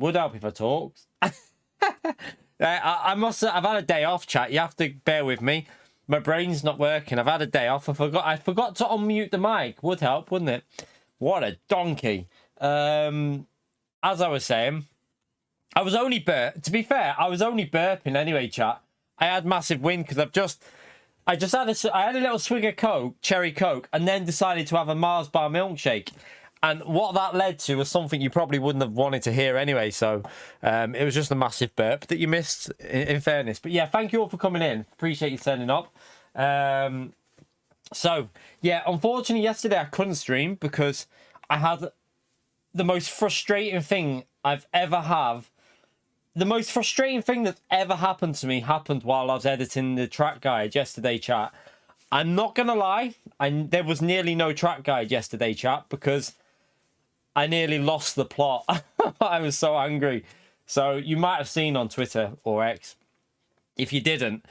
Would help if I talked. I've had a day off, chat. You have to bear with me. My brain's not working. I've had a day off. I forgot to unmute the mic. Would help, wouldn't it? What a donkey. As I was saying, I was only to be fair, I was only burping anyway, chat. I had massive wind because I had a little swig of Coke, cherry Coke, and then decided to have a Mars bar milkshake. And what that led to was something you probably wouldn't have wanted to hear anyway. So it was just a massive burp that you missed, in fairness. But yeah, thank you all for coming in. Appreciate you turning up. So yeah, unfortunately yesterday I couldn't stream because I had the most frustrating thing I've ever had. The most frustrating thing that's ever happened to me happened while I was editing the track guide yesterday, chat. I'm not going to lie. There was nearly no track guide yesterday, chat, because I nearly lost the plot. I was so angry. So you might have seen on Twitter or X. If you didn't,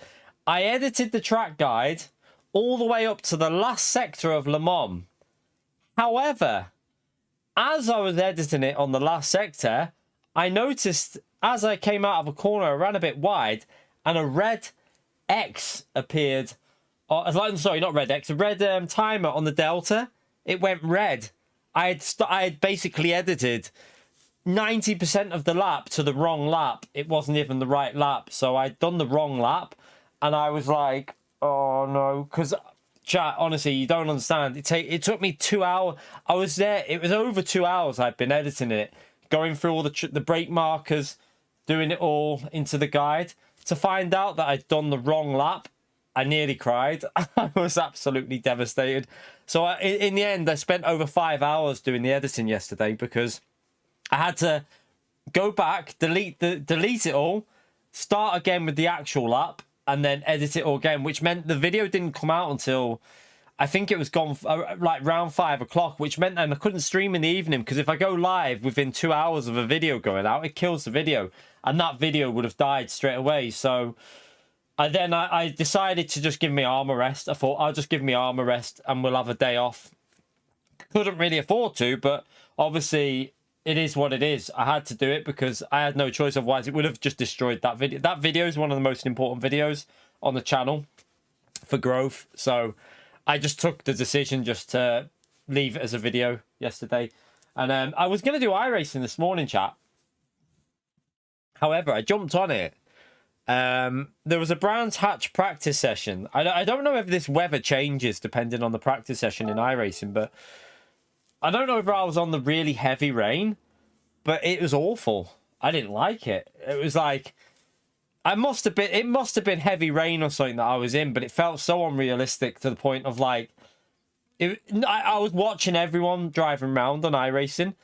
I edited the track guide all the way up to the last sector of Le Mans. However, as I was editing it on the last sector, I noticed as I came out of a corner, I ran a bit wide, and a red X appeared. Sorry, not red X. A red timer on the Delta. It went red. I had basically edited 90% of the lap to the wrong lap. It wasn't even the right lap. So I'd done the wrong lap. And I was like, oh no. Because, chat, honestly, you don't understand. It took me 2 hours. I was there. It was over 2 hours I'd been editing it. Going through all the brake markers. Doing it all into the guide. To find out that I'd done the wrong lap. I nearly cried. I was absolutely devastated. So in the end, I spent over 5 hours doing the editing yesterday because I had to go back, delete it all, start again with the actual lap, and then edit it all again, which meant the video didn't come out until I think it was gone like around 5 o'clock, which meant I couldn't stream in the evening because if I go live within 2 hours of a video going out, it kills the video, and that video would have died straight away. So I decided to just give me arm a rest. I thought I'll just give me arm a rest and we'll have a day off. Couldn't really afford to, but obviously it is what it is. I had to do it because I had no choice. Otherwise, it would have just destroyed that video. That video is one of the most important videos on the channel for growth. So I just took the decision just to leave it as a video yesterday. And I was going to do iRacing this morning, chat. However, I jumped on it. There was a Brands Hatch practice session. I don't know if this weather changes depending on the practice session in iRacing, but I don't know if I was on the really heavy rain, but it was awful. I didn't like it. It was like it must have been heavy rain or something that I was in, but it felt so unrealistic to the point of like I was watching everyone driving around on iRacing,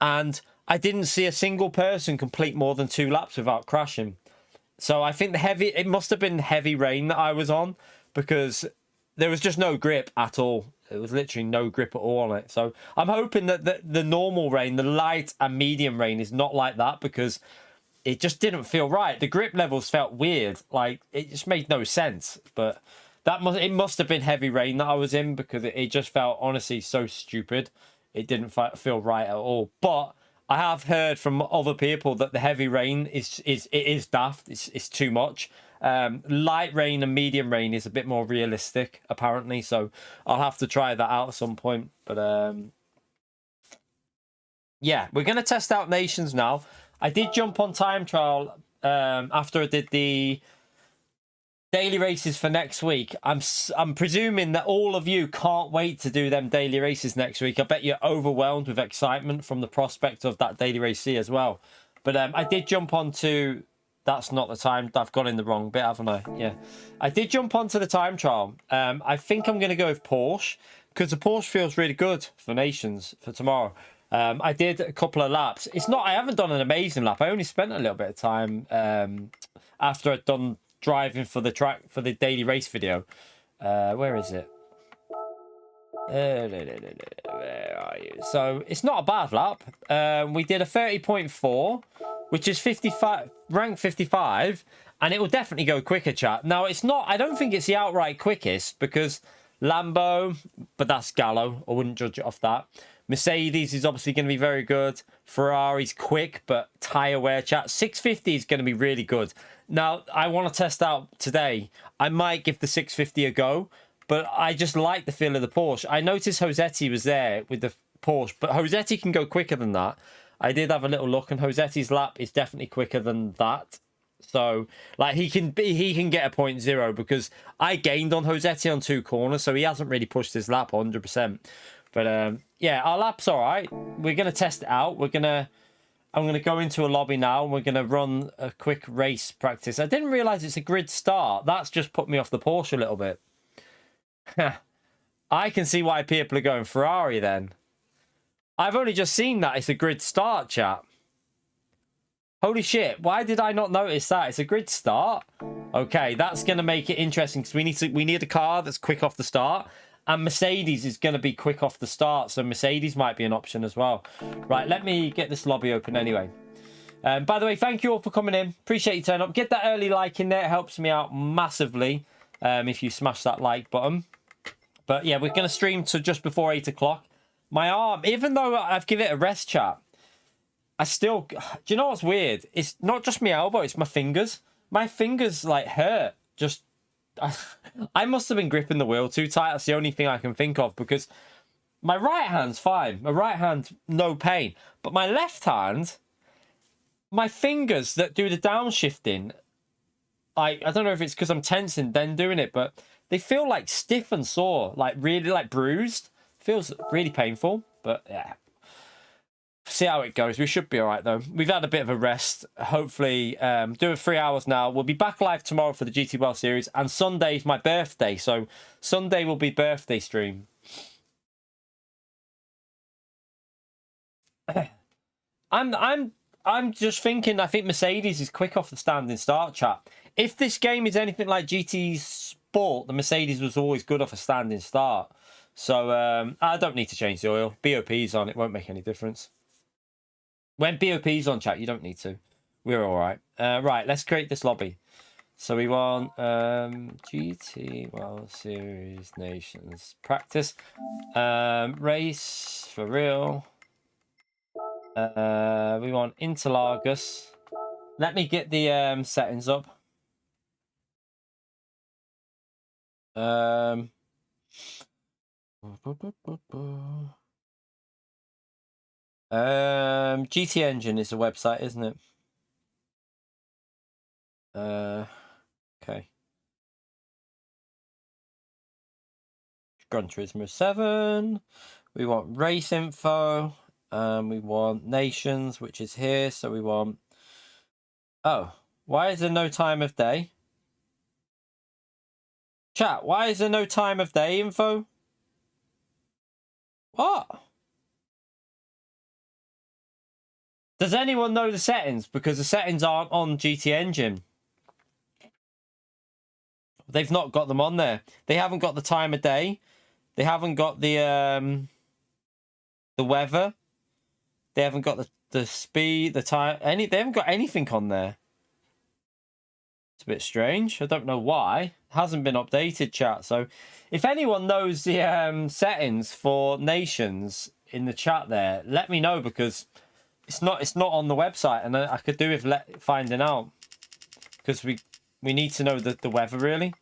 and I didn't see a single person complete more than 2 laps without crashing. So I think it must have been heavy rain that I was on because there was just no grip at all. There was literally no grip at all on it. So I'm hoping that the normal rain, the light and medium rain is not like that because it just didn't feel right. The grip levels felt weird. Like it just made no sense. But it must have been heavy rain that I was in because it just felt honestly so stupid. It didn't feel right at all. But I have heard from other people that the heavy rain is daft. It's too much. Light rain and medium rain is a bit more realistic, apparently. So I'll have to try that out at some point. But yeah, we're going to test out nations now. I did jump on time trial after I did the daily races for next week. I'm presuming that all of you can't wait to do them daily races next week. I bet you're overwhelmed with excitement from the prospect of that daily race C as well. But I did jump onto... That's not the time. I've gone in the wrong bit, haven't I? Yeah. I did jump onto the time trial. I think I'm going to go with Porsche because the Porsche feels really good for nations for tomorrow. I did a couple of laps. I haven't done an amazing lap. I only spent a little bit of time after I'd done driving for the track for the daily race video. Where is it? Where are you? So it's not a bad lap. We did a 30.4, which is 55, rank 55, and it will definitely go quicker, chat. Now it's not. I don't think it's the outright quickest because Lambo, but that's Gallo. I wouldn't judge it off that. Mercedes is obviously going to be very good. Ferrari's quick, but tyre wear, chat. 650 is going to be really good. Now, I want to test out today. I might give the 650 a go, but I just like the feel of the Porsche. I noticed Josetti was there with the Porsche, but Josetti can go quicker than that. I did have a little look, and Josetti's lap is definitely quicker than that. So, like, he can get a 0.0 because I gained on Josetti on 2 corners, so he hasn't really pushed his lap 100%. But yeah, our lap's all right. We're gonna test it out. I'm gonna go into a lobby now, and we're gonna run a quick race practice. I didn't realize it's a grid start. That's just put me off the Porsche a little bit. I can see why people are going Ferrari then. I've only just seen that it's a grid start, chat. Holy shit, why did I not notice that? It's a grid start. Okay, that's going to make it interesting because we need a car that's quick off the start. And Mercedes is going to be quick off the start, so Mercedes might be an option as well. Right, let me get this lobby open anyway. By the way, thank you all for coming in. Appreciate you turning up. Get that early like in there. It helps me out massively if you smash that like button. But yeah, we're going to stream to just before 8 o'clock. My arm, even though I've given it a rest, chat, I still... Do you know what's weird? It's not just my elbow, it's my fingers. My fingers, like, hurt. Just... I must have been gripping the wheel too tight. That's the only thing I can think of, because my right hand's fine. My right hand, no pain. But my left hand, my fingers that do the downshifting, I don't know if it's because I'm tensing then doing it, but they feel like stiff and sore, like really like bruised. Feels really painful, but yeah. See how it goes. We should be all right, though. We've had a bit of a rest. Hopefully, doing 3 hours now. We'll be back live tomorrow for the GTWS series, and Sunday's my birthday, so Sunday will be birthday stream. I'm just thinking. I think Mercedes is quick off the standing start, chat. If this game is anything like GT Sport, the Mercedes was always good off a standing start. So I don't need to change the oil. BOP's on. It won't make any difference. When BOP's on, chat, you don't need to. We're all right. Right, let's create this lobby. So we want GT World Series Nations practice. Race for real. We want Interlagos. Let me get the settings up. GT Engine is a website, isn't it? Okay. Gran Turismo 7. We want race info. We want nations, which is here. So we want... Oh, why is there no time of day? Chat, why is there no time of day info? What? Does anyone know the settings? Because the settings aren't on GT Engine. They've not got them on there. They haven't got the time of day. They haven't got the weather. They haven't got the speed, the time. They haven't got anything on there. It's a bit strange. I don't know why. It hasn't been updated, chat. So if anyone knows the settings for nations in the chat there, let me know, because it's not on the website, and I could do with finding out, because we need to know the weather, really.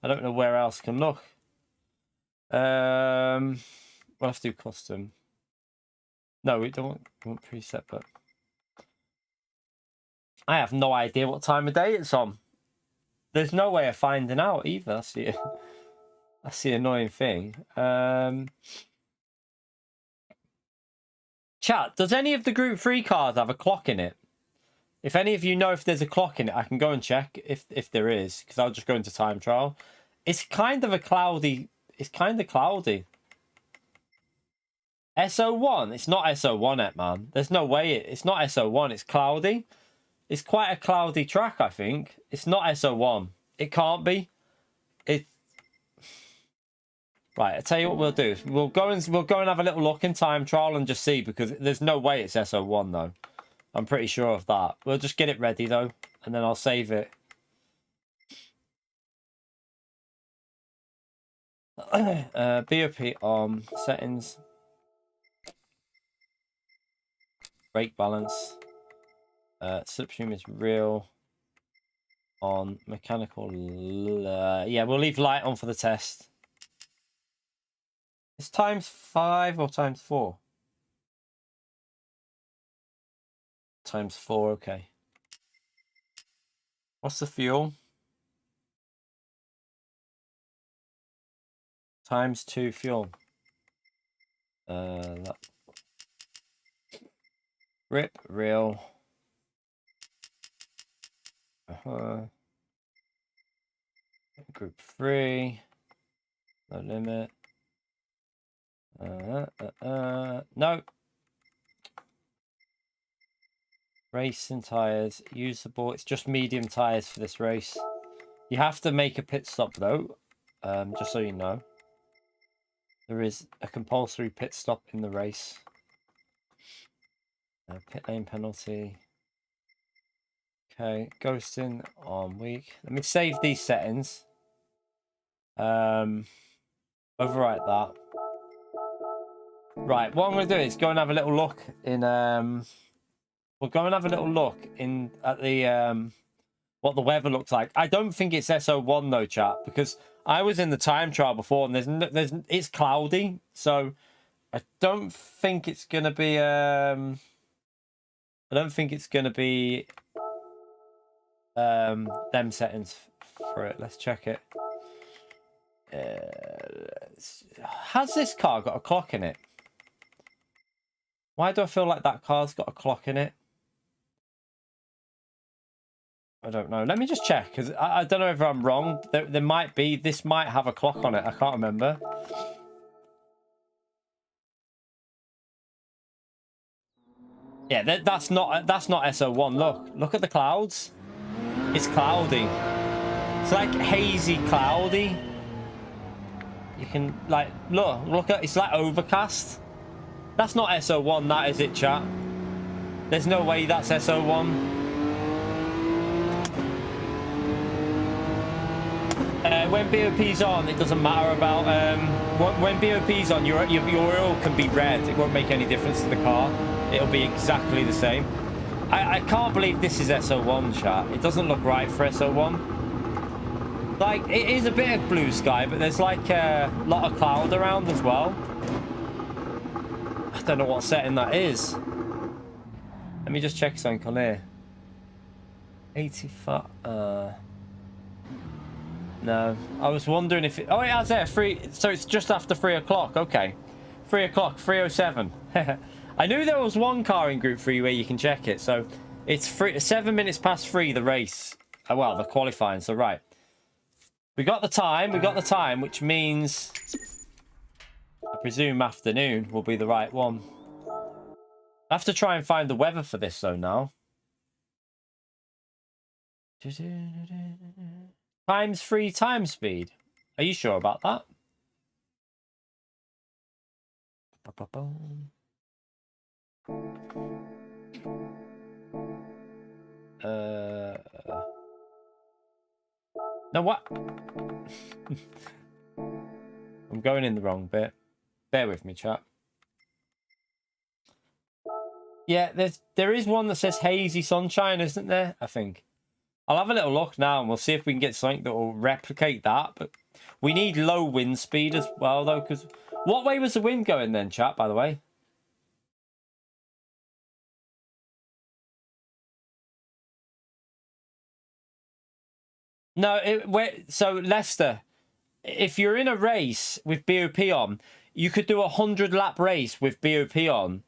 I don't know where else can look. We'll have to do custom. No, we don't want preset, but I have no idea what time of day it's on. There's no way of finding out either. That's the annoying thing. Chat, does any of the Group 3 cars have a clock in it? If any of you know if there's a clock in it, I can go and check if there is, because I'll just go into time trial. It's kind of a cloudy... It's kind of cloudy. SO1? It's not SO1 yet, man. There's no way it's not SO1. It's cloudy. It's quite a cloudy track, I think. It's not SO1. It can't be. Right, I'll tell you what we'll do. We'll go and have a little look in time trial and just see, because there's no way it's SO1 though. I'm pretty sure of that. We'll just get it ready though, and then I'll save it. BOP on settings. Brake balance. Slipstream is real. On mechanical. Yeah, we'll leave light on for the test. It's ×5 or ×4? ×4, okay. What's the fuel? ×2 fuel. That. Rip, real. Group 3. No limit. No. Racing tires. Usable. It's just medium tires for this race. You have to make a pit stop though. Just so you know. There is a compulsory pit stop in the race. Pit lane penalty. Okay, ghosting on weak. Let me save these settings. Overwrite that. Right, what I'm going to do is go and have a little look in. We'll go and have a little look in at the what the weather looks like. I don't think it's SO1 though, chat, because I was in the time trial before and it's cloudy, so I don't think it's gonna be them settings for it. Let's check it. Has this car got a clock in it? Why do I feel like that car's got a clock in it? I don't know. Let me just check, because I don't know if I'm wrong. There might be. This might have a clock on it. I can't remember. Yeah, that's not SO1. Look at the clouds. It's cloudy. It's like hazy cloudy. You can like look at it's like overcast. That's not SO1. That is it, chat. There's no way that's SO1. When BOP's on, it doesn't matter about when BOP's on. Your oil can be red. It won't make any difference to the car. It'll be exactly the same. I can't believe this is SO1, chat. It doesn't look right for SO1. Like, it is a bit of blue sky, but there's like a lot of cloud around as well. I don't know what setting that is. Let me just check something on here. 85. No, I was wondering if it... Oh, it has there. So it's just after 3 o'clock. Okay. 3 o'clock, 3:07. I knew there was one car in Group 3 where you can check it. So it's 7 minutes past 3, the race. Oh, well, the qualifying. So, right. We got the time, which means... I presume afternoon will be the right one. I have to try and find the weather for this, though, now. ×3 time speed. Are you sure about that? No, what? I'm going in the wrong bit. Bear with me, chat. Yeah, there is one that says hazy sunshine, isn't there? I think. I'll have a little look now and we'll see if we can get something that will replicate that. But we need low wind speed as well, though, because... What way was the wind going then, chat, by the way? No, so Leicester, if you're in a race with BOP on, you could do a 100-lap race with BOP on,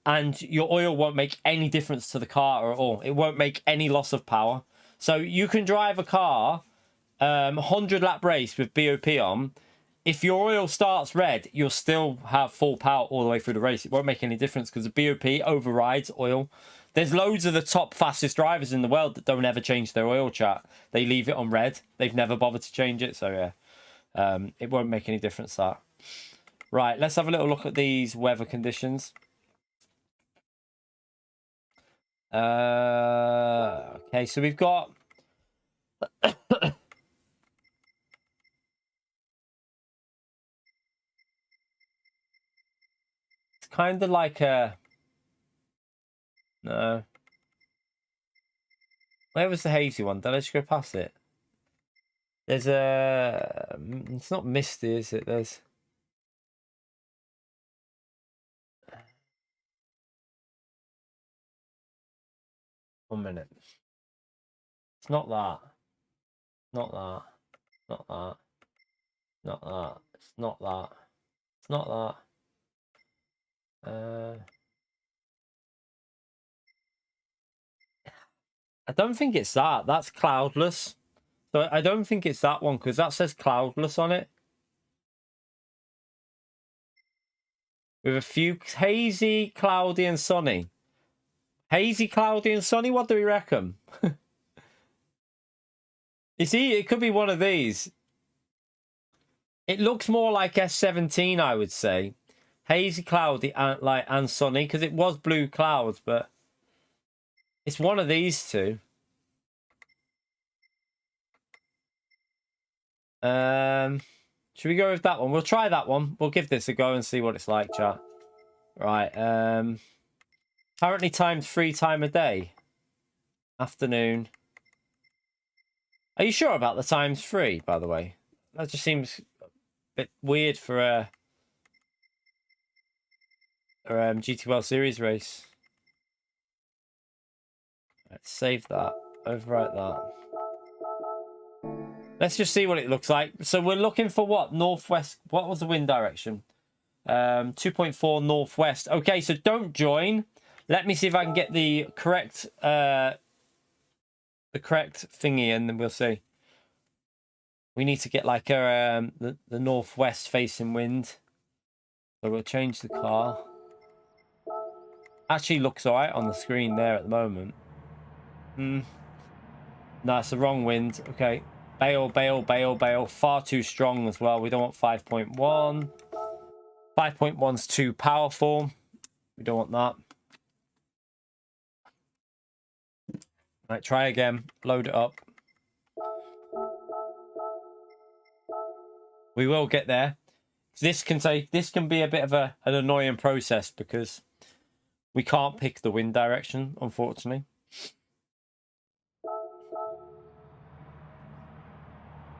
and your oil won't make any difference to the car at all. It won't make any loss of power. So you can drive a car, 100-lap race with BOP on. If your oil starts red, you'll still have full power all the way through the race. It won't make any difference because the BOP overrides oil. There's loads of the top fastest drivers in the world that don't ever change their oil, chat. They leave it on red. They've never bothered to change it. So, yeah, it won't make any difference, that. Right, let's have a little look at these weather conditions. Okay, so we've got... It's kind of like a... No. Where was the hazy one? Did I just go past it? There's a... It's not misty, is it? There's... 1 minute. It's not that. Not that. Not that. Not that. It's not that. It's not that. I don't think it's that. That's cloudless. So I don't think it's that one because that says cloudless on it. With a few hazy, cloudy, and sunny. Hazy, cloudy, and sunny. What do we reckon? You see, it could be one of these. It looks more like S17, I would say. Hazy, cloudy, and sunny, because it was blue clouds, but it's one of these two. Should we go with that one? We'll try that one. We'll give this a go and see what it's like, chat. Right. Currently times 3 time a day. Afternoon. Are you sure about the times 3, by the way? That just seems a bit weird for a GTWS series race. Let's save that. Overwrite that. Let's just see what it looks like. So we're looking for what? Northwest. What was the wind direction? 2.4 northwest. Okay, so don't join. Let me see if I can get the correct thingy, and then we'll see. We need to get like a the northwest facing wind. So we'll change the car. Actually looks alright on the screen there at the moment. No, it's the wrong wind. Okay. Bail, bail, bail, bail. Far too strong as well. We don't want 5.1. 5.1's too powerful. We don't want that. Right, try again. Load it up. We will get there. This can be a bit of an annoying process because we can't pick the wind direction, unfortunately.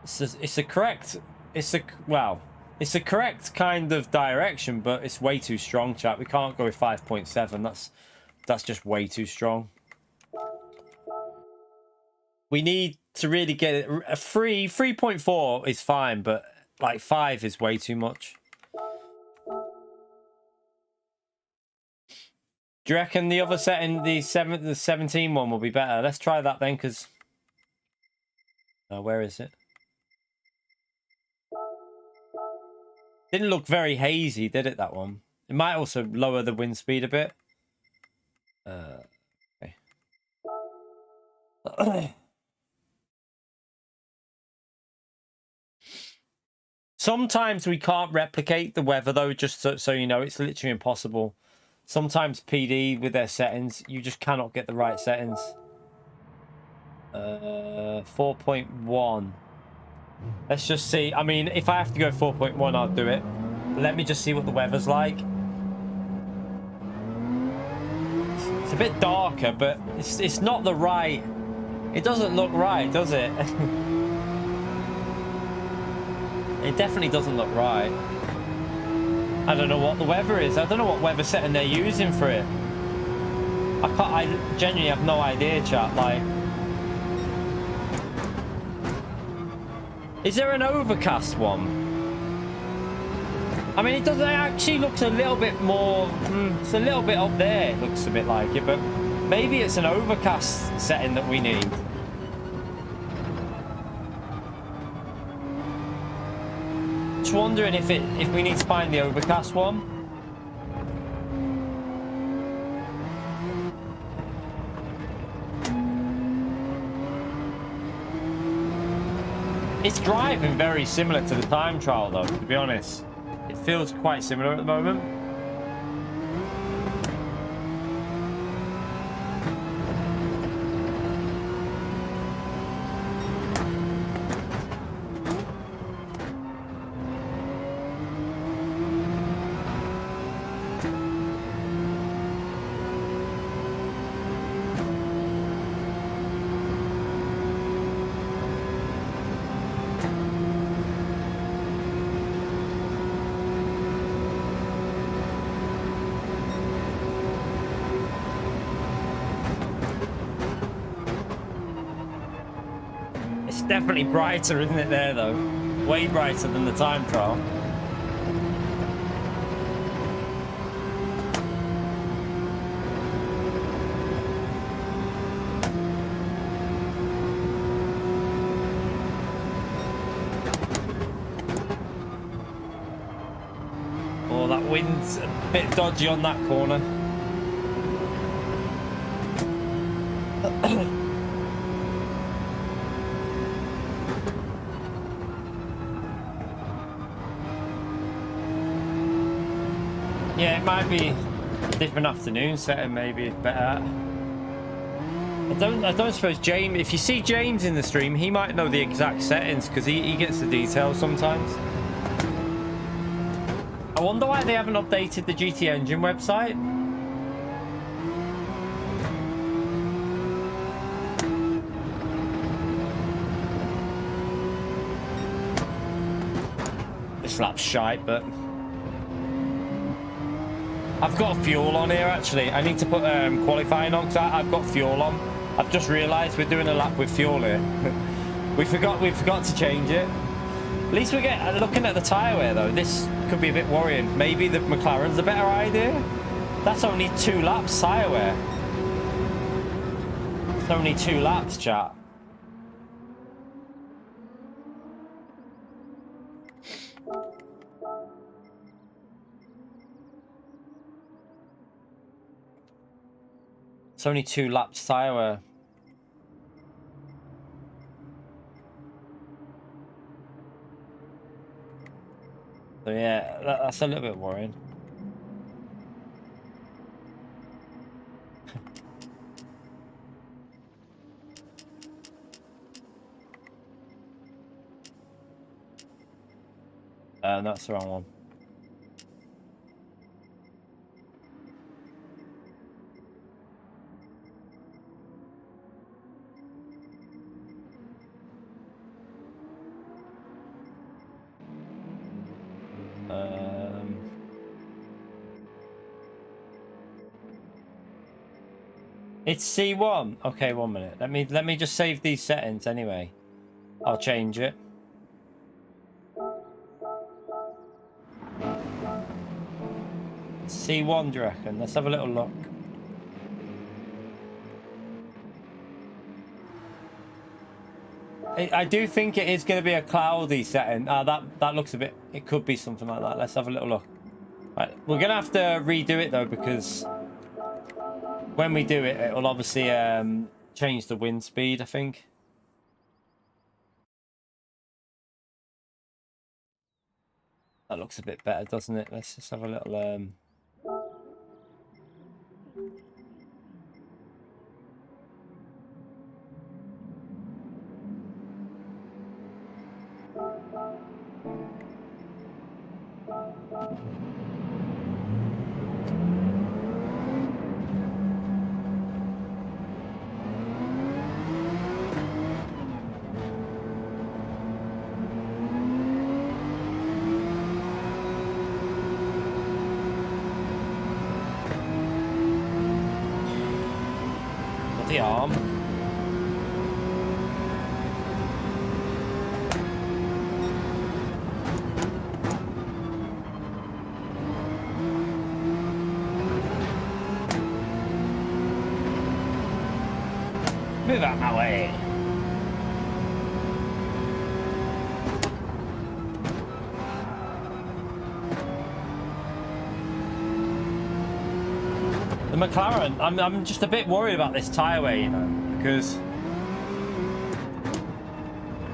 It's a correct kind of direction, but it's way too strong, chat. We can't go with 5.7. That's just way too strong. We need to really get it. A 3.4 is fine, but like 5 is way too much. Do you reckon the other setting, the 17 one, will be better? Let's try that then, because where is it? Didn't look very hazy, did it, that one? It might also lower the wind speed a bit. Okay. Sometimes we can't replicate the weather, though, just so you know. It's literally impossible. Sometimes PD, with their settings, you just cannot get the right settings. 4.1. Let's just see. I mean, if I have to go 4.1, I'll do it. But let me just see what the weather's like. It's a bit darker, but it's not the right... It doesn't look right, does it? It definitely doesn't look right. I don't know what the weather is. I don't know what weather setting they're using for it. I genuinely have no idea, chat. Like... Is there an overcast one? I mean, it doesn't actually looks a little bit more... it's a little bit up there. It looks a bit like it, but maybe it's an overcast setting that we need. Just wondering if we need to find the overcast one. It's driving very similar to the time trial, though, to be honest. It feels quite similar at the moment. definitely brighter, isn't it, there, though? Way brighter than the time trial. Oh, that wind's a bit dodgy on that corner. Yeah, it might be a different afternoon setting, maybe better. I don't suppose James, if you see James in the stream, he might know the exact settings because he gets the details sometimes. I wonder why they haven't updated the GT Engine website. This lap's shite, but I've got fuel on here actually. I need to put qualifying on because I've got fuel on. I've just realised we're doing a lap with fuel here. we forgot to change it. At least we get looking at the tyre wear though. This could be a bit worrying. Maybe the McLaren's a better idea. That's only 2 laps tyre wear. It's only 2 laps, chat. It's only 2 laps tyre wear. So yeah, that's a little bit worrying. That's the wrong one. It's C1. Okay, 1 minute. Let me just save these settings anyway. I'll change it. C1, do you reckon? Let's have a little look. I do think it is going to be a cloudy setting. That looks a bit... It could be something like that. Let's have a little look. Right, we're going to have to redo it, though, because when we do it, it will obviously change the wind speed, I think. That looks a bit better, doesn't it? Let's just have a little... the arm. Move out my way. The McLaren, I'm just a bit worried about this tyre wear, you know, because it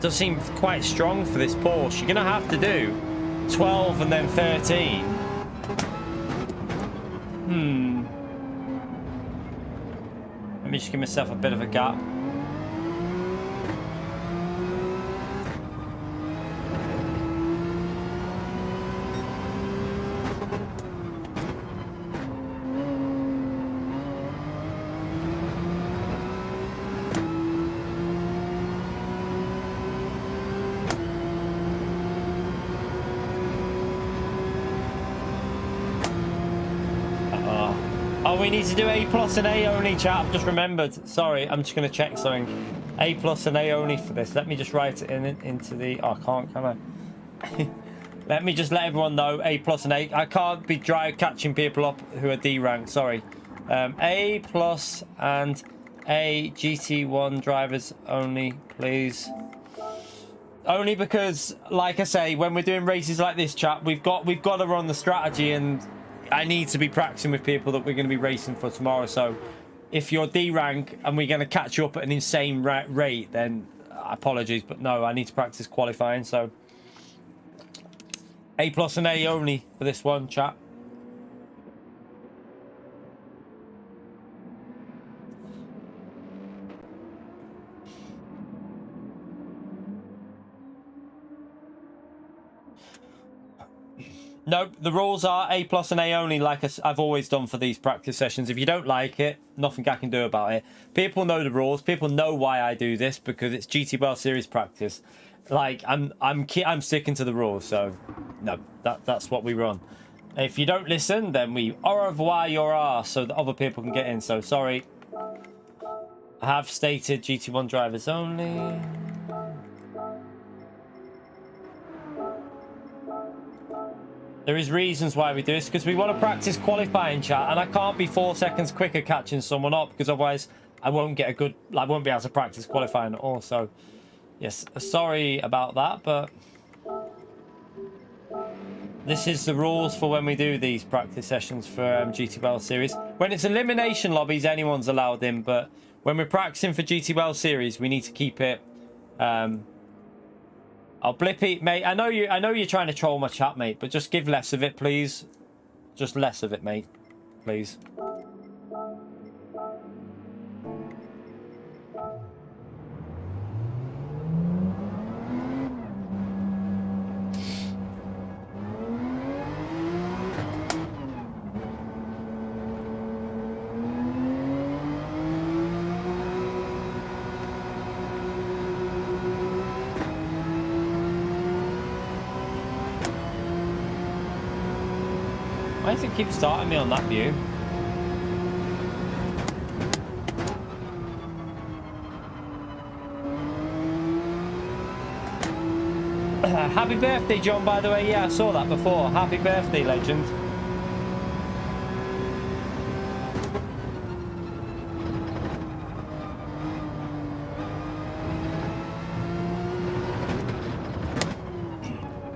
does seem quite strong for this Porsche. You're going to have to do 12 and then 13. Let me just give myself a bit of a gap. Oh, we need to do A plus and A only, chat. I've just remembered. Sorry, I'm just going to check something. A plus and A only for this. Let me just write it into the... Oh, I can't, can I? Let me just let everyone know. A plus and A. I can't be catching people up who are D ranked. Sorry. A plus and A GT1 drivers only, please. Only because, like I say, when we're doing races like this, chat, we've got to run the strategy, and I need to be practicing with people that we're going to be racing for tomorrow. So if you're D rank and we're going to catch you up at an insane rate, then apologies, but no, I need to practice qualifying. So A plus and A only for this one, chat. No, the rules are A plus and A only, like I've always done for these practice sessions. If you don't like it, nothing I can do about it. People know the rules. People know why I do this, because it's GTWS series practice. Like I'm sticking to the rules. So no, that's what we run. If you don't listen, then we au revoir your ass, so that other people can get in. So sorry. I have stated GT1 drivers only. There is reasons why we do this, because we want to practice qualifying, chat, and I can't be 4 seconds quicker catching someone up, because otherwise I won't get I won't be able to practice qualifying at all. So yes, sorry about that, but this is the rules for when we do these practice sessions for GTWS series. When it's elimination lobbies, anyone's allowed in, but when we're practicing for GTWS series, we need to keep it Oh, Blippy, mate, I know you're trying to troll my chat, mate, but just give less of it, please. Just less of it, mate. Please. Why does it keep starting me on that view? Happy birthday, John, by the way. Yeah, I saw that before. Happy birthday, legend.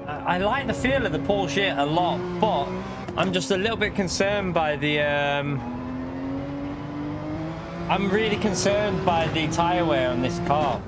I like the feel of the Porsche a lot, but I'm just a little bit concerned by the I'm really concerned by the tyre wear on this car.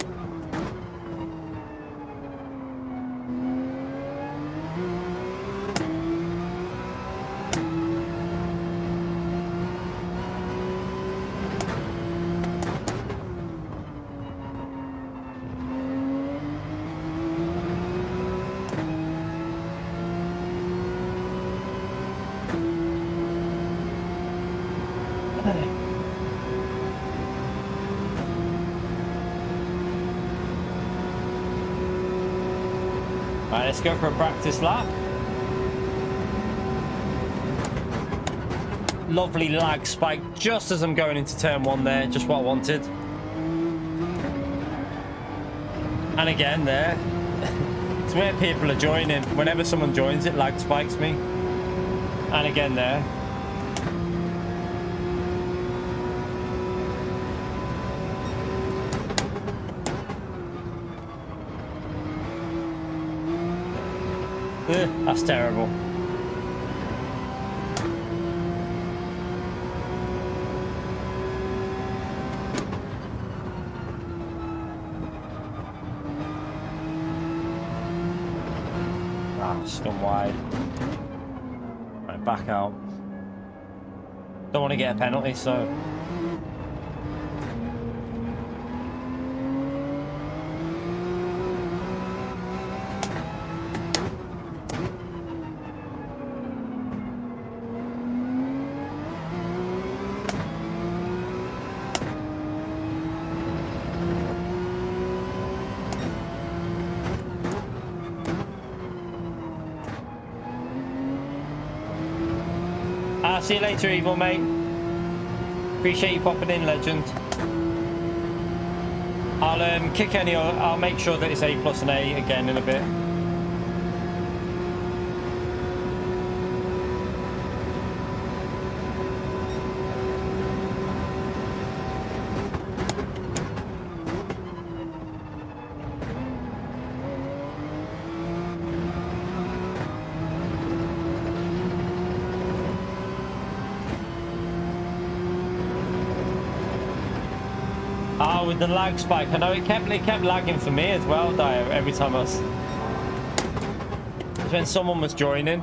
Right, let's go for a practice lap. Lovely lag spike just as I'm going into turn one there, just what I wanted. And again there, it's where people are joining. Whenever someone joins, it lag spikes me. And again there. That's terrible. Ah, scum wide. Right, back out. Don't want to get a penalty, so... See you later, Evil, mate. Appreciate you popping in, legend. I'll kick any. I'll make sure that it's A plus and A again in a bit. Oh, with the lag spike, I know it kept lagging for me as well, Dyer, every time I was... when someone was joining.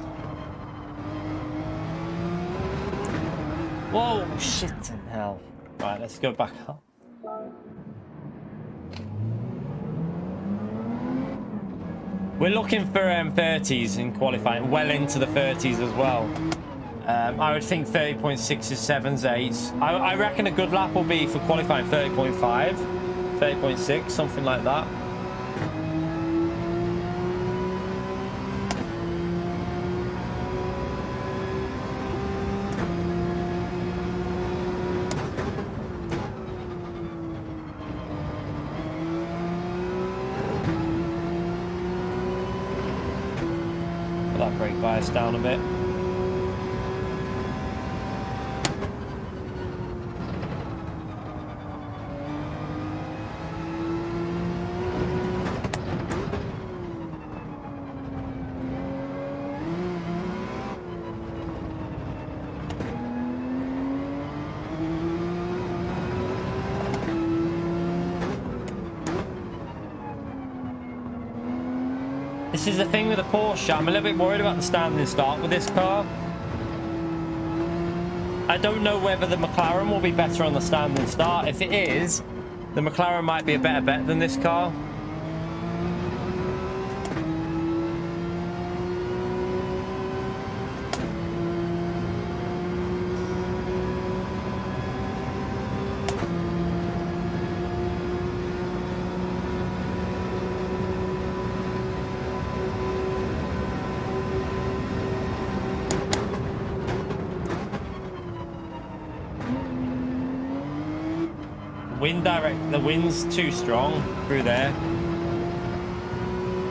Whoa, shit in hell. Right, let's go back up. We're looking for 30s in qualifying, well into the 30s as well. I would think 30.6 is 7s, 8s. I reckon a good lap will be for qualifying 30.5, 30.6, something like that. Put that brake bias down a bit. This is the thing with the Porsche. I'm a little bit worried about the standing start with this car. I don't know whether the McLaren will be better on the standing start. If it is, the McLaren might be a better bet than this car. The wind's too strong through there.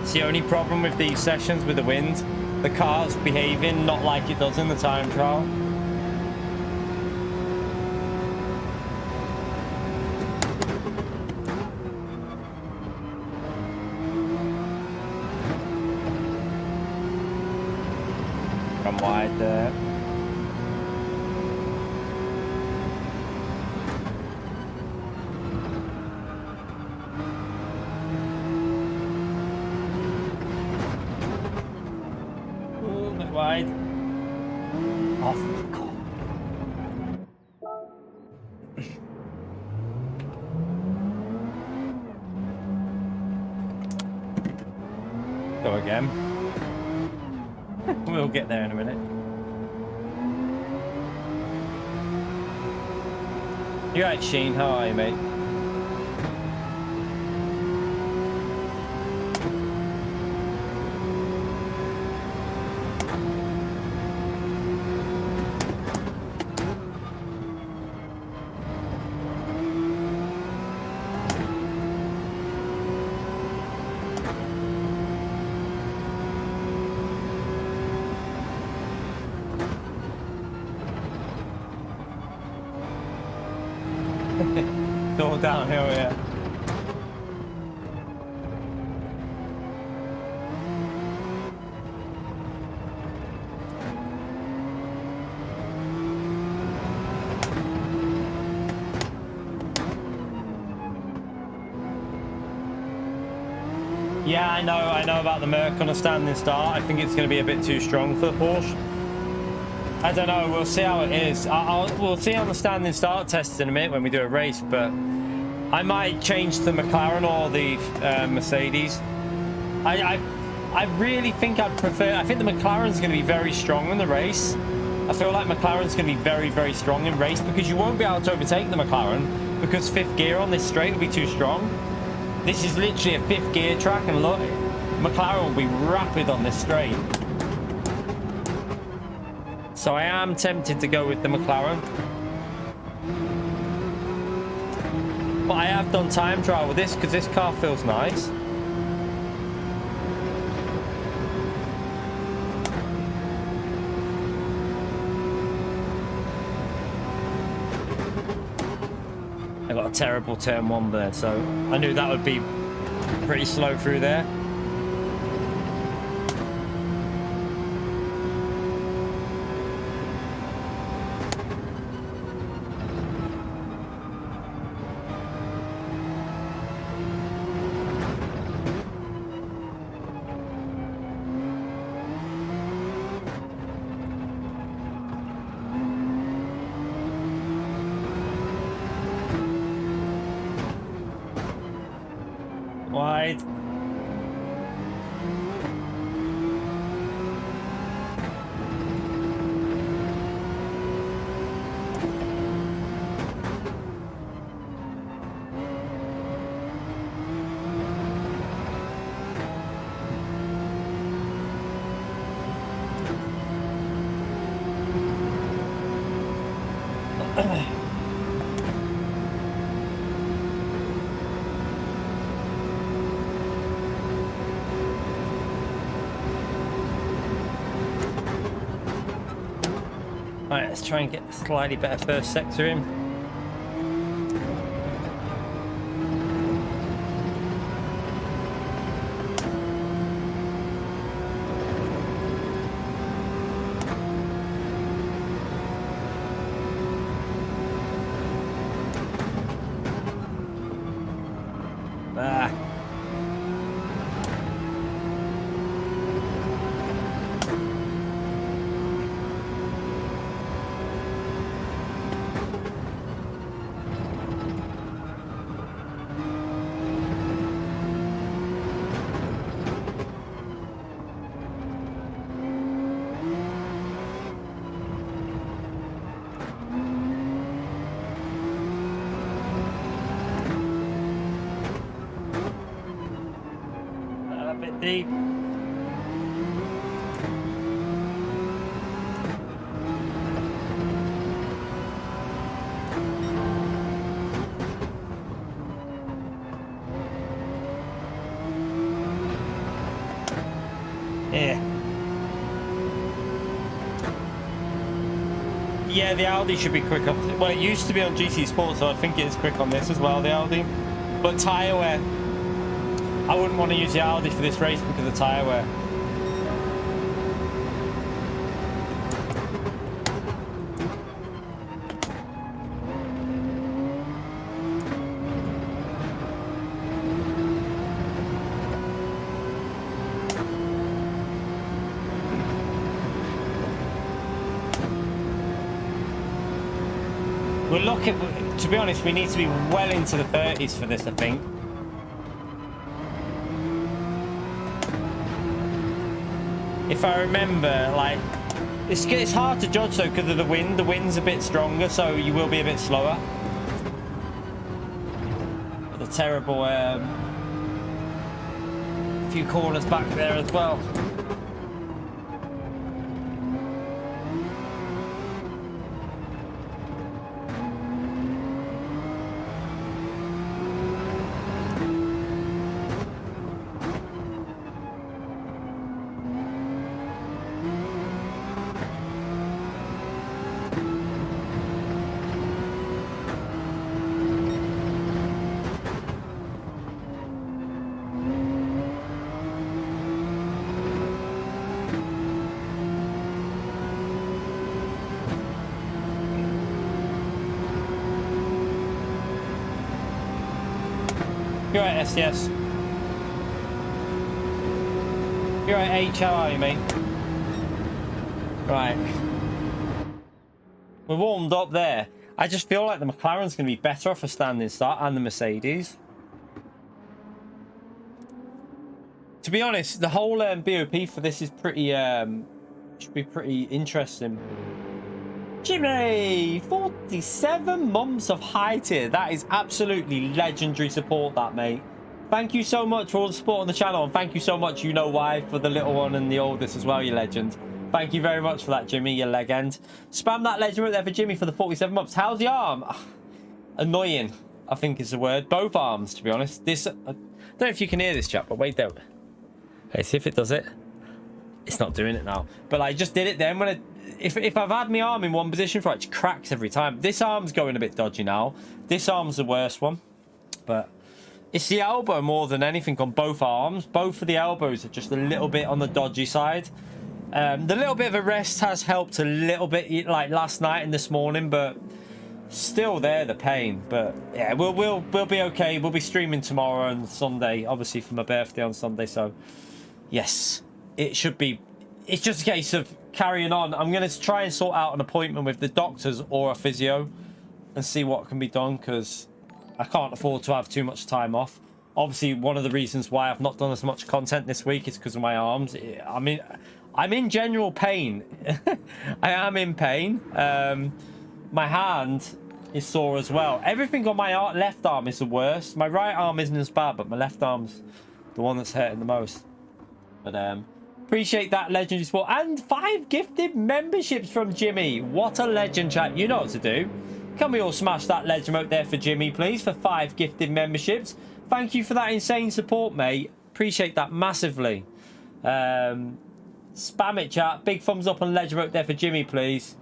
It's the only problem with these sessions with the wind. The car's behaving not like it does in the time trial. Come wide there. Wide. Oh, God. Go again. We'll get there in a minute. You right, Sheen? How are you, mate? It's all downhill, yeah. Yeah, I know about the Merc on a standing start. I think it's going to be a bit too strong for the Porsche. I don't know. We'll see how it is. We'll see on the standing start test in a minute when we do a race, but I might change to the McLaren or the Mercedes. I really think I'd prefer... I think the McLaren's going to be very strong in the race. I feel like McLaren's going to be very, very strong in race because you won't be able to overtake the McLaren because fifth gear on this straight will be too strong. This is literally a fifth gear track, and look, McLaren will be rapid on this straight. So I am tempted to go with the McLaren. But I have done time trial with this because this car feels nice. I got a terrible turn 1 there, so I knew that would be pretty slow through there. Wide. Alright, let's try and get a slightly better first sector in. Deep. Yeah, the Audi should be quick up. Well, it used to be on GT Sport, so I think it is quick on this as well, the Audi. But tyre wear, I wouldn't want to use the Audi for this race because of tyre wear. We're looking, to be honest, we need to be well into the 30s for this, I think. If I remember, like, it's hard to judge though because of the wind. The wind's a bit stronger, so you will be a bit slower. But the terrible few corners back there as well. You're right, SDS. You're right, H, how are you, mate? Right. We're warmed up there. I just feel like the McLaren's going to be better off a standing start, and the Mercedes. To be honest, the whole BOP for this is pretty, should be pretty interesting. Jimmy, 47 months of high tier. That is absolutely legendary support, that, mate. Thank you so much for all the support on the channel, and thank you so much, you know why, for the little one and the oldest as well, you legend. Thank you very much for that, Jimmy, you legend. Spam that legend right there for Jimmy for the 47 months. How's the arm? Annoying. I think is the word. Both arms, to be honest. This, I don't know if you can hear this, chat, but wait there. Okay, see if it does it. It's not doing it now. But I just did it then. When if I've had my arm in one position for it, it cracks every time. This arm's going a bit dodgy now. This arm's the worst one. But it's the elbow more than anything on both arms. Both of the elbows are just a little bit on the dodgy side. The little bit of a rest has helped a little bit, like last night and this morning, but still there, the pain. But yeah, we'll be okay. We'll be streaming tomorrow and Sunday, obviously for my birthday on Sunday. So yes, it should be. It's just a case of carrying on. I'm going to try and sort out an appointment with the doctors or a physio and see what can be done, because I can't afford to have too much time off. Obviously, one of the reasons why I've not done as much content this week is because of my arms. I mean, I'm in general pain. I am in pain. My hand is sore as well. Everything on my left arm is the worst. My right arm isn't as bad, but my left arm's the one that's hurting the most. But appreciate that legendary support. And 5 gifted memberships from Jimmy. What a legend, chat. You know what to do. Can we all smash that legend remote there for Jimmy, please, for 5 gifted memberships? Thank you for that insane support, mate. Appreciate that massively. Spam it, chat. Big thumbs up on legend remote there for Jimmy, please.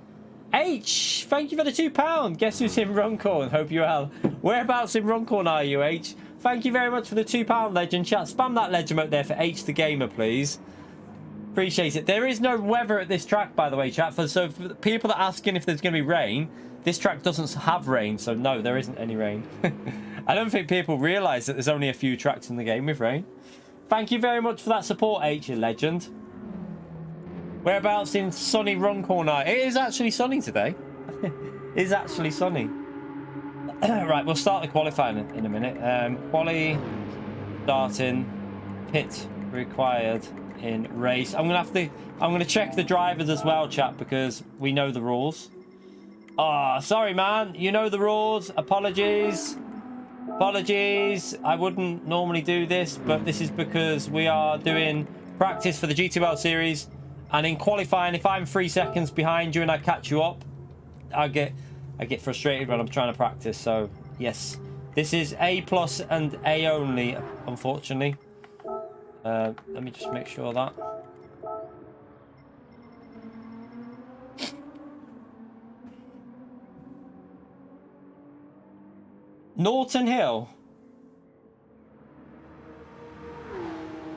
H, thank you for the £2. Guess who's in Runcorn? Hope you're well. Whereabouts in Runcorn are you, H? Thank you very much for the £2 legend, chat. Spam that legend remote there for H the Gamer, please. Appreciate it. There is no weather at this track, by the way, chat. So for the people that are asking if there's going to be rain, this track doesn't have rain, so no, there isn't any rain. I don't think people realise that there's only a few tracks in the game with rain. Thank you very much for that support, H, you legend. Whereabouts in sunny Runcorn are? It is actually sunny today. It is actually sunny. Right, we'll start the qualifying in a minute. Quali starting, pit required in race. I'm gonna check the drivers as well, chat, because we know the rules. Ah, oh, sorry, man. You know the rules. Apologies. Apologies. I wouldn't normally do this, but this is because we are doing practice for the GTWS series. And in qualifying, if I'm 3 seconds behind you and I catch you up, I get frustrated when I'm trying to practice. So yes, this is A+ and A only, unfortunately. Let me just make sure that. Norton Hill.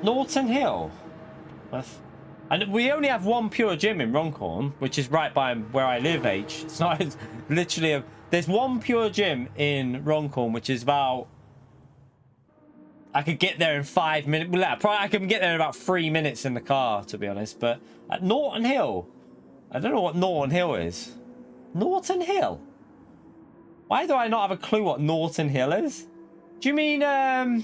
Norton Hill. And we only have one pure gym in Runcorn, which is right by where I live, H. It's not, it's literally there's one pure gym in Runcorn, which is about, I could get there in 5 minutes. Well, probably I can get there in about 3 minutes in the car, to be honest. But at Norton Hill, I don't know what Norton Hill is. Norton Hill? Why do I not have a clue what Norton Hill is? Do you mean, I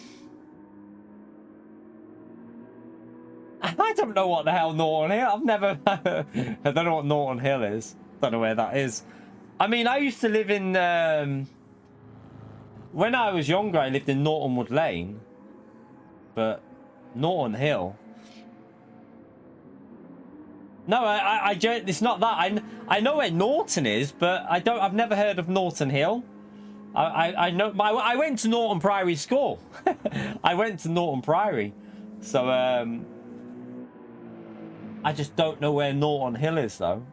don't know what the hell Norton Hill. I've never. I don't know what Norton Hill is. Don't know where that is. I mean, I used to live in. When I was younger, I lived in Norton Wood Lane, but Norton Hill. No, it's not that. I know where Norton is, but I've never heard of Norton Hill. I know. I went to Norton Priory School. I went to Norton Priory, so I just don't know where Norton Hill is, though.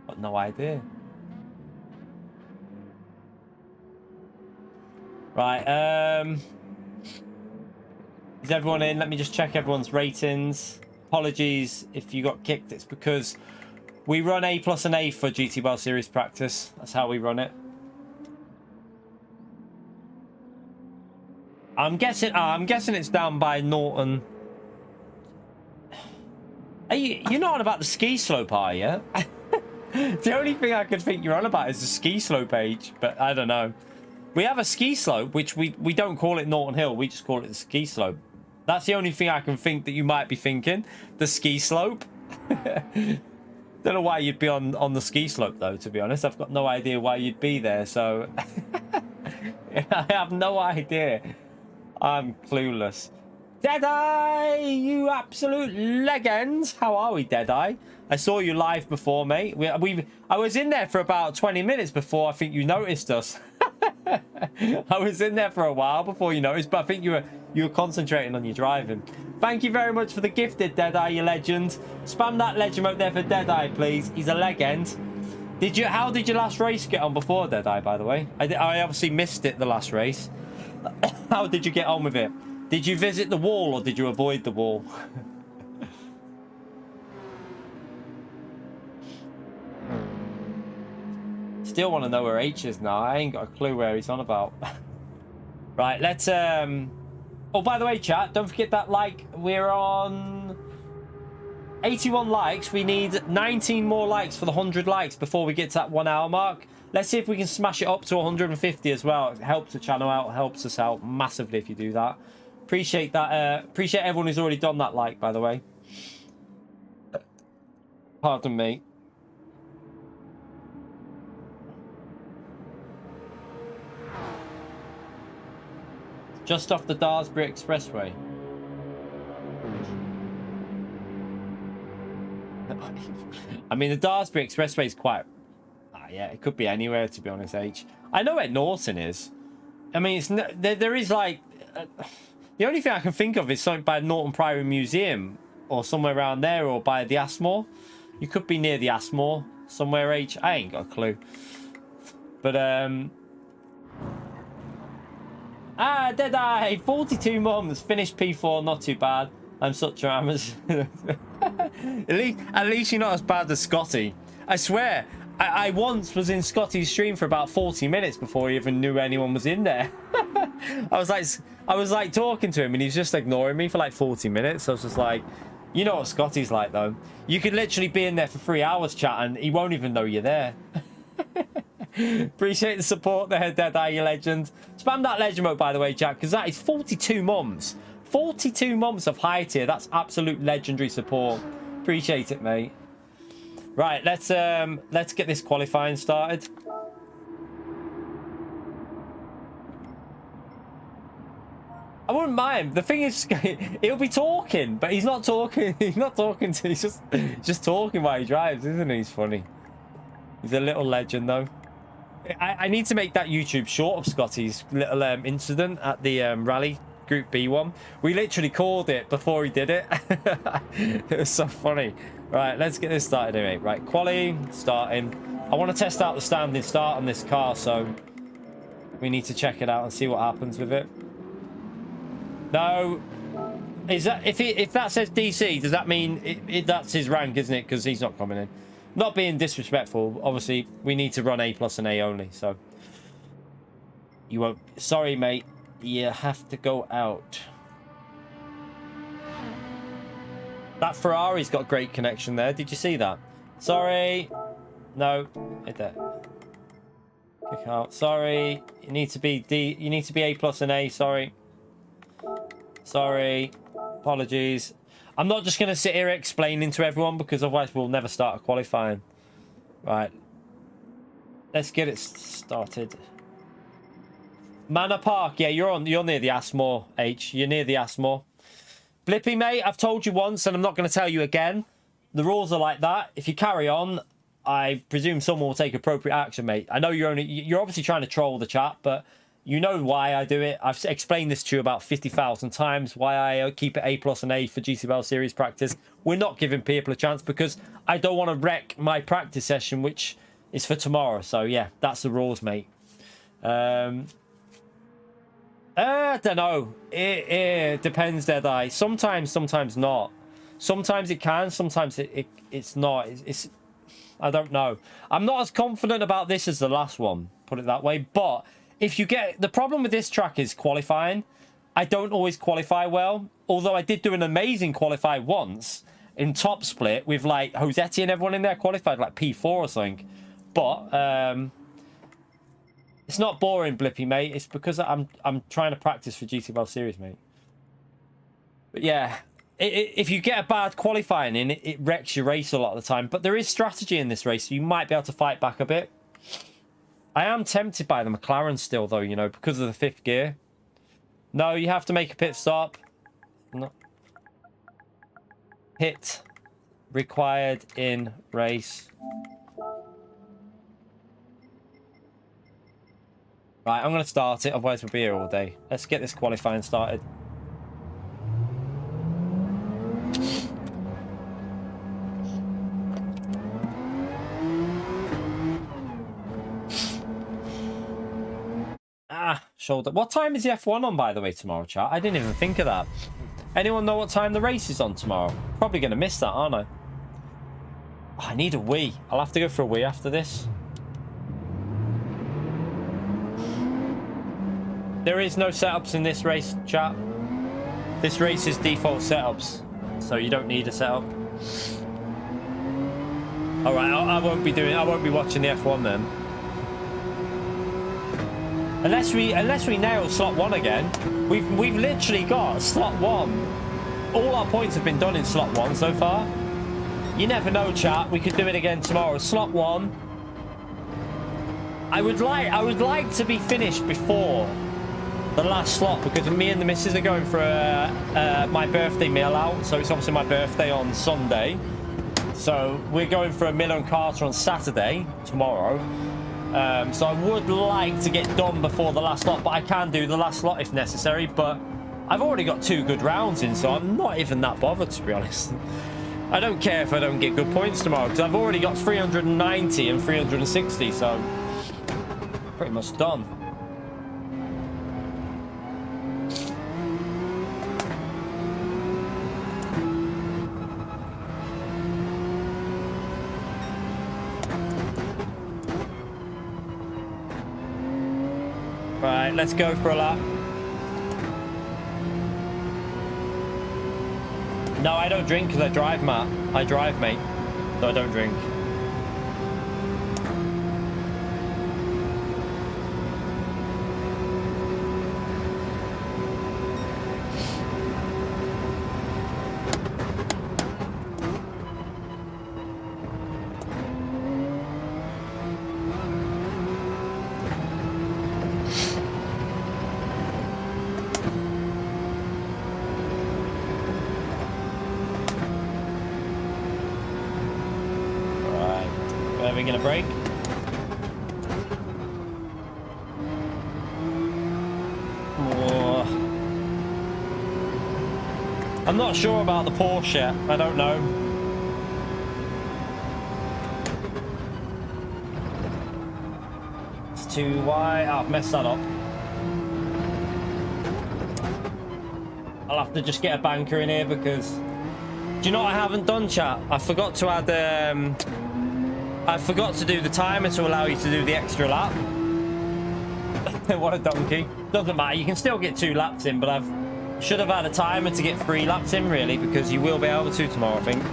Got no idea. Right, is everyone in? Let me just check everyone's ratings. Apologies if you got kicked. It's because we run A+ and A for GTWS series practice. That's how we run it. I'm guessing it's down by Norton. You're not on about the ski slope, are you? The only thing I could think you're on about is the ski slope, H, but I don't know. We have a ski slope, which we don't call it Norton Hill. We just call it the ski slope. That's the only thing I can think that you might be thinking. The ski slope. Don't know why you'd be on the ski slope, though, to be honest. I've got no idea why you'd be there, so... I have no idea. I'm clueless. Deadeye, you absolute legend. How are we, Deadeye? I saw you live before, mate. I was in there for about 20 minutes before I think you noticed us. I was in there for a while before you noticed, but I think you were concentrating on your driving. Thank you very much for the gifted, Deadeye, you legend. Spam that legend out there for Deadeye, please. He's a legend. How did your last race get on before, Deadeye, by the way? I obviously missed it, the last race. How did you get on with it? Did you visit the wall or did you avoid the wall? Still want to know where H is now. I ain't got a clue where he's on about. Right, let's... Oh, by the way, chat, don't forget that like. We're on 81 likes. We need 19 more likes for the 100 likes before we get to that 1 hour mark. Let's see if we can smash it up to 150 as well. It helps the channel out, helps us out massively if you do that. Appreciate that. Appreciate everyone who's already done that like, by the way. Pardon me. Just off the Daresbury Expressway. I mean, the Daresbury Expressway is quite... yeah, it could be anywhere, to be honest, H. I know where Norton is. I mean, it's there is, like... the only thing I can think of is something by Norton Priory Museum, or somewhere around there, or by the Asmore. You could be near the Asmore, somewhere, H. I ain't got a clue. But, Deadeye! 42 months, finished P4, not too bad. I'm such a amateur. At least you're not as bad as Scotty. I swear, I once was in Scotty's stream for about 40 minutes before he even knew anyone was in there. I was like talking to him and he's just ignoring me for like 40 minutes. I was just like, you know what Scotty's like though. You could literally be in there for 3 hours chatting, he won't even know you're there. Appreciate the support there, Deadeye, you legend. Spam that legend mode, by the way, Jack, because that is 42 months. 42 months of high tier. That's absolute legendary support. Appreciate it, mate. Right, let's get this qualifying started. I wouldn't mind. The thing is, he'll be talking, but he's not talking. He's not talking to. He's just talking while he drives, isn't he? He's funny. He's a little legend, though. I need to make that YouTube short of Scotty's little incident at the rally Group B one. We literally called it before he did it. It was so funny. Right, let's get this started anyway. Right, quali starting. I want to test out the standing start on this car, so we need to check it out and see what happens with it. No, is that if that says DC, does that mean that's his rank, isn't it? Because he's not coming in. Not being disrespectful, obviously we need to run A+ and A only, so you won't. Sorry, mate, you have to go out. That Ferrari's got great connection there. Did you see that? Sorry. No. Hit that. Kick out. Sorry. You need to be D. You need to be A+ and A. Sorry. Sorry. Apologies. I'm not just going to sit here explaining to everyone because otherwise we'll never start a qualifying. Right. Let's get it started. Manor Park. Yeah, you're near the Asmore, H. You're near the Asmore. Blippy, mate, I've told you once and I'm not going to tell you again. The rules are like that. If you carry on, I presume someone will take appropriate action, mate. I know you're obviously trying to troll the chat, but you know why I do it. I've explained this to you about 50,000 times, why I keep it A+ and A for GTWS series practice. We're not giving people a chance because I don't want to wreck my practice session, which is for tomorrow. So, yeah, that's the rules, mate. I don't know. It depends, Deadeye. Sometimes not. Sometimes it can, sometimes it's not. I don't know. I'm not as confident about this as the last one, put it that way, but if you get... The problem with this track is qualifying. I don't always qualify well. Although I did do an amazing qualify once in top split with like Josetti and everyone in there qualified like P4 or something. But it's not boring, Blippy, mate. It's because I'm trying to practice for GTWS series, mate. But yeah, if you get a bad qualifying in, it wrecks your race a lot of the time. But there is strategy in this race. So you might be able to fight back a bit. I am tempted by the McLaren still, though, you know, because of the 5th gear. No, you have to make a pit stop. No. Pit required in race. Right, I'm going to start it, otherwise we'll be here all day. Let's get this qualifying started. Shoulder. What time is the F1 on, by the way, tomorrow, chat? I didn't even think of that. Anyone know what time the race is on tomorrow? Probably going to miss that, aren't I? Oh, I need a Wii. I'll have to go for a Wii after this. There is no setups in this race, chat. This race is default setups, so you don't need a setup. All right, I won't be watching the F1 then. Unless we nail slot 1 again. We've literally got slot 1. All our points have been done in slot 1 so far. You never know, chat. We could do it again tomorrow. Slot 1. I would like to be finished before the last slot, because me and the missus are going for my birthday meal out. So it's obviously my birthday on Sunday. So we're going for a Miller and Carter on Saturday, tomorrow. So I would like to get done before the last slot, but I can do the last slot if necessary. But I've already got 2 good rounds in, so I'm not even that bothered, to be honest. I don't care if I don't get good points tomorrow, because I've already got 390 and 360, so pretty much done. Right, let's go for a lap. No, I don't drink because I drive, Matt. I drive, mate. So I don't drink. Gonna break. Oh. I'm not sure about the Porsche. I don't know. It's too wide. Oh, I've messed that up. I'll have to just get a banker in here because... Do you know what I haven't done, chat? I forgot to add... I forgot to do the timer to allow you to do the extra lap. What a donkey. Doesn't matter, you can still get 2 laps in, but I should have had a timer to get 3 laps in, really, because you will be able to tomorrow, I think.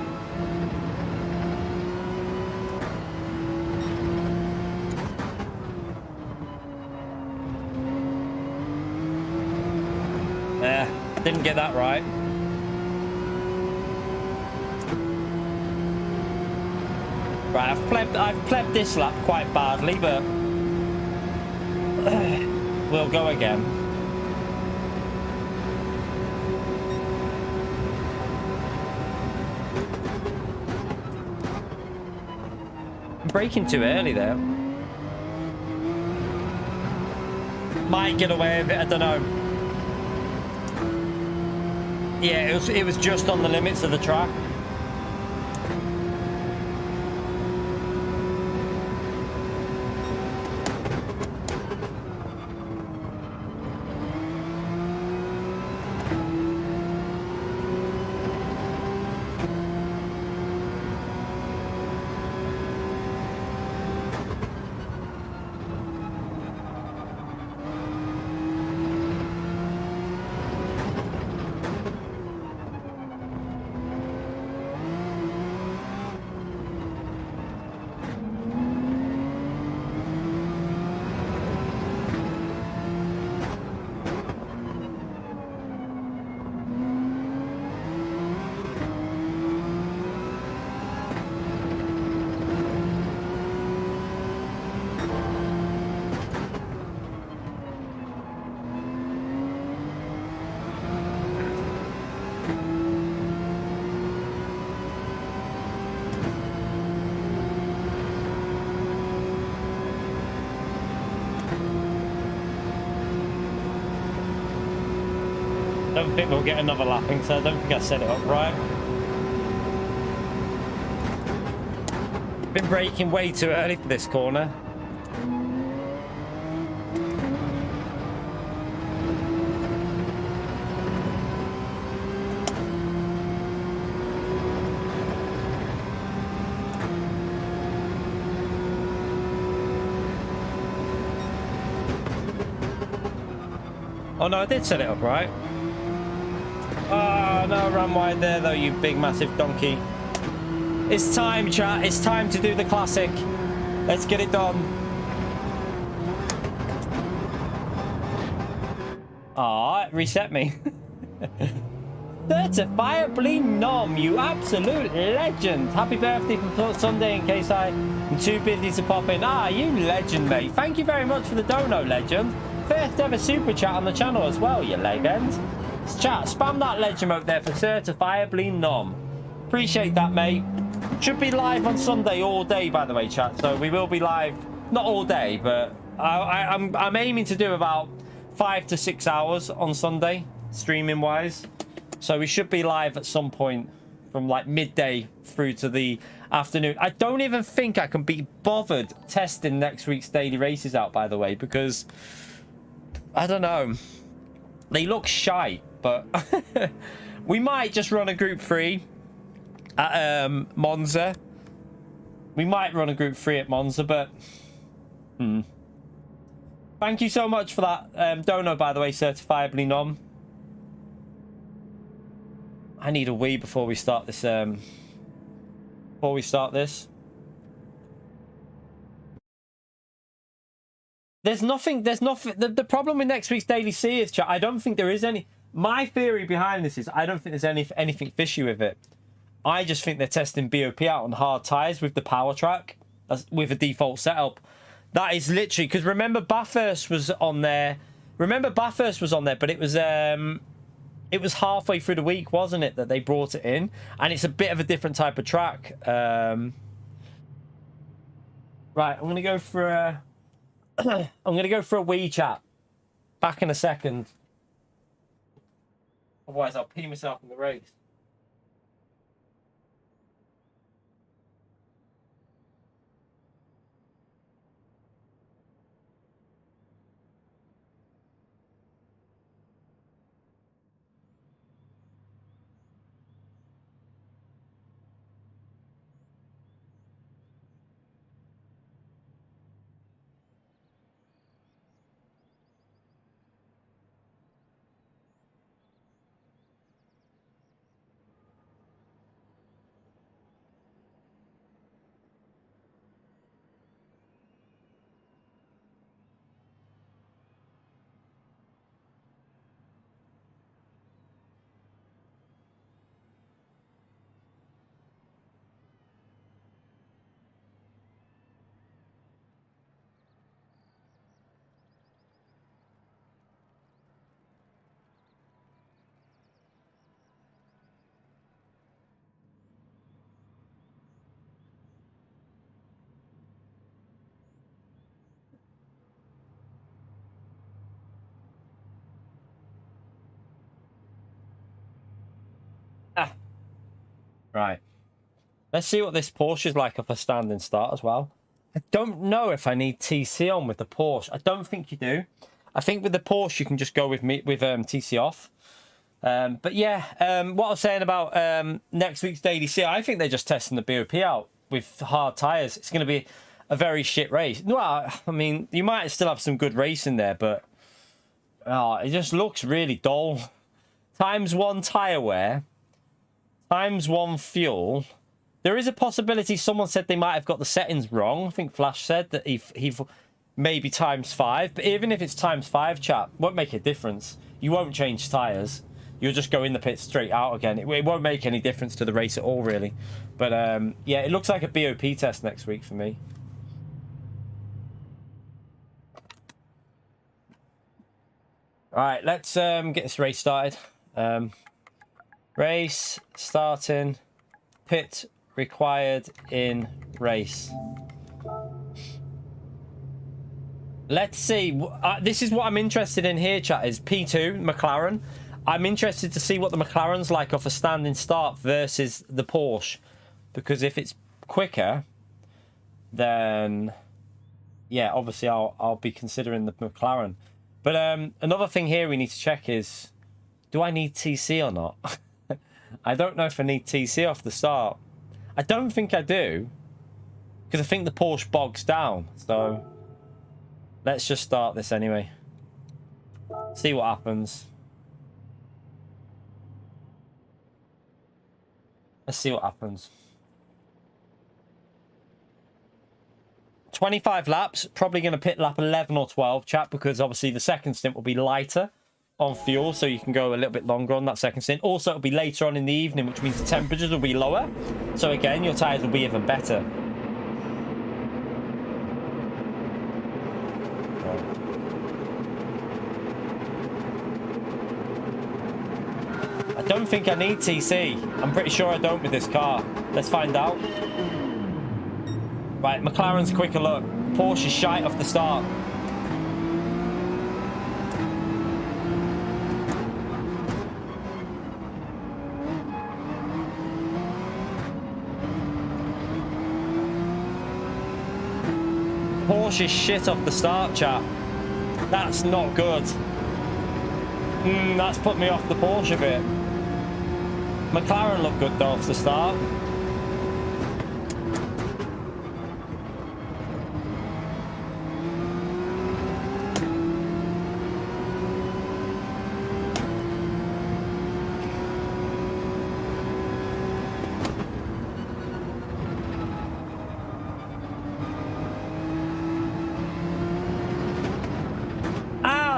Yeah, didn't get that right. Right, I've plebed this lap quite badly, but we'll go again. I'm braking too early there. Might get away with it, I don't know. Yeah, it was just on the limits of the track. Don't think we'll get another lapping, so I don't think I set it up right. Been braking way too early for this corner. Oh no, I did set it up right. Oh no, ran wide there though, you big massive donkey. It's time, chat. It's time to do the classic. Let's get it done. Ah, it reset me. Certifiably nom, you absolute legend. Happy birthday from Sunday in case I'm too busy to pop in. Ah, you legend, mate. Thank you very much for the dono, legend. First ever super chat on the channel as well, you legend. Chat, spam that legend out there for certifiably nom. Appreciate that, mate. Should be live on Sunday all day, by the way, chat. So we will be live, not all day, but I'm aiming to do about 5 to 6 hours on Sunday, streaming wise. So we should be live at some point from like midday through to the afternoon. I don't even think I can be bothered testing next week's daily races out, by the way, because I don't know. They look shite, but we might just run a group 3 at Monza. We might run a group 3 at Monza, but thank you so much for that dono, by the way, certifiably nom. I need a wee before we start this. There's nothing. The problem with next week's Daily C is, chat, I don't think there is any. My theory behind this is I don't think there's anything fishy with it. I just think they're testing BOP out on hard tyres with the power track, with a default setup. That is literally, because remember Bathurst was on there. But it was halfway through the week, wasn't it, that they brought it in, and it's a bit of a different type of track. Right, I'm gonna go for a. I'm gonna go for a wee chat. Back in a second. Otherwise, I'll pee myself in the race. Right. Let's see what this Porsche is like off a standing start as well. I don't know if I need TC on with the Porsche. I don't think you do. I think with the Porsche you can just go with TC off. But yeah, what I was saying about next week's Daily C, I think they're just testing the BOP out with hard tyres. It's going to be a very shit race. Well, I mean, you might still have some good racing there, but it just looks really dull. ×1 tyre wear, ×1 fuel. There is a possibility someone said they might have got the settings wrong. I think Flash said that he maybe ×5. But even if it's ×5, chat, won't make a difference. You won't change tyres. You'll just go in the pit straight out again. It won't make any difference to the race at all, really. But yeah, it looks like a BOP test next week for me. All right, let's get this race started. Race starting. Pit required in race. Let's see. This is what I'm interested in here, chat, is P2, McLaren. I'm interested to see what the McLaren's like off a standing start versus the Porsche, because if it's quicker, then yeah, obviously I'll be considering the McLaren. But another thing here we need to check is, do I need TC or not? I don't know if I need TC off the start. I don't think I do, because I think the Porsche bogs down. So let's just start this anyway. See what happens. Let's see what happens. 25 laps, probably going to pit lap 11 or 12, chat, because obviously the second stint will be lighter on fuel, so you can go a little bit longer on that second stint. Also, it'll be later on in the evening, which means the temperatures will be lower. So again, your tyres will be even better. I don't think I need TC. I'm pretty sure I don't with this car. Let's find out. Right, McLaren's quicker look. Porsche is shite off the start. Porsche is shit off the start, chat. That's not good. That's put me off the Porsche a bit. McLaren looked good though off the start.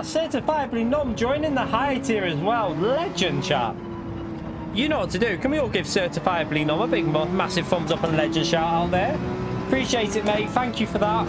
Certifiably numb joining the high tier as well. Legend, chat. You know what to do. Can we all give Certifiably numb a big massive thumbs up and legend shout out there? Appreciate it, mate. Thank you for that.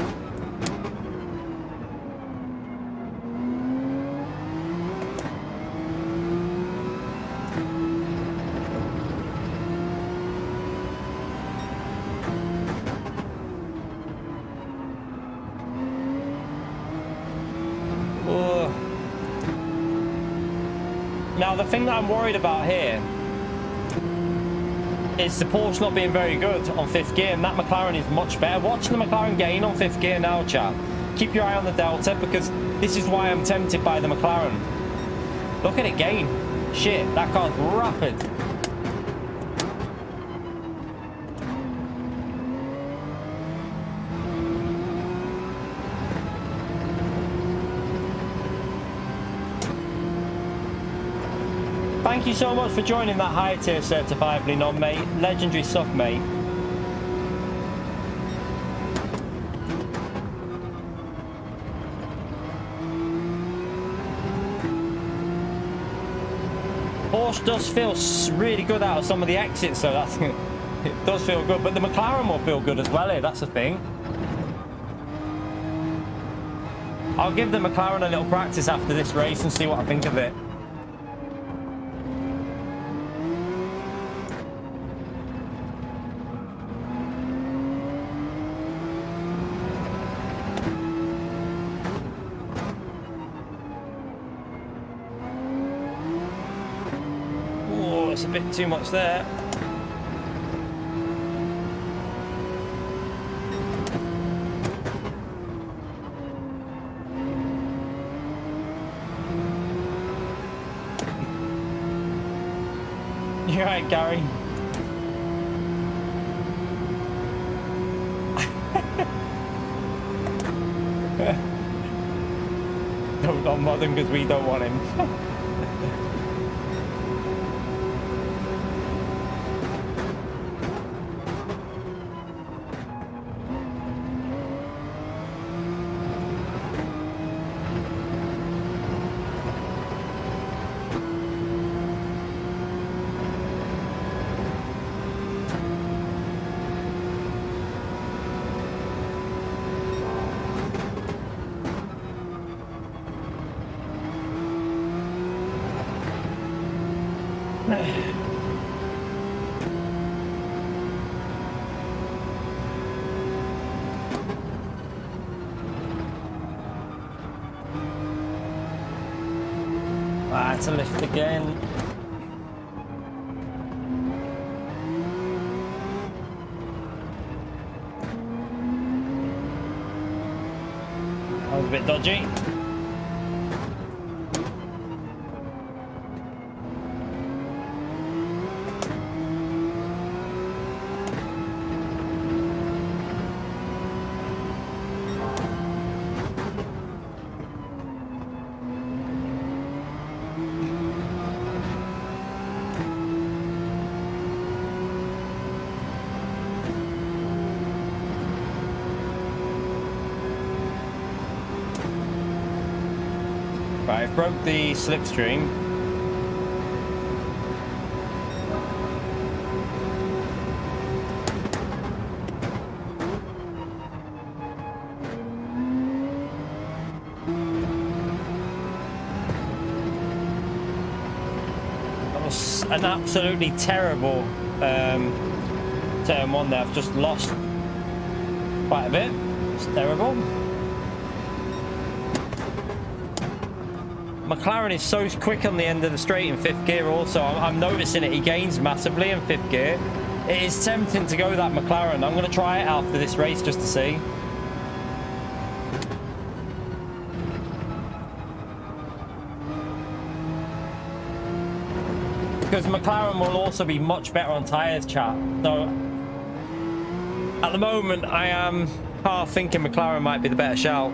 Now, the thing that I'm worried about here is the Porsche not being very good on 5th gear, and that McLaren is much better. Watching the McLaren gain on 5th gear now, chat. Keep your eye on the Delta, because this is why I'm tempted by the McLaren. Look at it gain. Shit, that car's rapid. Thank you so much for joining that high tier certifiably non, mate. Legendary stuff, mate. Porsche does feel really good out of some of the exits, so that's it does feel good. But the McLaren will feel good as well here. That's the thing. I'll give the McLaren a little practice after this race and see what I think of it. A bit too much there. You're right, Gary. Don't unmod him because we don't want him. I had to lift again. That was a bit dodgy. Right, I've broke the slipstream. That was an absolutely terrible turn one there. I've just lost quite a bit. It's terrible. McLaren is so quick on the end of the straight in fifth gear also. I'm noticing it. He gains massively in fifth gear. It is tempting to go that McLaren. I'm going to try it after this race just to see. Because McLaren will also be much better on tyres, chat. So at the moment, I am half thinking McLaren might be the better shout.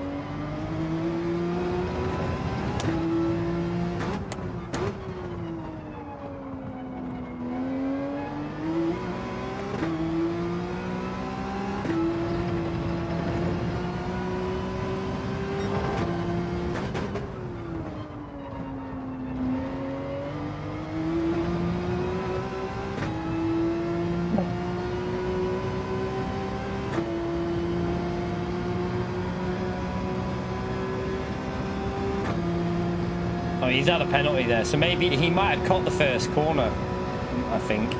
Oh, he's had a penalty there, so maybe he might have caught the first corner, I think.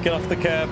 Get off the curb.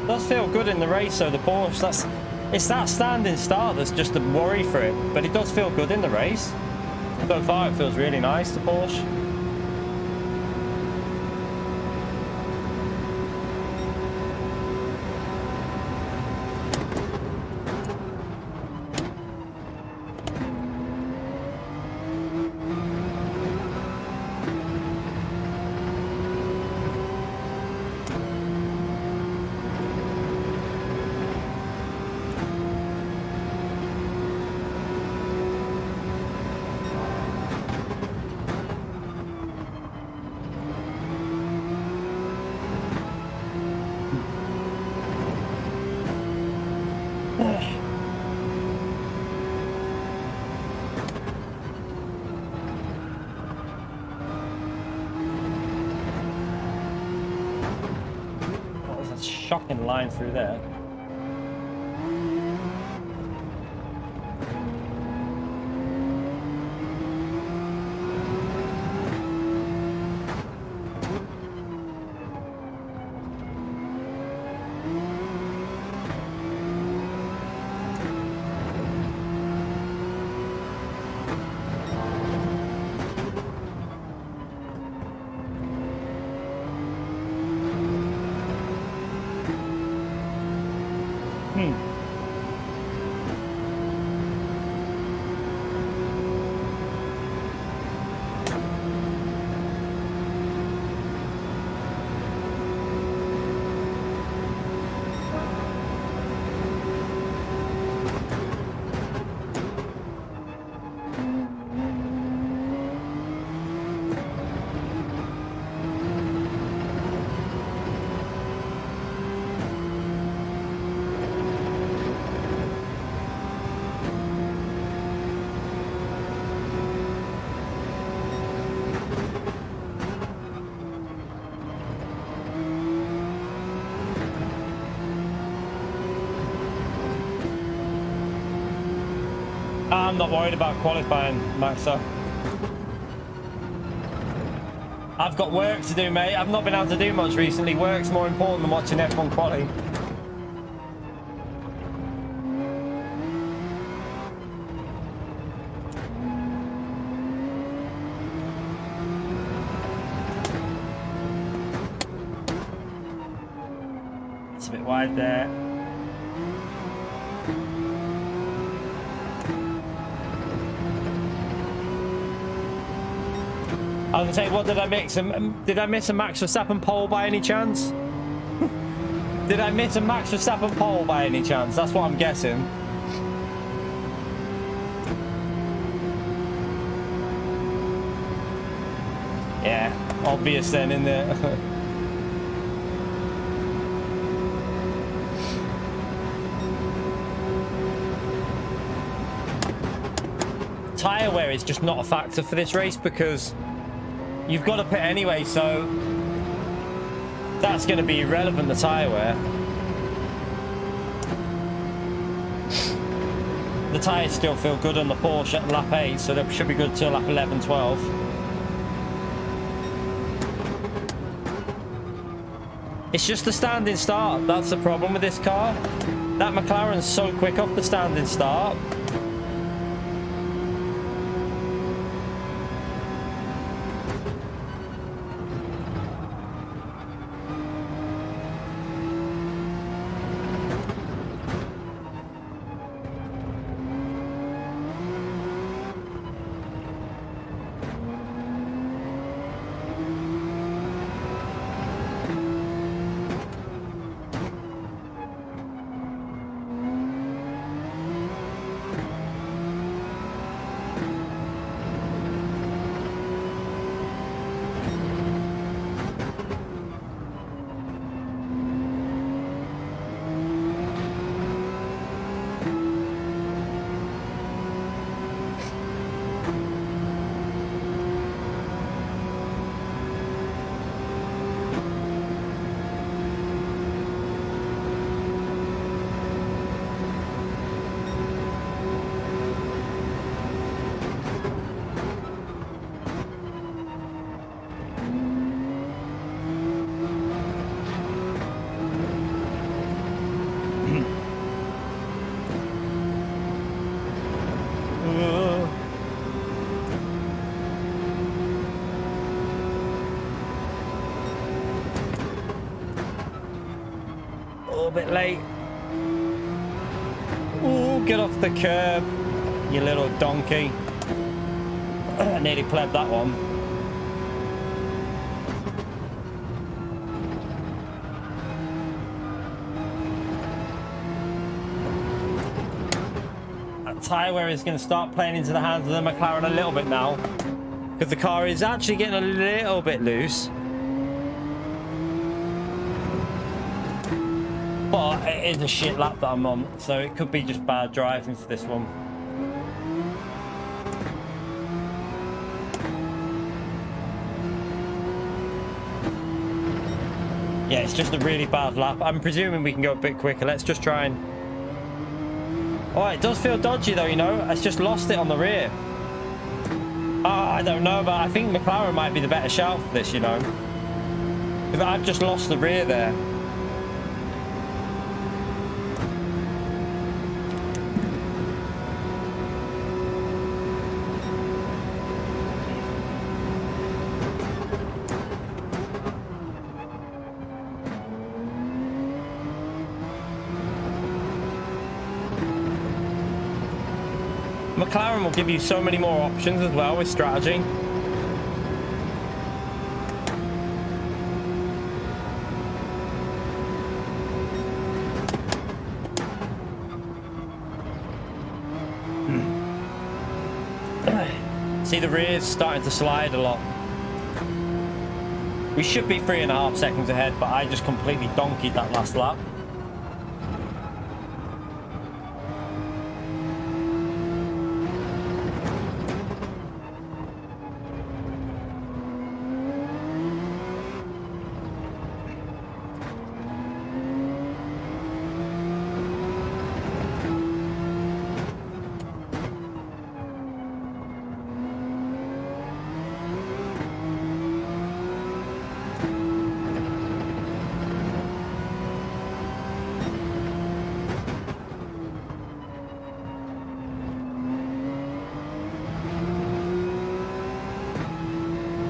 Does feel good in the race, so the Porsche, it's that standing start that's just a worry for it, but it does feel good in the race. So far it feels really nice, the Porsche. Shocking line through there. not worried about qualifying, Maxa. I've got work to do, mate. I've not been able to do much recently. Work's more important than watching F1 quali. It's a bit wide there. I was gonna say, what did I mix? Did I miss a Max Verstappen pole by any chance? Did I miss a Max Verstappen pole by any chance? That's what I'm guessing. Yeah, obvious then, in there. Tyre wear is just not a factor for this race because you've got to pit anyway, so that's going to be irrelevant, the tyre wear. The tyres still feel good on the Porsche at lap 8, so they should be good till lap 11, 12. It's just the standing start. That's the problem with this car. That McLaren's so quick off the standing start. Bit late. Ooh, get off the curb, you little donkey. I nearly plebbed that one. That tyre wear is going to start playing into the hands of the McLaren a little bit now, because the car is actually getting a little bit loose. But it is a shit lap that I'm on, so it could be just bad driving for this one. Yeah, it's just a really bad lap. I'm presuming we can go a bit quicker. Let's just try and... Oh, it does feel dodgy though, you know. It's just lost it on the rear. I don't know, but I think McLaren might be the better shout for this, you know. Because I've just lost the rear there. McLaren will give you so many more options as well with strategy. See, the rear's starting to slide a lot. We should be 3.5 seconds ahead, but I just completely donkeyed that last lap.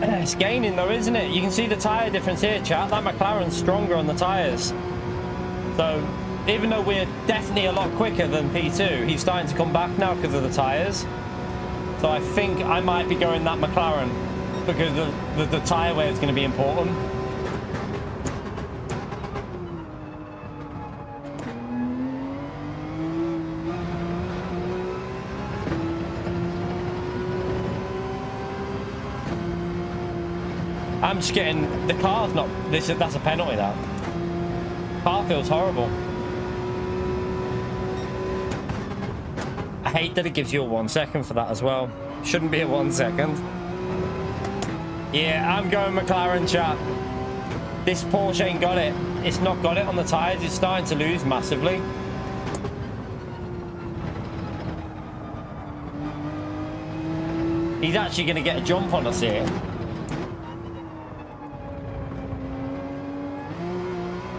It's gaining though, isn't it? You can see the tyre difference here, chat. That McLaren's stronger on the tyres. So, even though we're definitely a lot quicker than P2, he's starting to come back now because of the tyres. So I think I might be going that McLaren because the tyre wear is going to be important. I'm just getting the car's not. That's a penalty. That car feels horrible. I hate that it gives you a 1 second for that as well. Shouldn't be a 1 second. Yeah, I'm going McLaren, chat. This Porsche ain't got it. It's not got it on the tyres. It's starting to lose massively. He's actually going to get a jump on us here.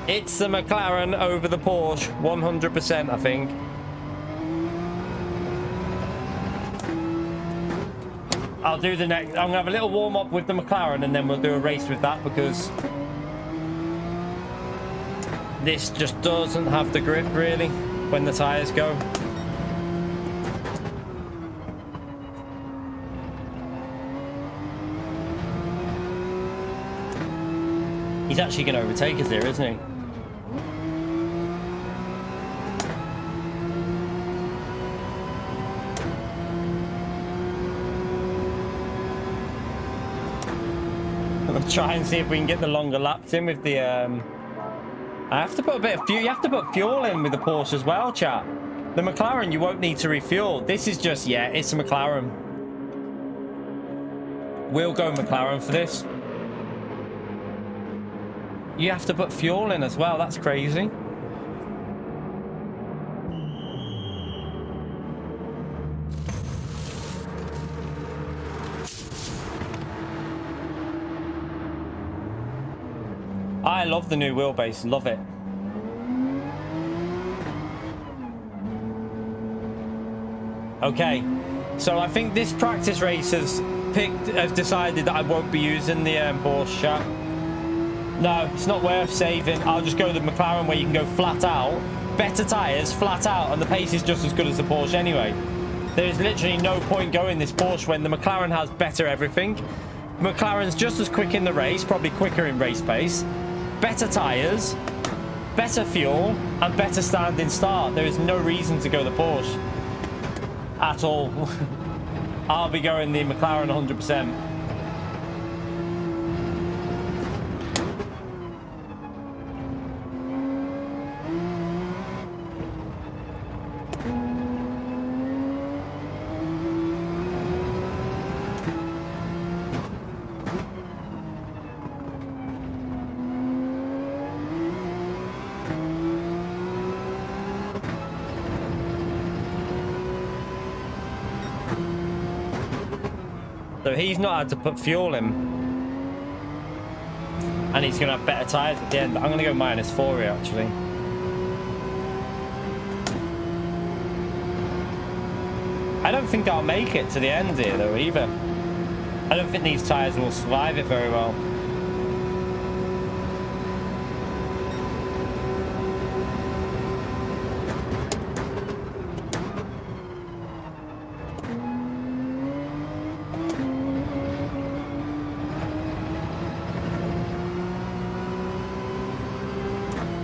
It's the McLaren over the Porsche, 100%, I think. I'll do the next. I'm going to have a little warm-up with the McLaren and then we'll do a race with that because this just doesn't have the grip, really, when the tyres go. He's actually going to overtake us here, isn't he? We'll try and see if we can get the longer laps in with the I have to put a bit of fuel. You have to put fuel in with the Porsche as well, chat. The McLaren you won't need to refuel. This is just, yeah, it's a McLaren. We'll go McLaren for this. You have to put fuel in as well. That's crazy. I love the new wheelbase. Love it. Okay. So I think this practice race has decided that I won't be using the Porsche, chat. No, it's not worth saving. I'll just go the McLaren where you can go flat out. Better tyres, flat out, and the pace is just as good as the Porsche anyway. There's literally no point going this Porsche when the McLaren has better everything. McLaren's just as quick in the race, probably quicker in race pace. Better tyres, better fuel, and better standing start. There is no reason to go the Porsche at all. I'll be going the McLaren 100%. So he's not had to put fuel in. And he's going to have better tyres at the end. I'm going to go -4 here, actually. I don't think I'll make it to the end here, though, either. I don't think these tyres will survive it very well.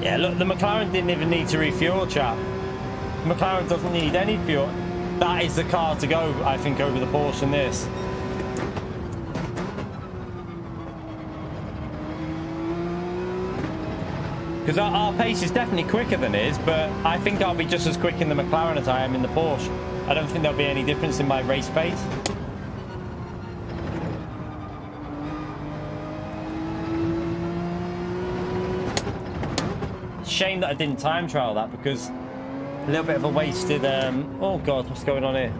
Yeah, look, the McLaren didn't even need to refuel, chap. The McLaren doesn't need any fuel. That is the car to go, I think, over the Porsche in this. Because our pace is definitely quicker than his, but I think I'll be just as quick in the McLaren as I am in the Porsche. I don't think there'll be any difference in my race pace. Shame that I didn't time trial that, because a little bit of a wasted oh god, what's going on here?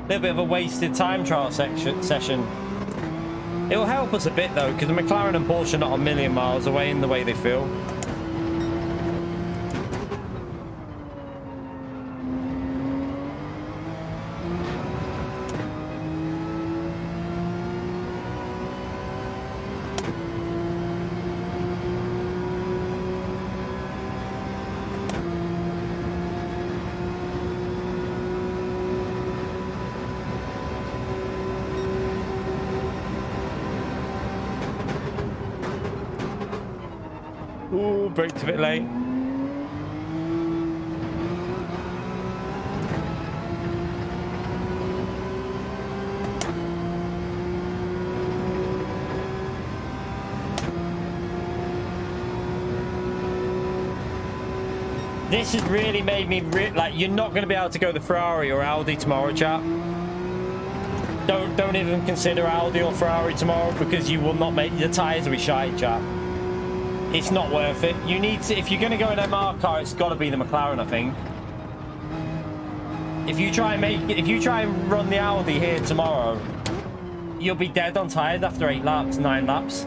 A little bit of a wasted time trial session. It will help us a bit though, because the McLaren and Porsche are not a million miles away in the way they feel. braked a bit late. This has really made me like, you're not going to be able to go the Ferrari or Audi tomorrow, chap. Don't even consider Audi or Ferrari tomorrow, because you will not make, the tyres will be shite, chap. It's not worth it. You need to, if you're going to go an MR car, it's got to be the McLaren, I think. If you try and run the Audi here tomorrow, you'll be dead on tyres after 8 laps, 9 laps.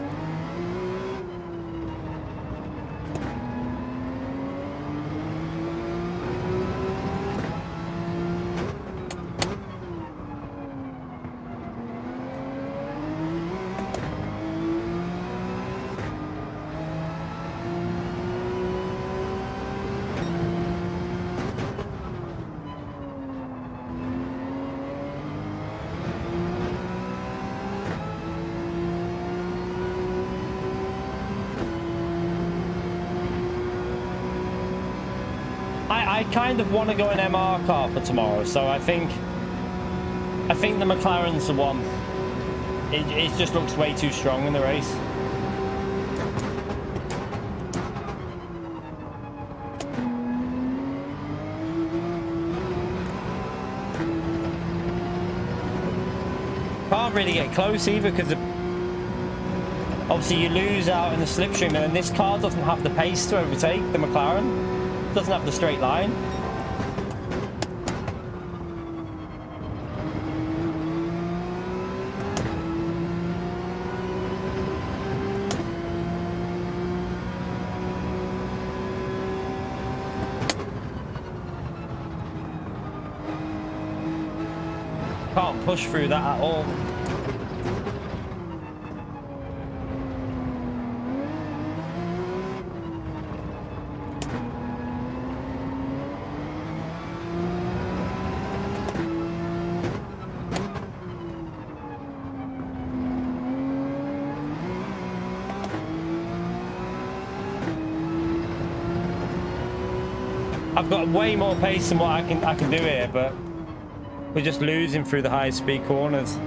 I kind of want to go an MR car for tomorrow, so I think the McLaren's the one. It just looks way too strong in the race. Can't really get close either, because obviously you lose out in the slipstream, and then this car doesn't have the pace to overtake the McLaren. Doesn't have the straight line. Can't push through that at all. I've got way more pace than what I can do here, but we're just losing through the high speed corners.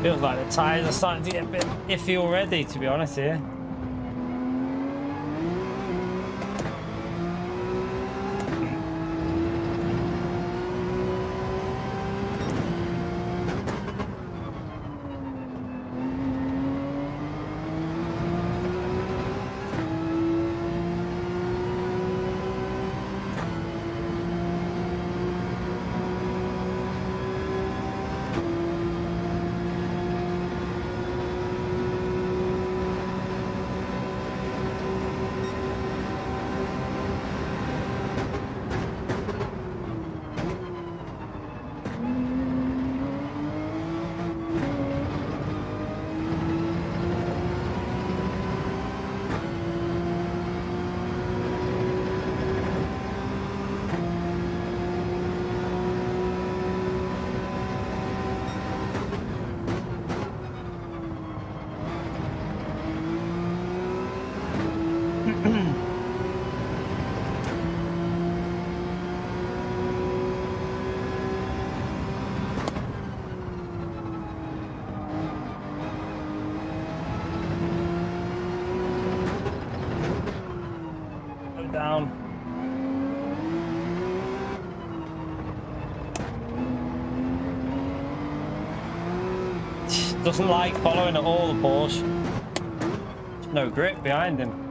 Feels like the tyres are starting to get a bit iffy already, to be honest here. Doesn't like following at all, the Porsche. No grip behind him.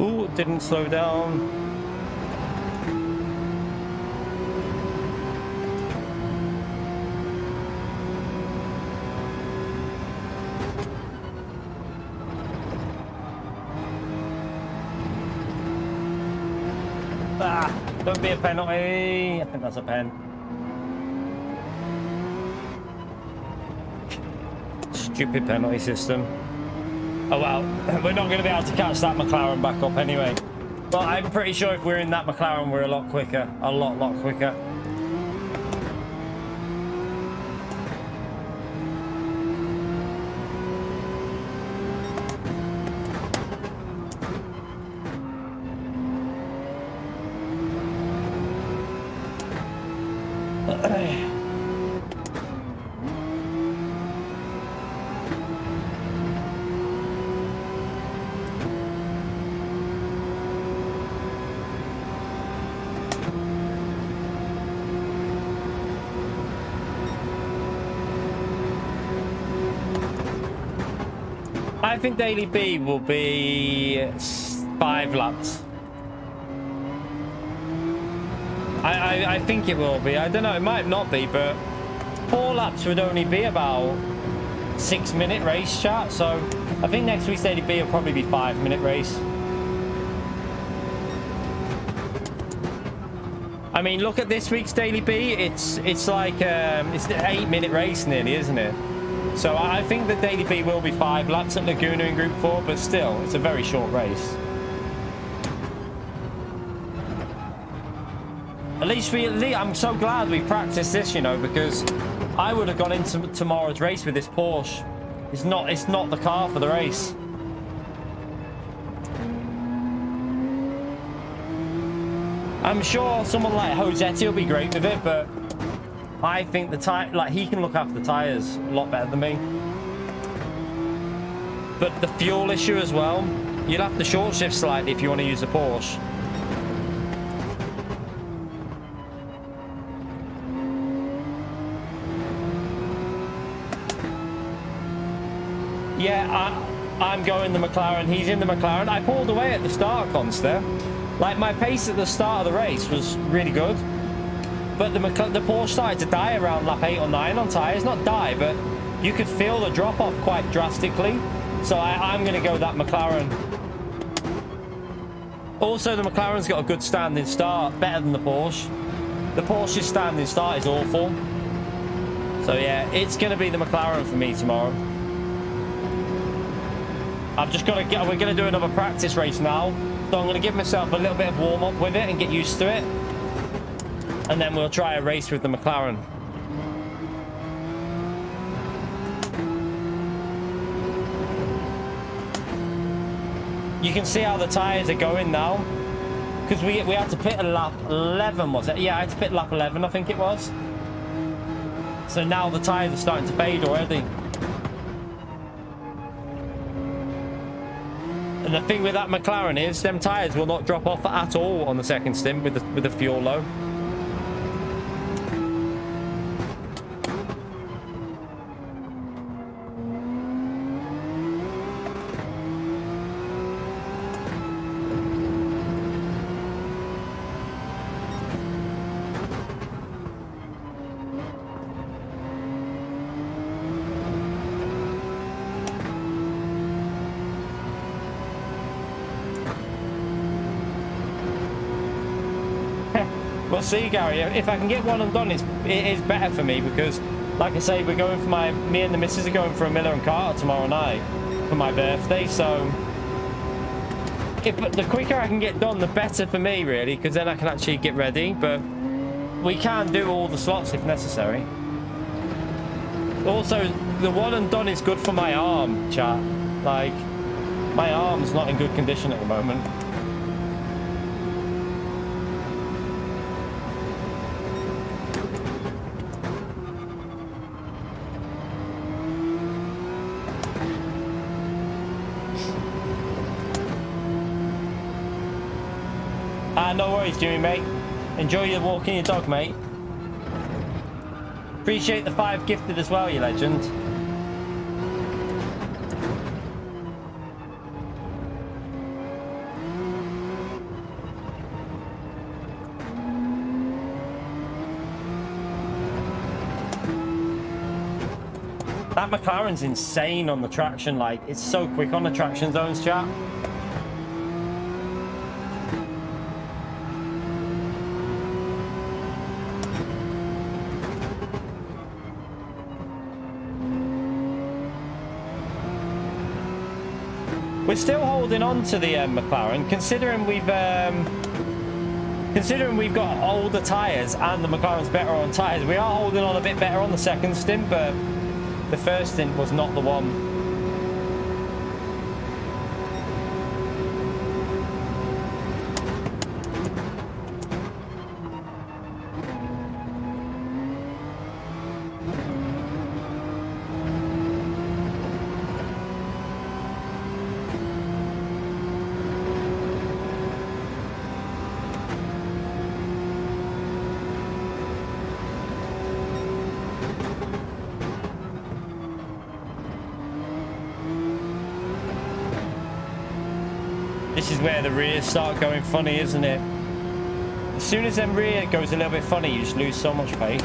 Ooh, didn't slow down. Ah, don't be a penalty. I think that's a pen. Stupid penalty system. Oh well, we're not going to be able to catch that McLaren back up anyway. But I'm pretty sure if we're in that McLaren, we're a lot quicker. A lot quicker. I think Daily B will be 5 laps. I think it will be. I don't know, it might not be, but 4 laps would only be about 6-minute race, chat. So I think next week's Daily B will probably be 5-minute race. I mean, look at this week's Daily B. It's like it's an 8-minute race nearly, isn't it? So I think the Daily B will be 5 laps at Laguna in Group 4, but still, it's a very short race. At least I'm so glad we practiced this, you know, because I would have gone into tomorrow's race with this Porsche. It's not the car for the race. I'm sure someone like Josetti will be great with it, but I think he can look after the tires a lot better than me. But the fuel issue as well, you'll have to short shift slightly if you want to use a Porsche. Yeah, I'm going the McLaren. He's in the McLaren. I pulled away at the start, Conster. Like, my pace at the start of the race was really good. But the Porsche started to die around lap 8 or 9 on tyres. Not die, but you could feel the drop-off quite drastically. So I'm going to go that McLaren. Also, the McLaren's got a good standing start, better than the Porsche. The Porsche's standing start is awful. So yeah, it's going to be the McLaren for me tomorrow. I've just got to we're going to do another practice race now. So I'm going to give myself a little bit of warm-up with it and get used to it. And then we'll try a race with the McLaren. You can see how the tyres are going now. Because we had to pit at lap 11, was it? Yeah, I had to pit lap 11, I think it was. So now the tyres are starting to fade already. And the thing with that McLaren is, them tyres will not drop off at all on the second stint with the fuel low. We'll see, Gary. If I can get one and done, it is better for me because, like I say, we're going for me and the missus are going for a Miller and Carter tomorrow night for my birthday. So if the quicker I can get done, the better for me, really, because then I can actually get ready. But we can do all the slots if necessary. Also, the one and done is good for my arm, chat. Like, my arm's not in good condition at the moment. No worries, Jimmy, mate. Enjoy your walking your dog, mate. Appreciate the 5 gifted as well, you legend. That McLaren's insane on the traction, like, it's so quick on the traction zones, chat. We're still holding on to the McLaren, considering we've got older tyres and the McLaren's better on tyres. We are holding on a bit better on the second stint, but the first stint was not the one. This is where the rears start going funny, isn't it? As soon as them rear goes a little bit funny, you just lose so much pace.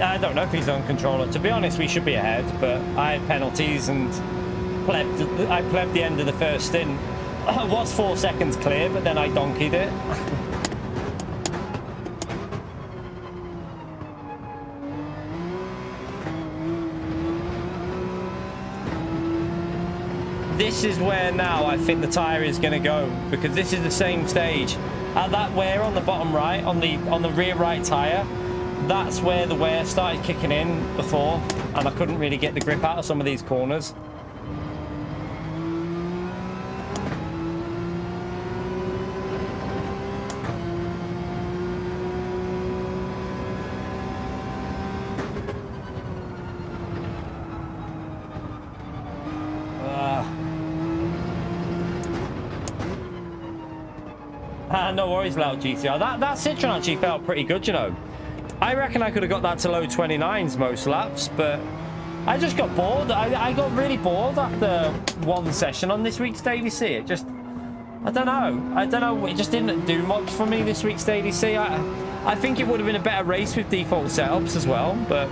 I don't know if he's on controller. To be honest, we should be ahead, but I had penalties and I plebbed the end of the first stint. I was 4 seconds clear, but then I donkeyed it. This is where now I think the tyre is going to go, because this is the same stage. At that wear on the bottom right, on the rear right tyre, that's where the wear started kicking in before, and I couldn't really get the grip out of some of these corners. No worries, loud GTR. That Citroen actually felt pretty good, you know. I reckon I could have got that to low 29s most laps, but I just got bored. I got really bored after one session on this week's Daily C. It just, I don't know. It just didn't do much for me this week's Daily C. I think it would have been a better race with default setups as well, but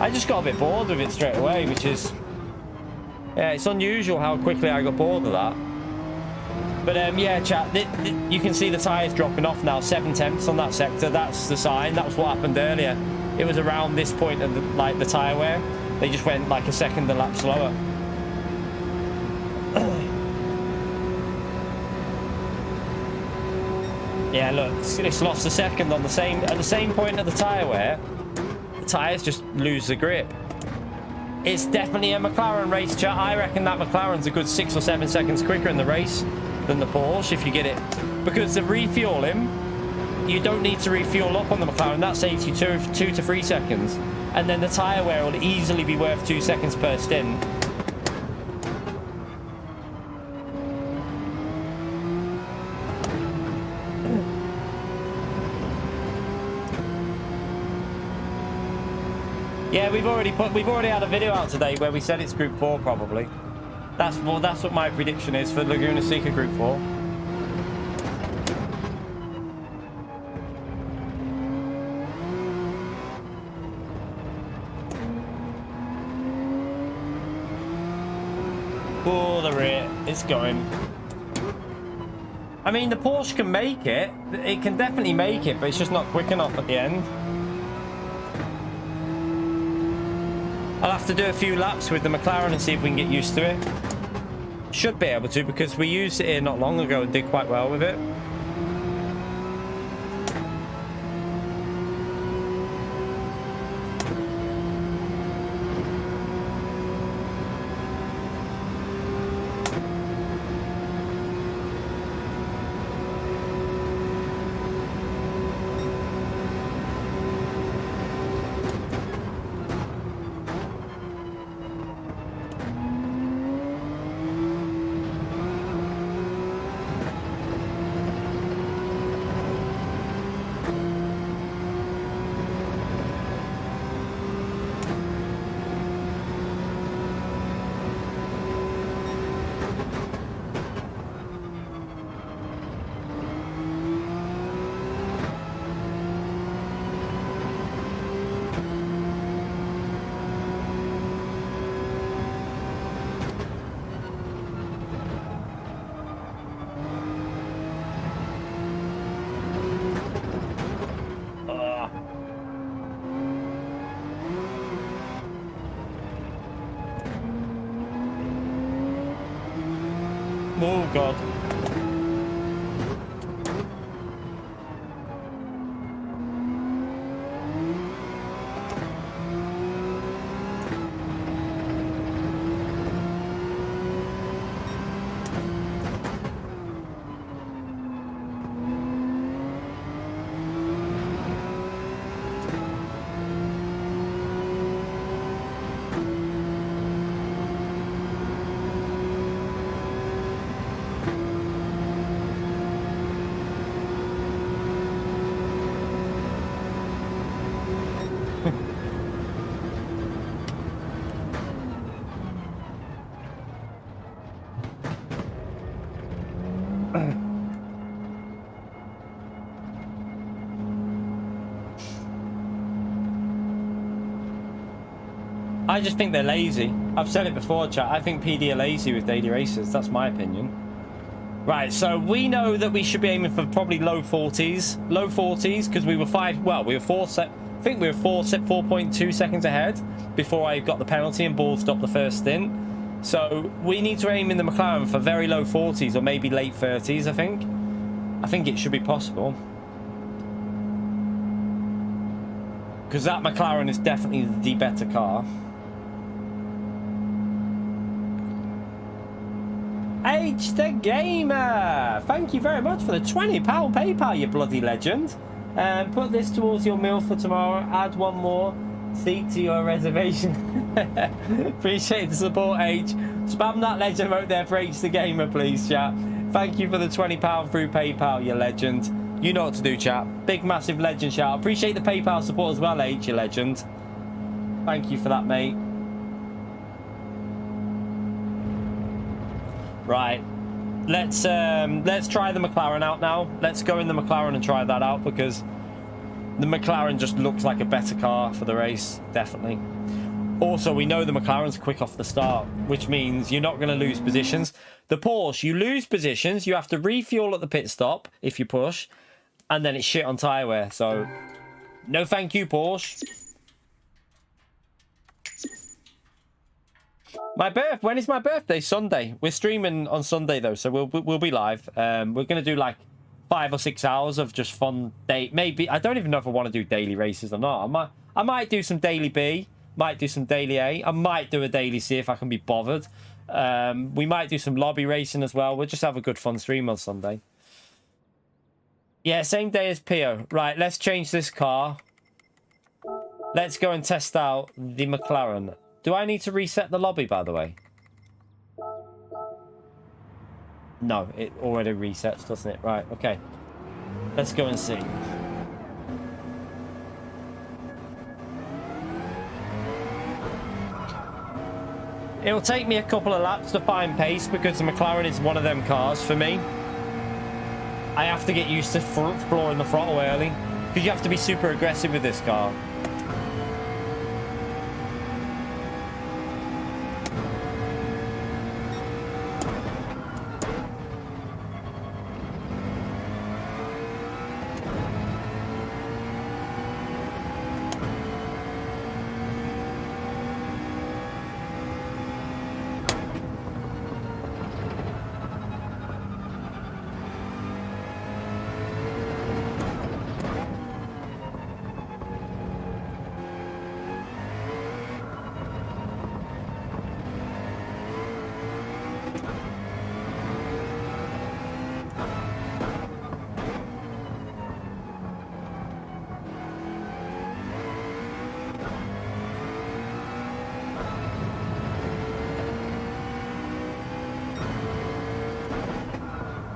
I just got a bit bored with it straight away, which is, yeah, it's unusual how quickly I got bored of that. But yeah, chat, you can see the tyres dropping off now, 7/10 on that sector. That's the sign. That was what happened earlier. It was around this point of the tyre wear. They just went like a second a lap slower. Yeah, look, it's lost a second on at the same point of the tyre wear. The tyres just lose the grip. It's definitely a McLaren race, chat. I reckon that McLaren's a good 6 or 7 seconds quicker in the race than the Porsche if you get it, because the refueling you don't need to refuel up on the McLaren. That saves you 2 to 3 seconds. And then the tyre wear will easily be worth 2 seconds per stint. Yeah, we've already had a video out today where we said it's Group 4 probably. That's what my prediction is for Laguna Seca Group 4. Oh, the rear, it's going. I mean, the Porsche can make it. It can definitely make it, but it's just not quick enough at the end. I'll have to do a few laps with the McLaren and see if we can get used to it. Should be able to, because we used it here not long ago and did quite well with it. Oh, God. I just think they're lazy. I've said it before, chat. I think PD are lazy with daily races. That's my opinion. Right, so we know that we should be aiming for probably low 40s. Low 40s, because we were 4.2 seconds ahead before I got the penalty and ball stopped the first stint. So we need to aim in the McLaren for very low 40s or maybe late 30s, I think. I think it should be possible. Because that McLaren is definitely the better car. H the Gamer! Thank you very much for the £20 PayPal, you bloody legend. Put this towards your meal for tomorrow. Add one more seat to your reservation. Appreciate the support, H. Spam that legend vote there for H the Gamer, please, chat. Thank you for the £20 through PayPal, you legend. You know what to do, chat. Big, massive legend shout. Appreciate the PayPal support as well, H, you legend. Thank you for that, mate. Right. Let's try the McLaren out now. Let's go in the McLaren and try that out, because the McLaren just looks like a better car for the race, definitely. Also, we know the McLaren's quick off the start, which means you're not going to lose positions. The Porsche, you lose positions, you have to refuel at the pit stop if you push, and then it's shit on tyre wear. So, no thank you, Porsche. When is my birthday? Sunday. We're streaming on Sunday though, so we'll be live. We're gonna do like 5 or 6 hours of just fun day. Maybe I don't even know if I want to do daily races or not. I might do some daily B, might do some daily A. I might do a daily C if I can be bothered. We might do some lobby racing as well. We'll just have a good fun stream on Sunday. Yeah, same day as Pio. Right, let's change this car. Let's go and test out the McLaren. Do I need to reset the lobby, by the way? No, it already resets, doesn't it? Right, okay. Let's go and see. It'll take me a couple of laps to find pace because the McLaren is one of them cars for me. I have to get used to flooring the throttle early because you have to be super aggressive with this car.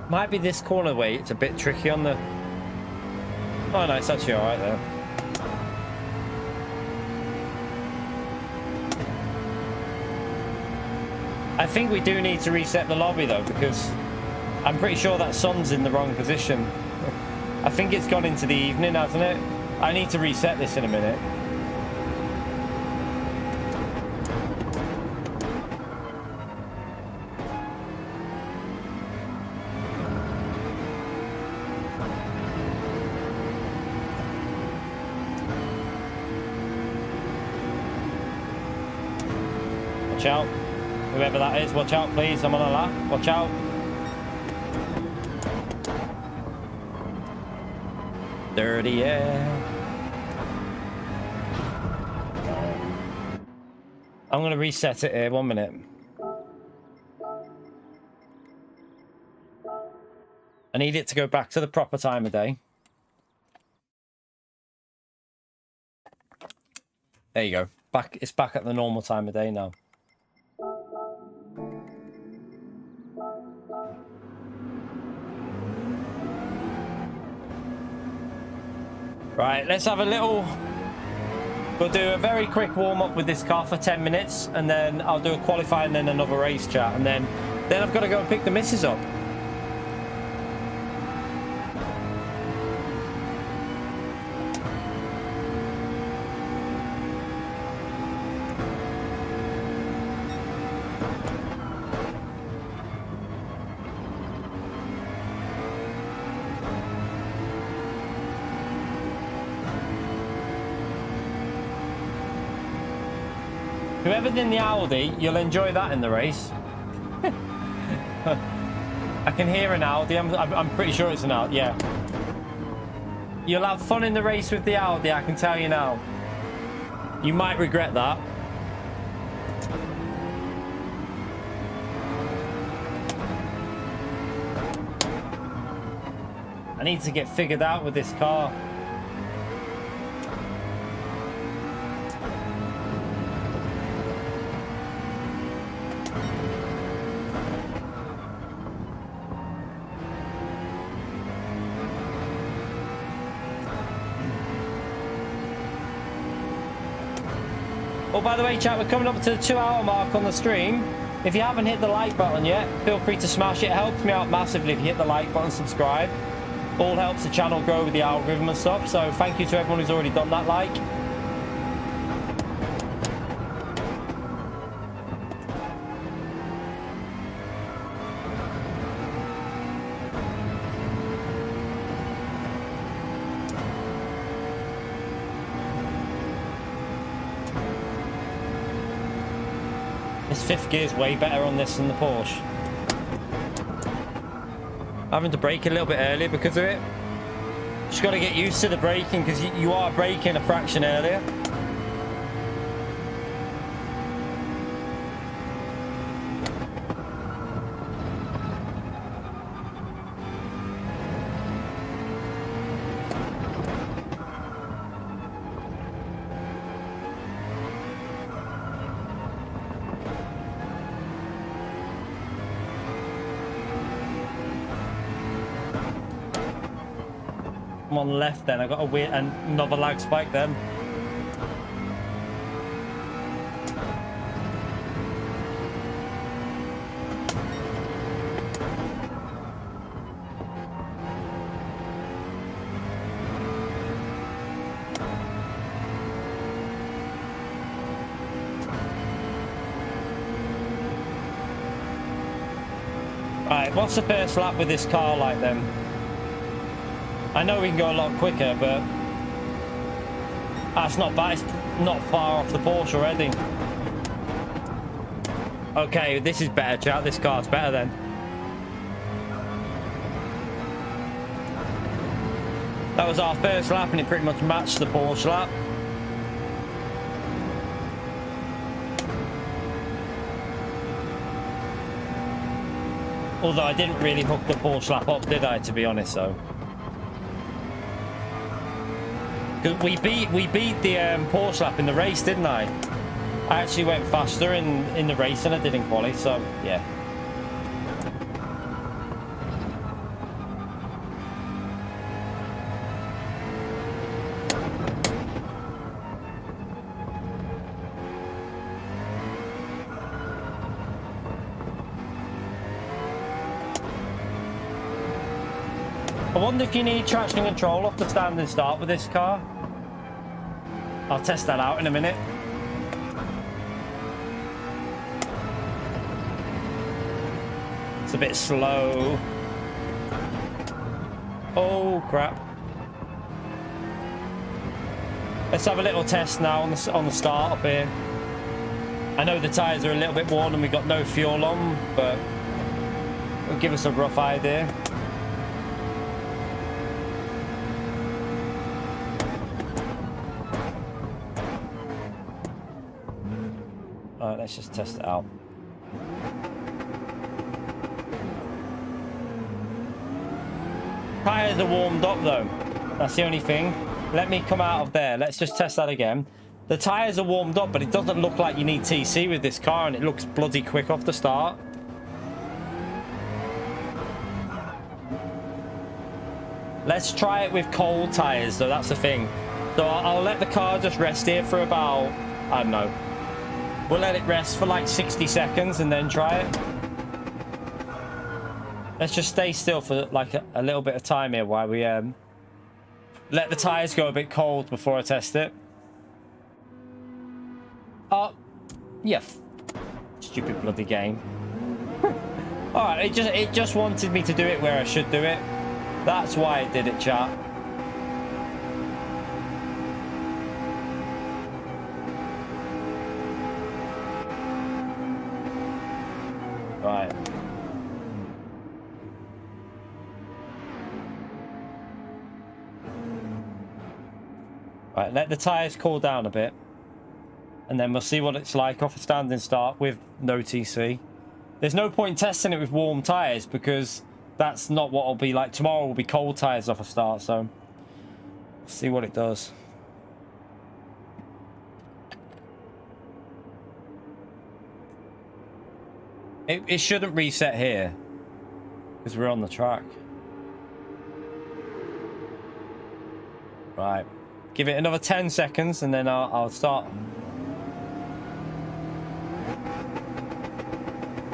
Might be this corner way. It's a bit tricky on the... Oh no, it's actually alright there. I think we do need to reset the lobby though, because I'm pretty sure that sun's in the wrong position. I think it's gone into the evening, hasn't it? I need to reset this in a minute. Watch out. Whoever that is, watch out please. I'm on a lap. Watch out. Dirty, yeah. I'm going to reset it here. 1 minute. I need it to go back to the proper time of day. There you go. Back. It's back at the normal time of day now. Right, let's have a little... We'll do a very quick warm-up with this car for 10 minutes, and then I'll do a qualify and then another race chat, and then I've got to go and pick the missus up. Whoever's in the Audi, you'll enjoy that in the race. I can hear an Audi. I'm pretty sure it's an Audi. Yeah. You'll have fun in the race with the Audi, I can tell you now. You might regret that. I need to get figured out with this car. Oh, by the way, chat, we're coming up to the 2-hour mark on the stream. If you haven't hit the like button yet, feel free to smash it. It helps me out massively if you hit the like button, subscribe. All helps the channel grow with the algorithm and stuff. So thank you to everyone who's already done that like. This fifth gear is way better on this than the Porsche. Having to brake a little bit earlier because of it. Just got to get used to the braking because you are braking a fraction earlier. I'm on left then. I got a weird another lag spike then. Right, what's the first lap with this car like then? I know we can go a lot quicker, but that's not bad. It's not far off the Porsche already. Okay, this is better, chat. This car's better then. That was our first lap and it pretty much matched the Porsche lap. Although I didn't really hook the Porsche lap up, did I, to be honest, though? We beat the Porsche lap in the race, didn't I? I actually went faster in the race than I did in quali, so yeah. I wonder if you need traction control off the standing start with this car. I'll test that out in a minute. It's a bit slow. Oh crap. Let's have a little test now on the start up here. I know the tyres are a little bit worn and we've got no fuel on, but it'll give us a rough idea. Alright, let's just test it out. Tyres are warmed up though. That's the only thing. Let me come out of there. Let's just test that again. The tyres are warmed up, but it doesn't look like you need TC with this car, and it looks bloody quick off the start. Let's try it with cold tyres though, that's the thing. So I'll let the car just rest here for about, I don't know. We'll let it rest for like 60 seconds and then try it. Let's just stay still for like a little bit of time here while we let the tyres go a bit cold before I test it. Oh, yeah. Stupid bloody game. Alright, it just wanted me to do it where I should do it. That's why it did it, chat. Right. Right, let the tyres cool down a bit. And then we'll see what it's like off a standing start with no TC. There's no point testing it with warm tyres because that's not what it'll be like. Tomorrow will be cold tyres off a start, so see what it does. It shouldn't reset here because we're on the track. Right, give it another 10 seconds and then I'll start.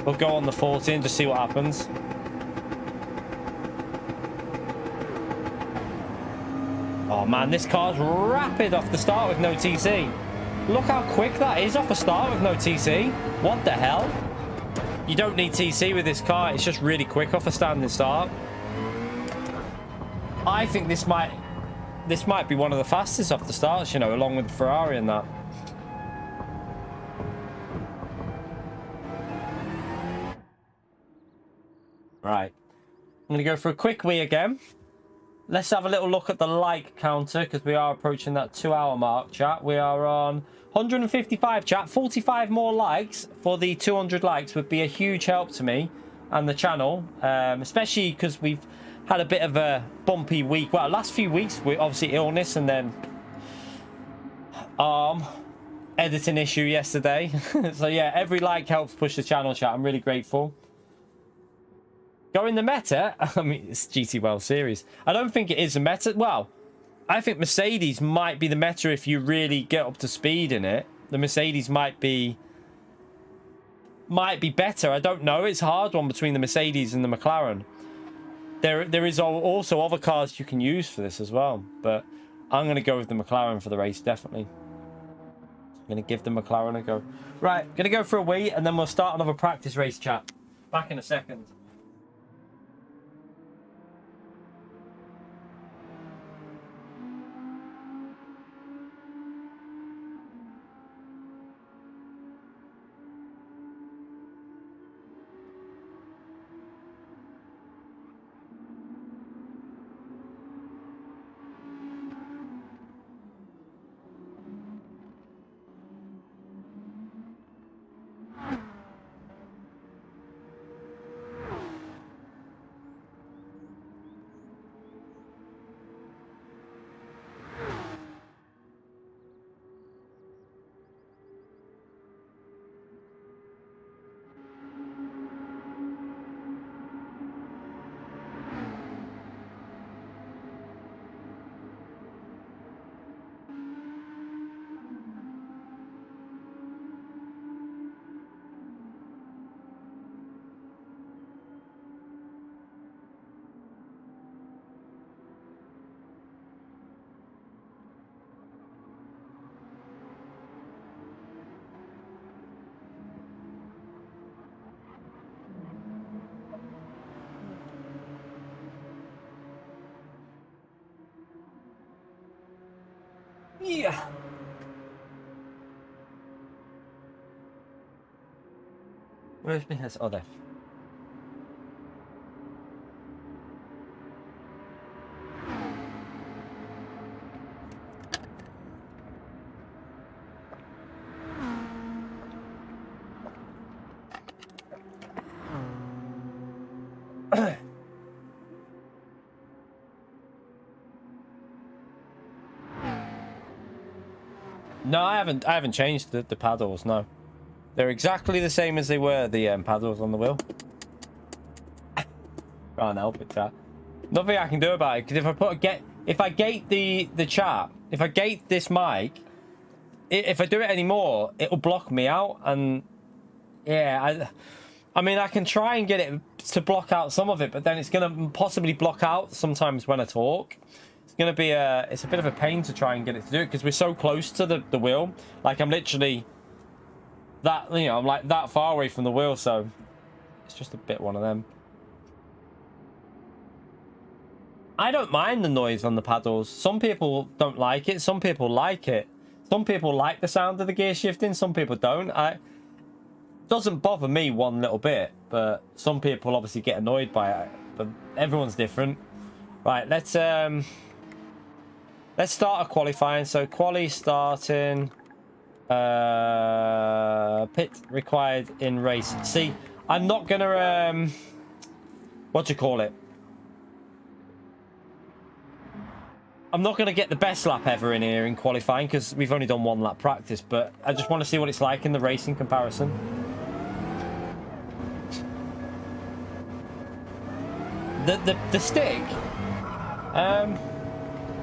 We'll go on the 40 and just see what happens. Oh man, this car's rapid off the start with no TC. Look how quick that is off the start with no TC. What the hell? You don't need TC with this car. It's just really quick off a standing start. I think this might be one of the fastest off the starts, you know, along with the Ferrari and that. Right, I'm going to go for a quick wee again. Let's have a little look at the like counter because we are approaching that 2-hour mark, chat. We are on 155, chat. 45 more likes for the 200 likes would be a huge help to me and the channel, especially because we've had a bit of a bumpy week. Well, last few weeks, we obviously illness and then editing issue yesterday. So yeah, every like helps push the channel, chat. I'm really grateful. Going the meta? I mean, it's GT World Series. I don't think it is a meta. Well, I think Mercedes might be the meta if you really get up to speed in it. The Mercedes might be better. I don't know. It's a hard one between the Mercedes and the McLaren. There is also other cars you can use for this as well. But I'm going to go with the McLaren for the race, definitely. I'm going to give the McLaren a go. Right, going to go for a wee, and then we'll start another practice race chat. Back in a second. Yeah. Where's my head? Oh, there. No, I haven't changed the paddles, no. They're exactly the same as they were, the paddles on the wheel. Can't help it, chat. Nothing I can do about it, because if I gate the chat, if I gate this mic, if I do it anymore, it'll block me out, and yeah, I mean, I can try and get it to block out some of it, but then it's gonna possibly block out sometimes when I talk. It's a bit of a pain to try and get it to do it because we're so close to the wheel. Like, I'm literally that, you know, I'm like that far away from the wheel, so it's just a bit one of them. I don't mind the noise on the paddles. Some people don't like it. Some people like it. Some people like the sound of the gear shifting. Some people don't. It doesn't bother me one little bit, but some people obviously get annoyed by it. But everyone's different. Right, let's start a qualifying. So quali starting. Pit required in race. See, I'm not gonna what do you call it? I'm not gonna get the best lap ever in here in qualifying because we've only done one lap practice, but I just want to see what it's like in the racing comparison. The stick,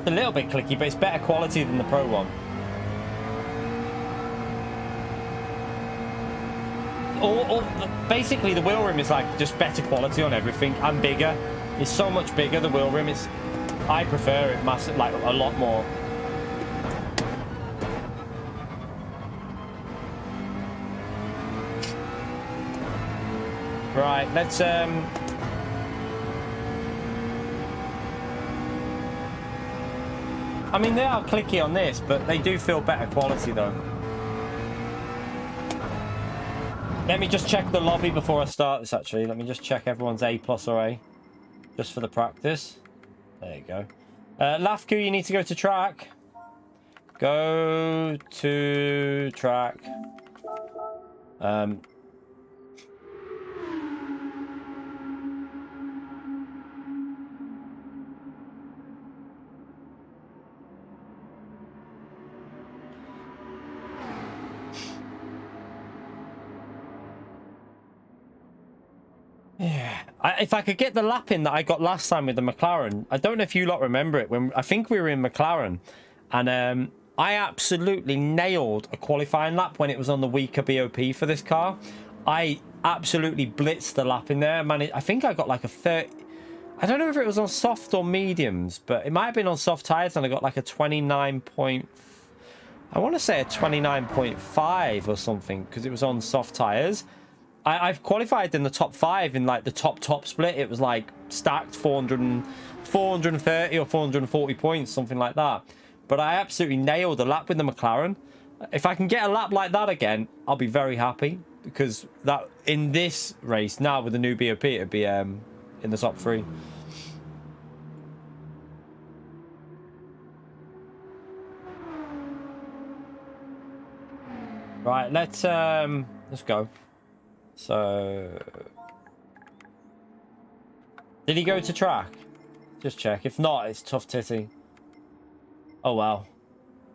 it's a little bit clicky, but it's better quality than the Pro one. Basically, the wheel rim is like just better quality on everything and bigger. It's so much bigger, the wheel rim. I prefer it massive, like a lot more. Right, let's I mean, they are clicky on this, but they do feel better quality though. Let me just check the lobby before I start this, actually. Let me just check everyone's A+ or A. Just for the practice. There you go. Lafku, you need to go to track. Go to track. Yeah, If I could get the lap in that I got last time with the McLaren, I don't know if you lot remember it. When I think we were in McLaren, and I absolutely nailed a qualifying lap when it was on the weaker BOP for this car. I absolutely blitzed the lap in there. Man, I think I got like a 30... I don't know if it was on soft or mediums, but it might have been on soft tyres, and I got like a 29 point... I want to say a 29.5 or something, because it was on soft tyres. I've qualified in the top 5 in like the top split. It was like stacked 430 or 440 points, something like that. But I absolutely nailed a lap with the McLaren. If I can get a lap like that again, I'll be very happy, because that in this race now with the new BOP, it'd be in the top 3. Right, let's go. So, did he go to track? Just check. If not, it's tough titty. Oh wow.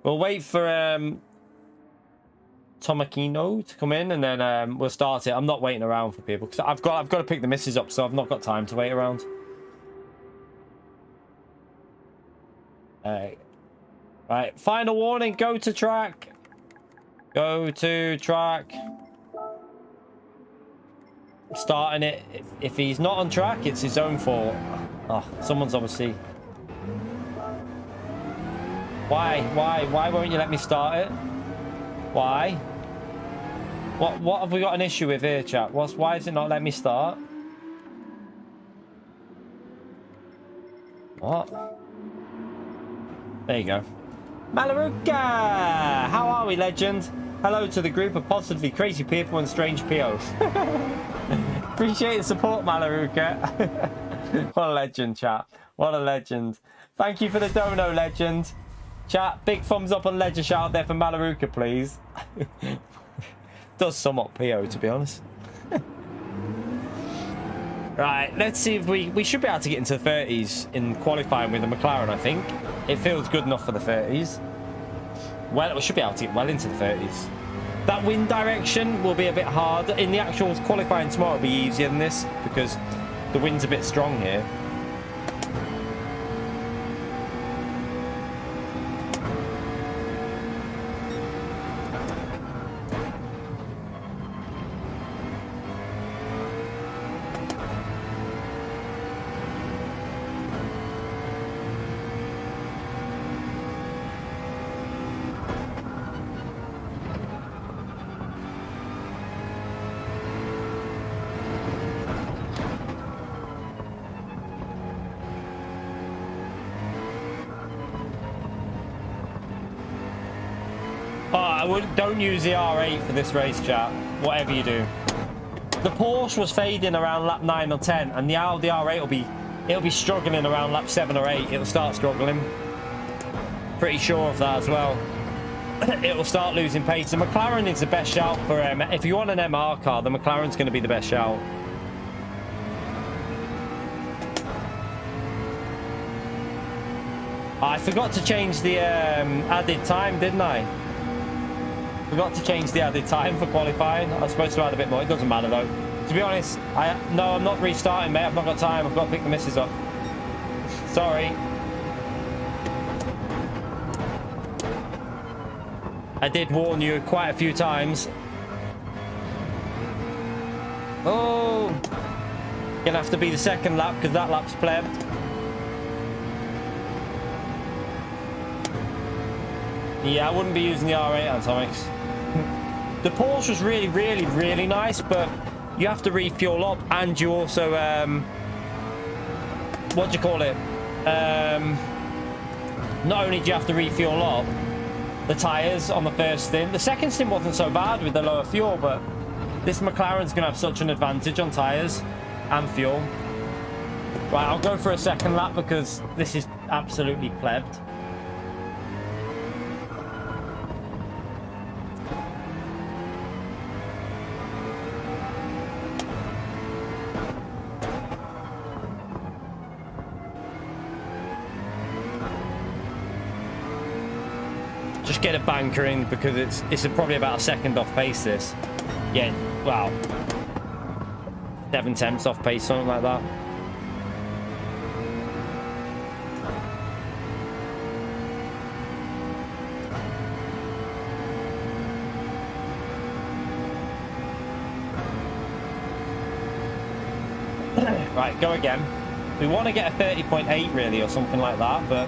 We'll wait for Tomakino to come in, and then we'll start it. I'm not waiting around for people, because I've got to pick the missus up, so I've not got time to wait around. Right, final warning, go to track. Go to track. Starting it. If he's not on track, it's his own fault. Oh, someone's obviously... Why won't you let me start it? Why? What have we got an issue with here, chat? Why is it not letting me start? What? There you go. Malaruka! How are we, legend? Hello to the group of positively crazy people and strange POs. Appreciate the support, Malaruka. What a legend, chat. What a legend. Thank you for the dono, legend. Chat, big thumbs up on legend shout out there for Malaruka, please. Does sum up PO, to be honest. Right, let's see if we should be able to get into the 30s in qualifying with the McLaren, I think. It feels good enough for the 30s. Well, we should be able to get well into the 30s. That wind direction will be a bit hard. In the actual qualifying tomorrow, it'll be easier than this, because the wind's a bit strong here. Don't use the R8 for this race, chat. Whatever you do. The Porsche was fading around lap 9 or 10, and the Audi R8 it'll be struggling around lap 7 or 8. It'll start struggling. Pretty sure of that as well. It'll start losing pace. The McLaren is the best shout for if you want an MR car, the McLaren's going to be the best shout. I forgot to change the added time, didn't I? Forgot to change the added time for qualifying. I was supposed to add a bit more. It doesn't matter though. To be honest, no, I'm not restarting, mate. I've not got time. I've got to pick the missus up. Sorry. I did warn you quite a few times. Oh, gonna have to be the second lap because that lap's plebbed. Yeah, I wouldn't be using the R8 Atomics. The Porsche was really, really, really nice, but you have to refuel up, and you also, what do you call it? Not only do you have to refuel up the tyres on the first stint, the second stint wasn't so bad with the lower fuel, but this McLaren's going to have such an advantage on tyres and fuel. Right, I'll go for a second lap because this is absolutely plebbed. Just get a banker in because it's probably about a second off pace this. Yeah, wow. 7/10 off pace, something like that. Right, go again. We want to get a 30.8 really, or something like that, but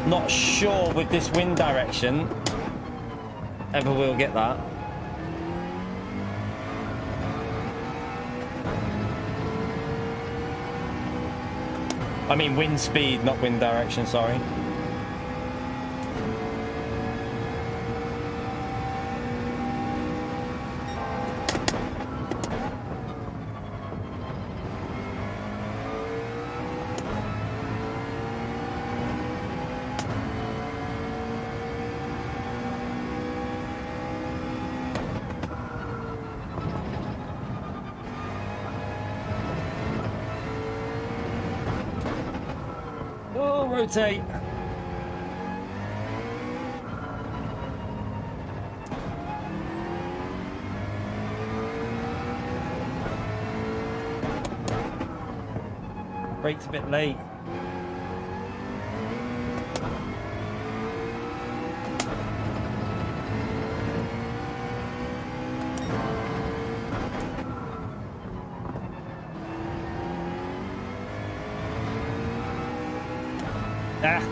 not sure with this wind direction ever we'll get that. I mean wind speed, not wind direction, sorry. Rotate. Brake's a bit late. Ah.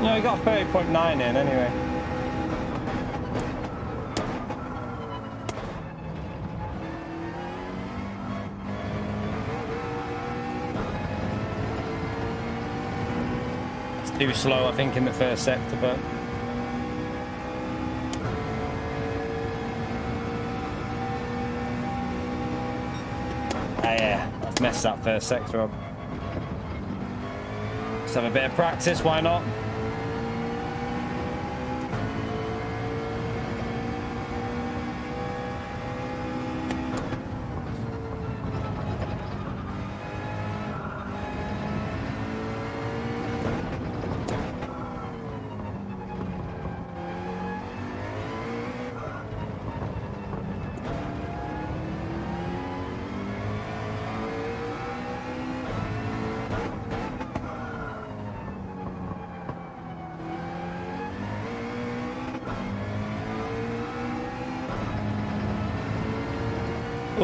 Yeah, we got 30.9 in anyway. Too slow, I think, in the first sector, but yeah, I've messed that first sector up. Let's have a bit of practice, why not?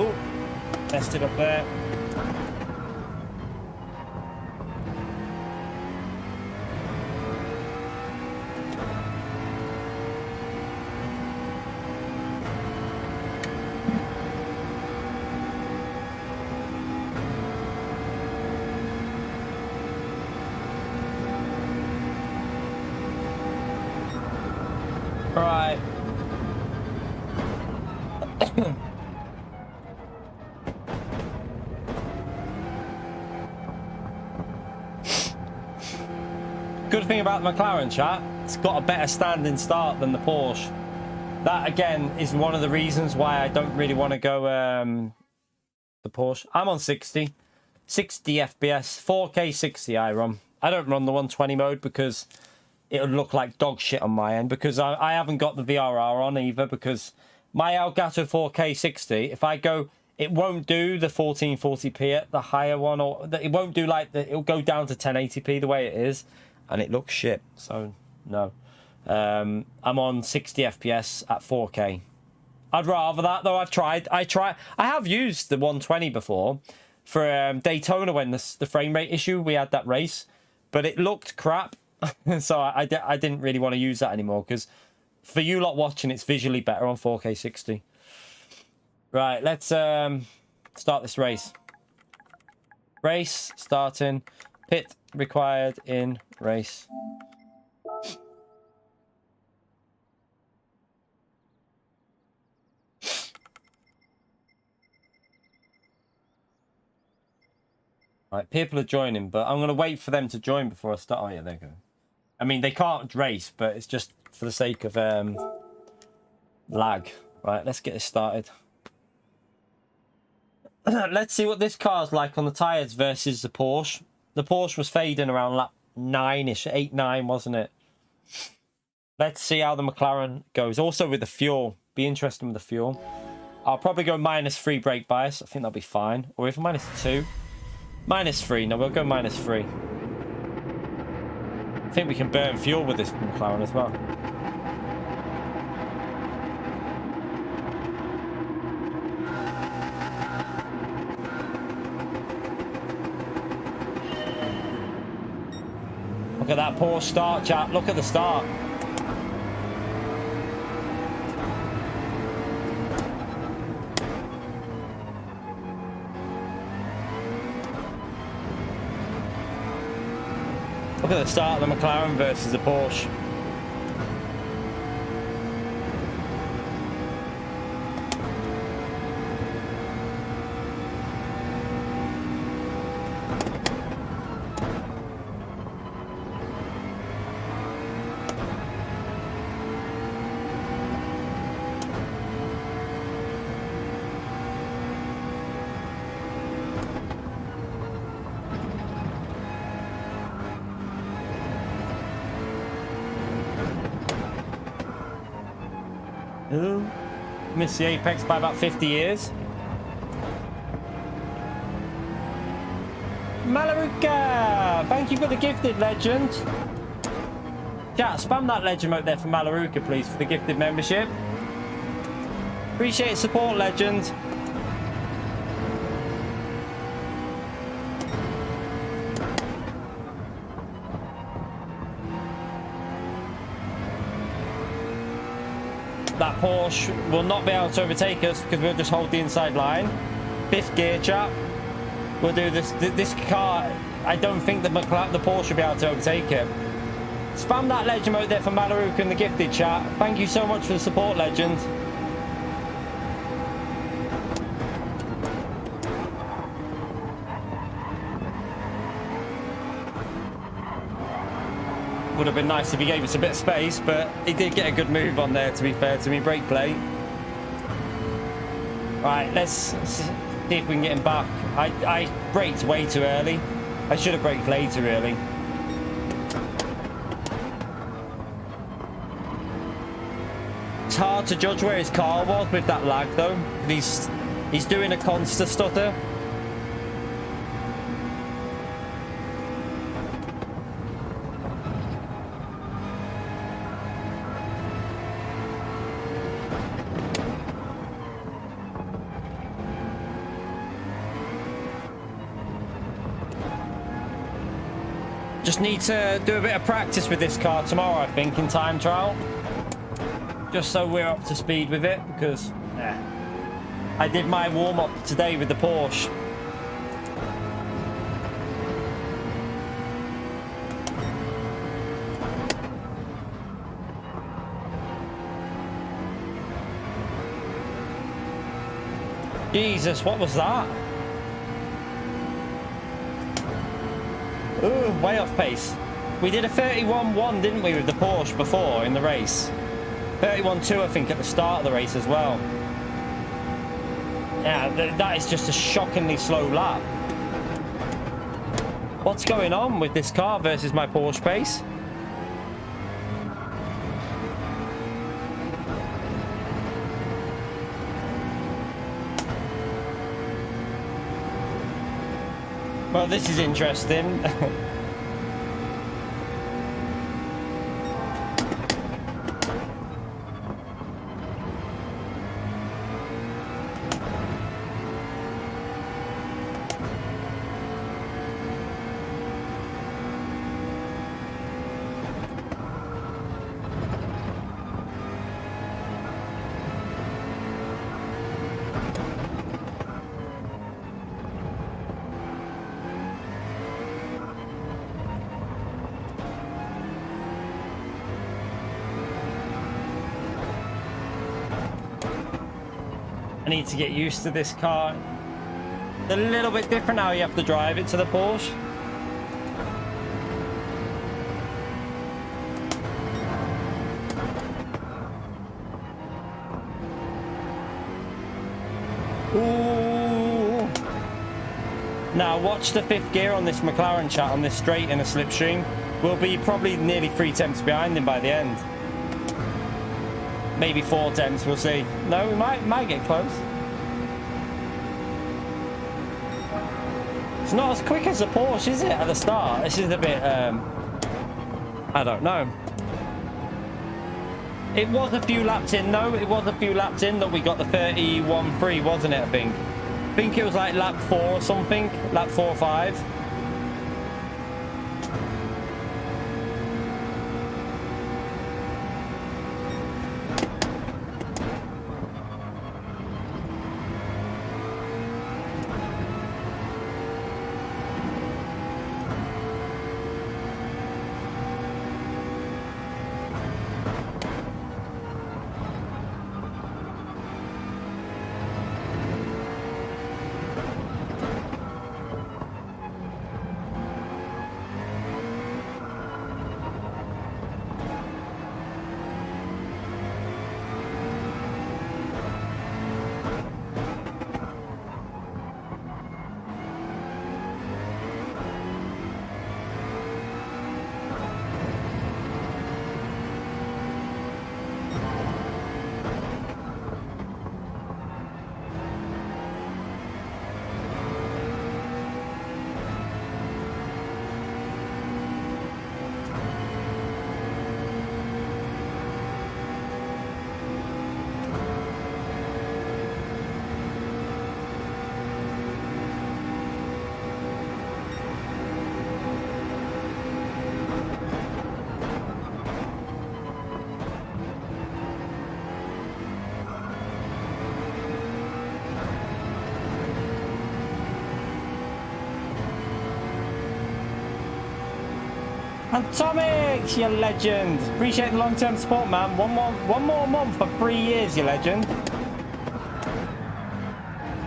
Oh, messed it up there. Right. Good thing about the McLaren, chat, it's got a better standing start than the Porsche. That again is one of the reasons why I don't really want to go the Porsche. I'm on 60 FPS, 4K 60 I run. I don't run the 120 mode because it would look like dog shit on my end, because I haven't got the VRR on either, because my Elgato 4K 60, if I go, it won't do the 1440p at the higher one, or it won't do like the, it'll go down to 1080p the way it is, and it looks shit. So no, I'm on 60 FPS at 4K. I'd rather that though. I have used the 120 before for Daytona when the frame rate issue, we had that race, but it looked crap. So I didn't really want to use that anymore, because for you lot watching, it's visually better on 4K 60. Right, let's start this race. Race starting. Pit required in race. Right, people are joining, but I'm going to wait for them to join before I start. Oh, yeah, there you go. I mean, they can't race, but it's just for the sake of lag. Right, let's get this started. let's see what this car's like on the tyres versus the Porsche. The Porsche was fading around lap 9-ish, 8, 9, wasn't it? Let's see how the McLaren goes. Also with the fuel. Be interesting with the fuel. I'll probably go -3 brake bias. I think that'll be fine. Or even -2. -3. No, we'll go -3. I think we can burn fuel with this McLaren as well. Look at that poor start, chat. Look at the start. Look at the start of the McLaren versus the Porsche. Ooh. Missed the apex by about 50 years. Malaruka! Thank you for the gifted, legend. Chat, spam that legend out there for Malaruka, please, for the gifted membership. Appreciate support, legend. That Porsche will not be able to overtake us because we'll just hold the inside line. 5th gear, chap. We'll do this. This car, I don't think the Porsche will be able to overtake it. Spam that legend out there for Malaruk and the gifted, chat. Thank you so much for the support, legend. Would have been nice if he gave us a bit of space, but he did get a good move on there, to be fair to me. Brake plate. Right, let's see if we can get him back. I braked way too early. I should have braked later, really. It's hard to judge where his car was with that lag, though. He's doing a constant stutter. Just need to do a bit of practice with this car tomorrow, I think, in time trial. Just so we're up to speed with it, because I did my warm-up today with the Porsche. Jesus, what was that? Ooh, way off pace. We did a 31.1, didn't we, with the Porsche before in the race? 31.2, I think, at the start of the race as well. Yeah, that is just a shockingly slow lap. What's going on with this car versus my Porsche pace? Well, this is interesting. I need to get used to this car. It's a little bit different how you have to drive it to the Porsche. Ooh. Now watch the 5th gear on this McLaren chat on this straight in a slipstream. We'll be probably nearly 3 tenths behind him by the end. Maybe 4 tenths, we'll see. No, we might get close. It's not as quick as the Porsche, is it, at the start? This is a bit, I don't know. It was a few laps in, though. It was a few laps in that we got the 31.3, wasn't it, I think? I think it was like lap 4 or something. Lap 4 or 5. Atomics, you legend. Appreciate the long-term support, man. One more month for 3 years, you legend.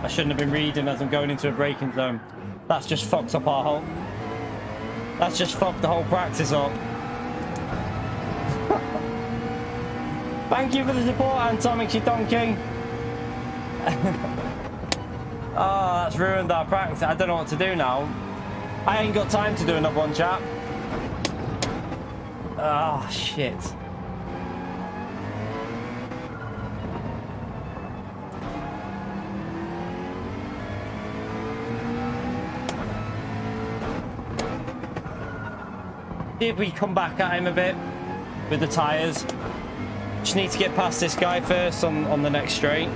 I shouldn't have been reading as I'm going into a braking zone. That's just fucked up our whole... That's just fucked the whole practice up. Thank you for the support, Atomics, you donkey. Oh, that's ruined our practice. I don't know what to do now. I ain't got time to do another one, chap. Ah, oh, shit. See if we come back at him a bit with the tyres. Just need to get past this guy first on the next straight.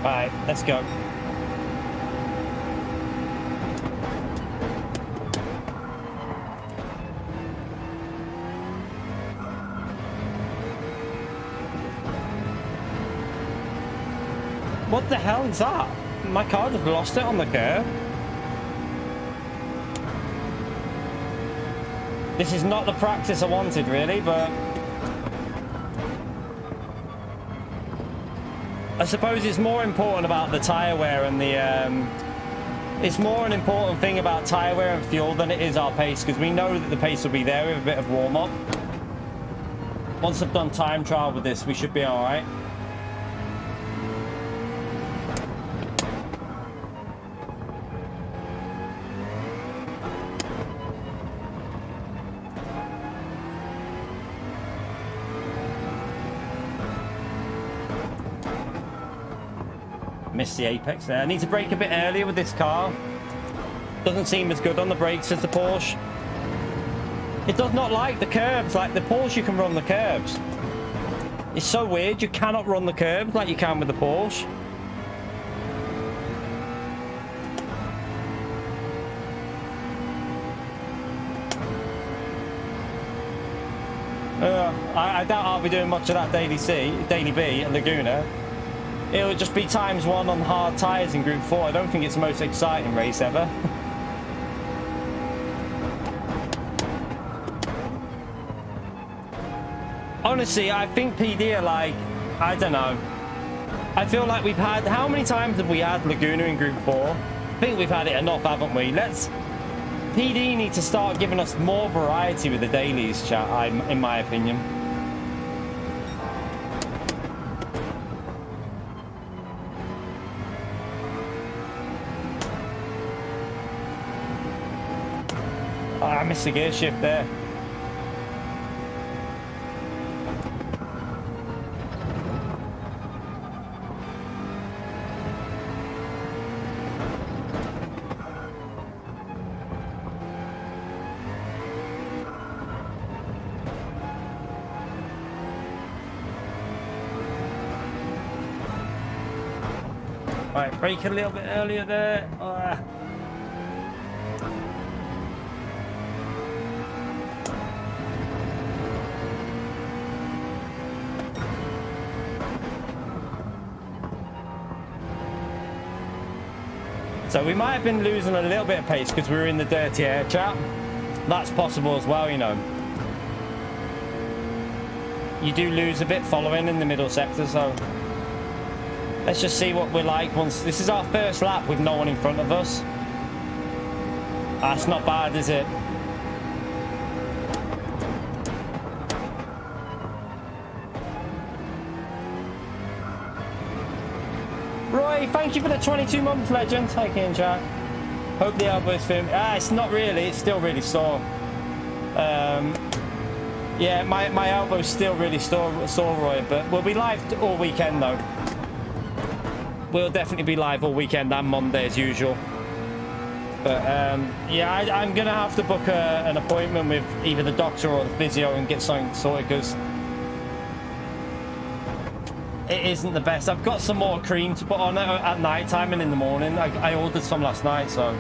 Alright, let's go. What the hell is that? My car just lost it on the curb. This is not the practice I wanted, really, but... I suppose it's more important about the tyre wear and the... It's more an important thing about tyre wear and fuel than it is our pace, because we know that the pace will be there with a bit of warm-up. Once I've done time trial with this, we should be alright. Missed the apex there. I need to brake a bit earlier with this car. Doesn't seem as good on the brakes as the Porsche. It does not like the curbs. Like the Porsche, you can run the curbs. It's so weird. You cannot run the curbs like you can with the Porsche. I doubt I'll be doing much of that daily B at Laguna. It'll just be ×1 on hard tyres in Group 4. I don't think it's the most exciting race ever. Honestly, I think PD are like, I don't know. I feel like we've had, how many times have we had Laguna in Group 4? I think we've had it enough, haven't we? PD need to start giving us more variety with the dailies, chat, in my opinion. Oh, I missed the gear shift there. Right, brake a little bit earlier there. So we might have been losing a little bit of pace because we were in the dirty air, chat. That's possible as well, you know. You do lose a bit following in the middle sector, so let's just see what we're like once. This is our first lap with no one in front of us. That's not bad, is it? Roy, thank you for the 22 months, legend. Take in, chat. Hope the elbow's film. It's not really. It's still really sore. Yeah, my elbow's still really sore, Roy. But we'll be live all weekend, though. We'll definitely be live all weekend and Monday as usual. But yeah, I'm gonna have to book an appointment with either the doctor or the physio and get something sorted because it isn't the best. I've got some more cream to put on at night time and in the morning. I ordered some last night, so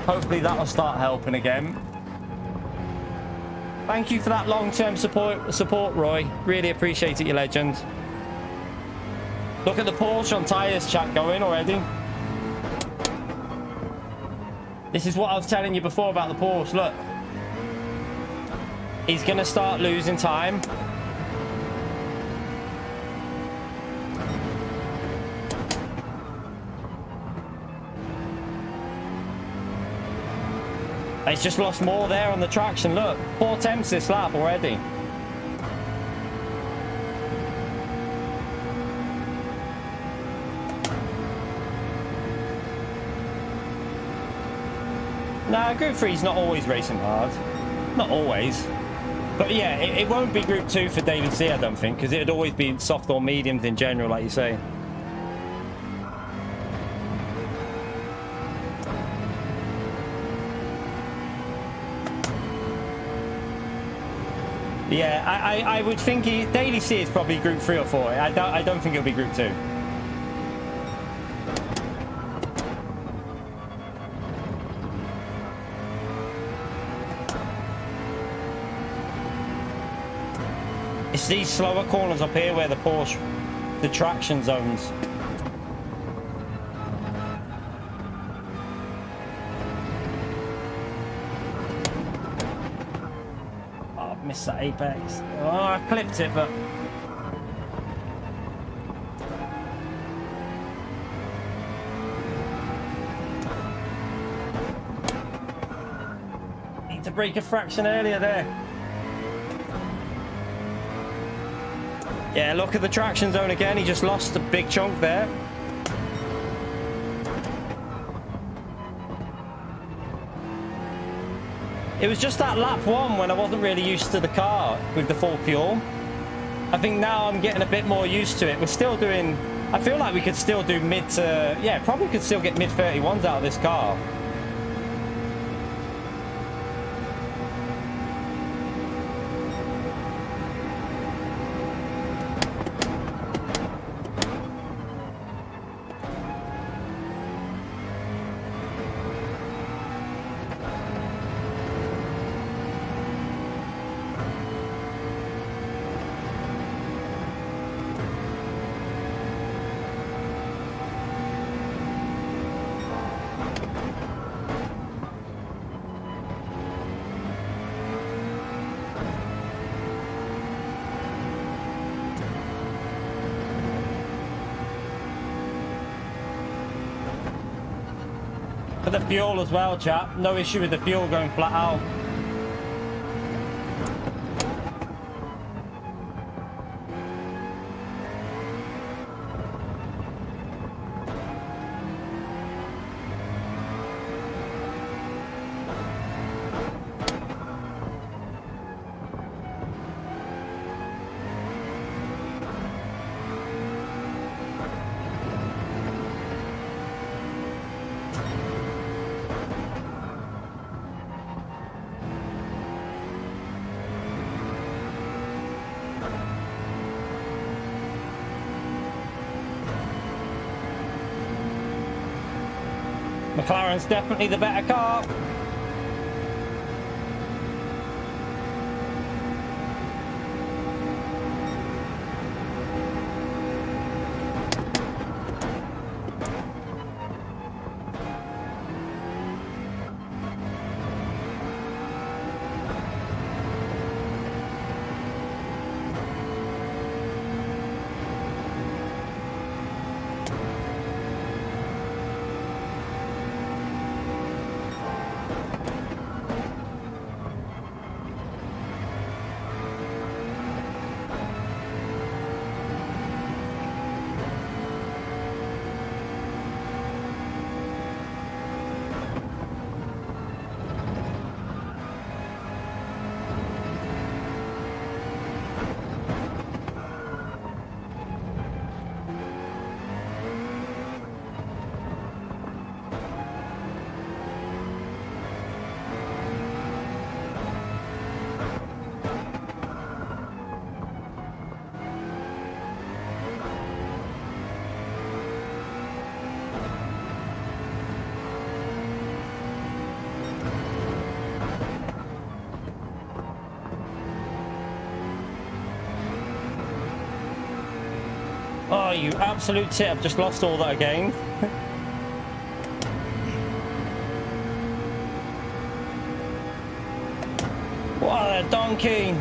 hopefully that'll start helping again. Thank you for that long-term support, Roy. Really appreciate it, you legend. Look at the Porsche on tyres, chat, going already. This is what I was telling you before about the Porsche. Look, he's going to start losing time. He's just lost more there on the traction. Look, 4 tenths this lap already. Nah, Group 3's not always racing hard. Not always. But yeah, it won't be Group 2 for David C, I don't think, because it'd always be soft or mediums in general, like you say. Yeah, I would think Daily C is probably Group 3 or 4. I don't think it'll be Group 2. It's these slower corners up here where the Porsche, the traction zones. Oh, I've missed that apex. Oh, I clipped it, but need to brake a fraction earlier there. Yeah, look at the traction zone again. He just lost a big chunk there. It was just that lap 1 when I wasn't really used to the car with the full fuel. I think now I'm getting a bit more used to it. We're still doing, I feel like we could still do mid to, yeah, probably could still get mid 31s out of this car. For the fuel as well, chap. No issue with the fuel going flat out. McLaren's definitely the better car. Oh, you absolute tit. I've just lost all that again. What a donkey.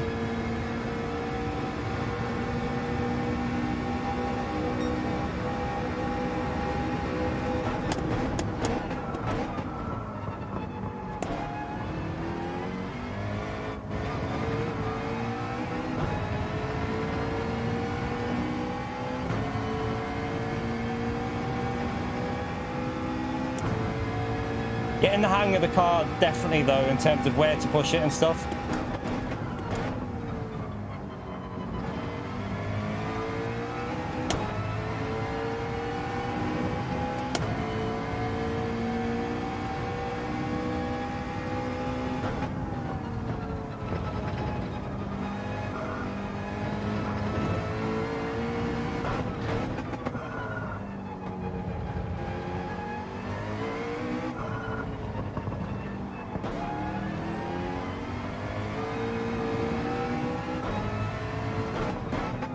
Getting the hang of the car, definitely though, in terms of where to push it and stuff.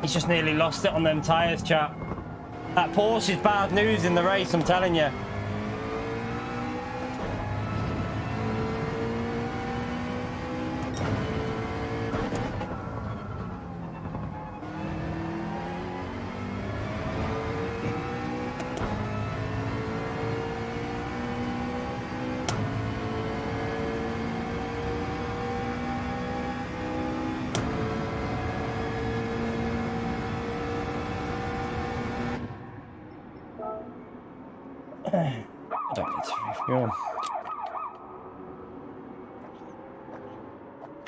He's just nearly lost it on them tyres, chap. That Porsche is bad news in the race, I'm telling you. I don't need to refuel.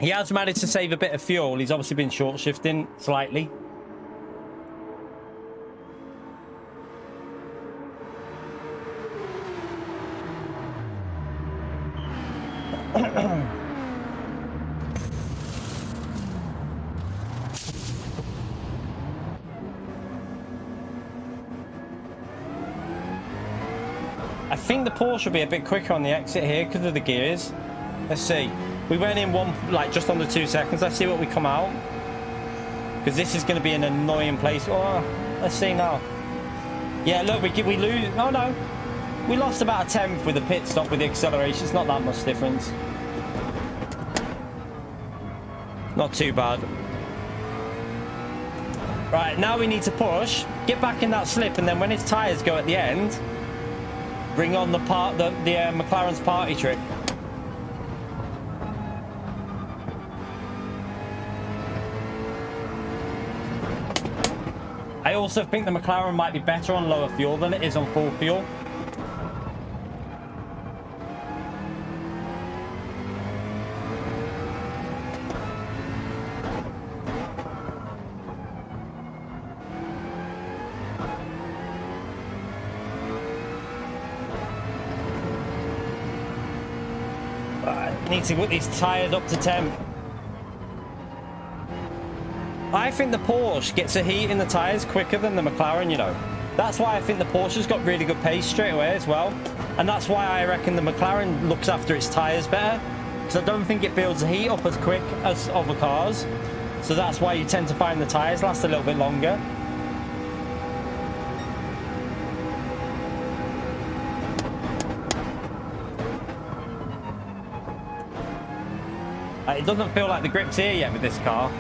He has managed to save a bit of fuel. He's obviously been short shifting slightly. I think the Porsche will be a bit quicker on the exit here because of the gears. Let's see. We went in just under 2 seconds. Let's see what we come out. Because this is going to be an annoying place. Oh, let's see now. Yeah, look, we lose. Oh, no. We lost about a tenth with the pit stop with the acceleration. It's not that much difference. Not too bad. Right, now we need to push. Get back in that slip. And then when his tyres go at the end, Bring on the McLaren's party trick. I also think the McLaren might be better on lower fuel than it is on full fuel. Need to put these tyres up to temp. I think the Porsche gets a heat in the tyres quicker than the McLaren, you know. That's why I think the Porsche's got really good pace straight away as well. And that's why I reckon the McLaren looks after its tyres better. Because I don't think it builds the heat up as quick as other cars. So that's why you tend to find the tyres last a little bit longer. It doesn't feel like the grip's here yet with this car.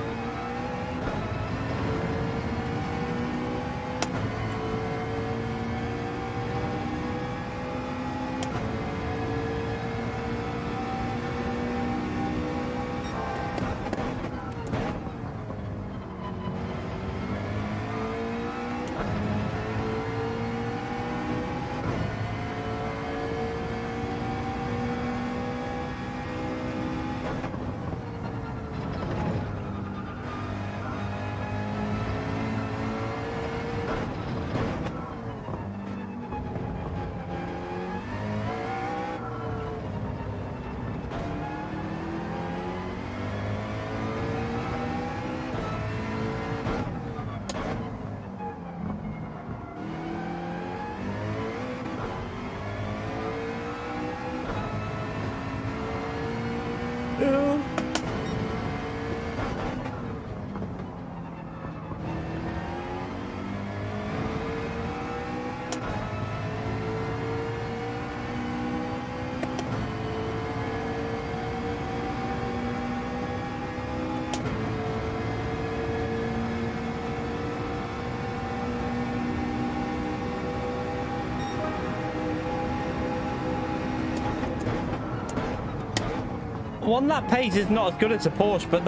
One that pace is not as good as a Porsche, but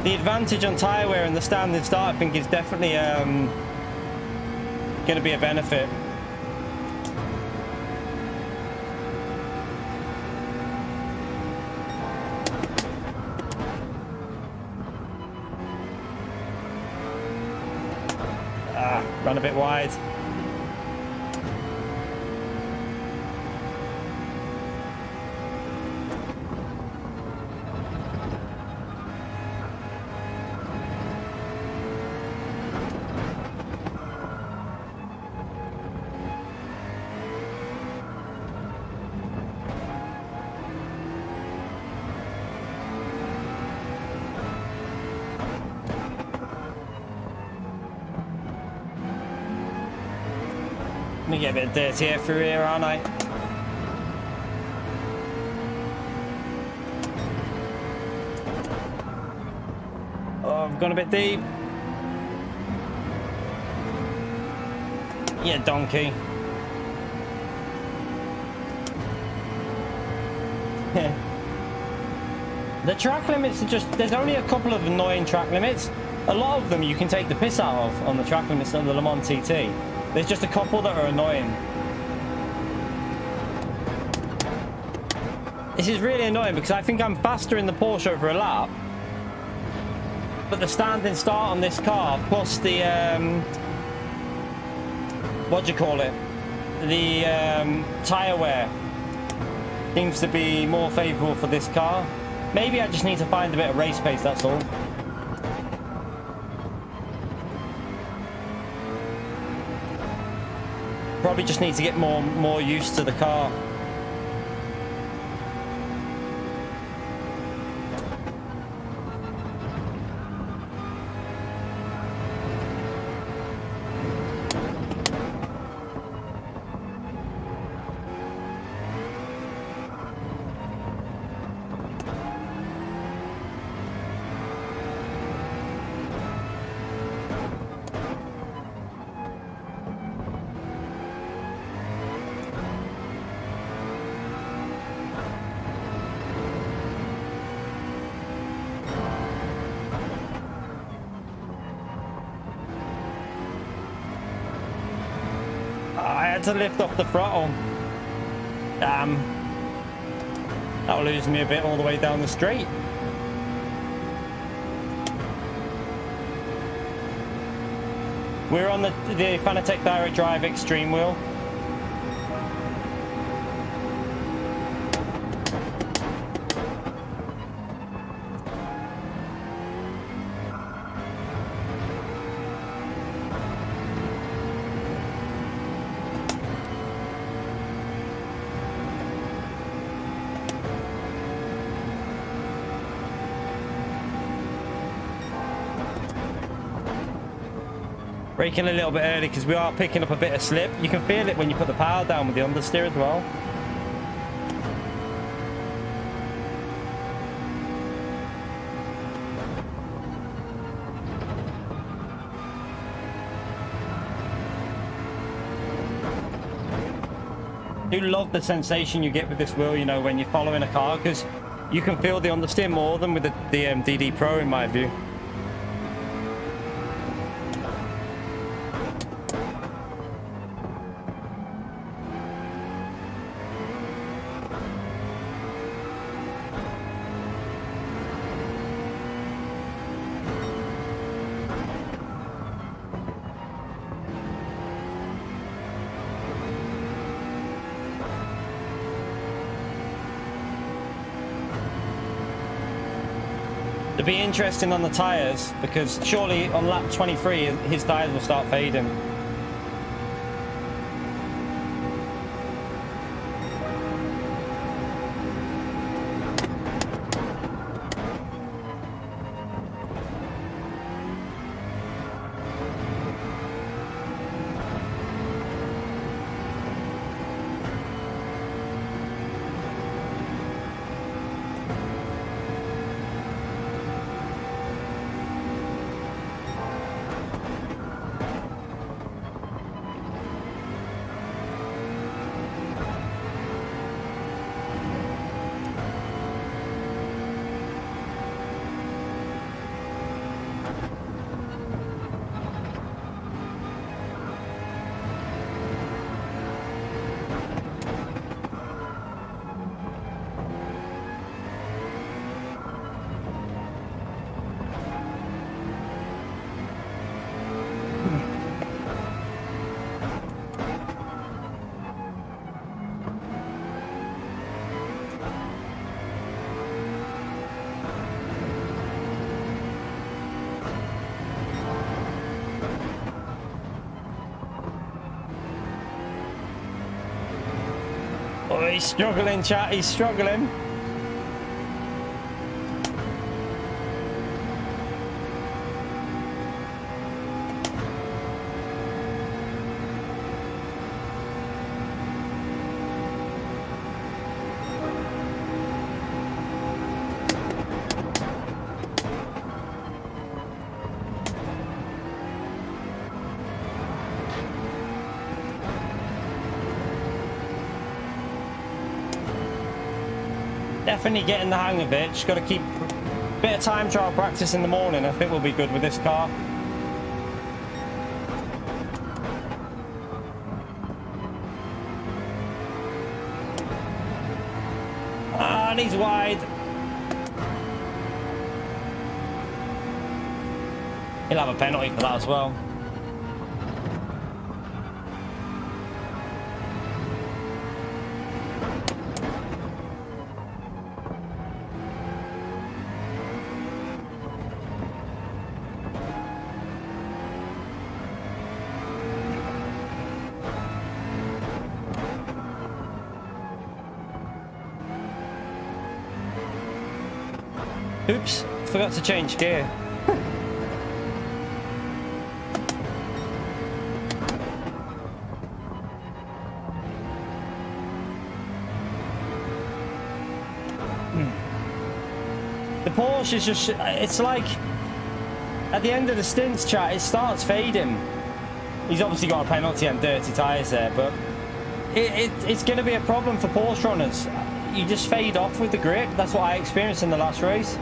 the advantage on tyre wear and the standing start, I think, is definitely going to be a benefit. Run a bit wide. Let me get a bit dirtier through here, aren't I? Oh, I've gone a bit deep. Yeah, donkey. The track limits are just... There's only a couple of annoying track limits. A lot of them you can take the piss out of on the track limits of the Le Mans TT. There's just a couple that are annoying. This is really annoying because I think I'm faster in the Porsche over a lap. But the standing start on this car, plus the, what do you call it? The tyre wear seems to be more favourable for this car. Maybe I just need to find a bit of race pace, that's all. Probably just need to get more used to the car. forget to lift off the throttle. Damn. That'll lose me a bit all the way down the straight. We're on the Fanatec Direct Drive Extreme wheel. Braking a little bit early because we are picking up a bit of slip. You can feel it when you put the power down with the understeer as well. I do love the sensation you get with this wheel, you know, when you're following a car, because you can feel the understeer more than with the DD Pro in my view. It'll be interesting on the tyres, because surely on lap 23 his tyres will start fading. Oh, he's struggling, chat. He's struggling. Definitely getting the hang of it. Just got to keep a bit of time trial practice in the morning. I think we'll be good with this car. And he's wide. He'll have a penalty for that as well. Oops, forgot to change gear. The Porsche is just, it's like, at the end of the stints, chat, it starts fading. He's obviously got a penalty and dirty tyres there, but it's going to be a problem for Porsche runners. You just fade off with the grip. That's what I experienced in the last race.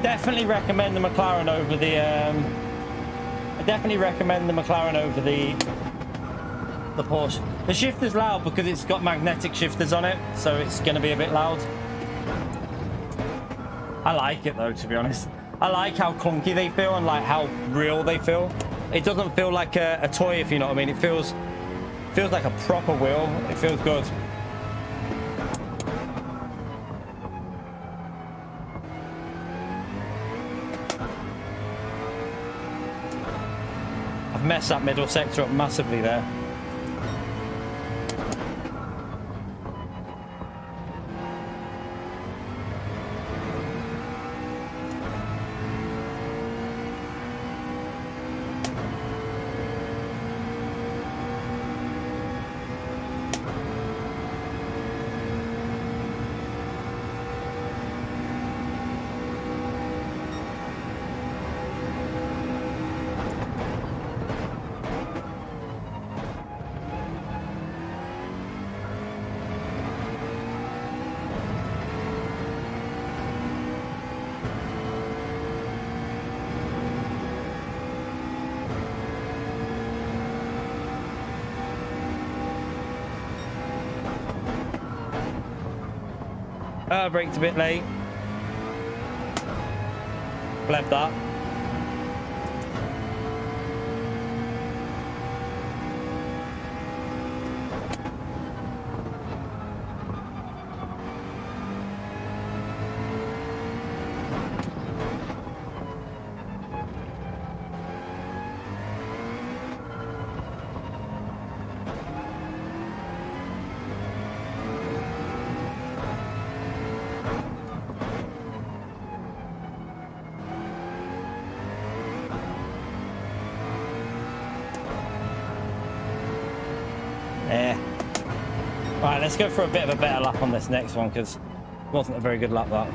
definitely recommend the McLaren over the. I definitely recommend the McLaren over the Porsche. The shifter's loud because it's got magnetic shifters on it, so it's going to be a bit loud. I like it though, to be honest. I like how clunky they feel and like how real they feel. It doesn't feel like a toy, if you know what I mean. It feels like a proper wheel. It feels good. I've messed that middle sector up massively there. Braked a bit late. Bled that. Right, let's go for a bit of a better lap on this next one because it wasn't a very good lap that.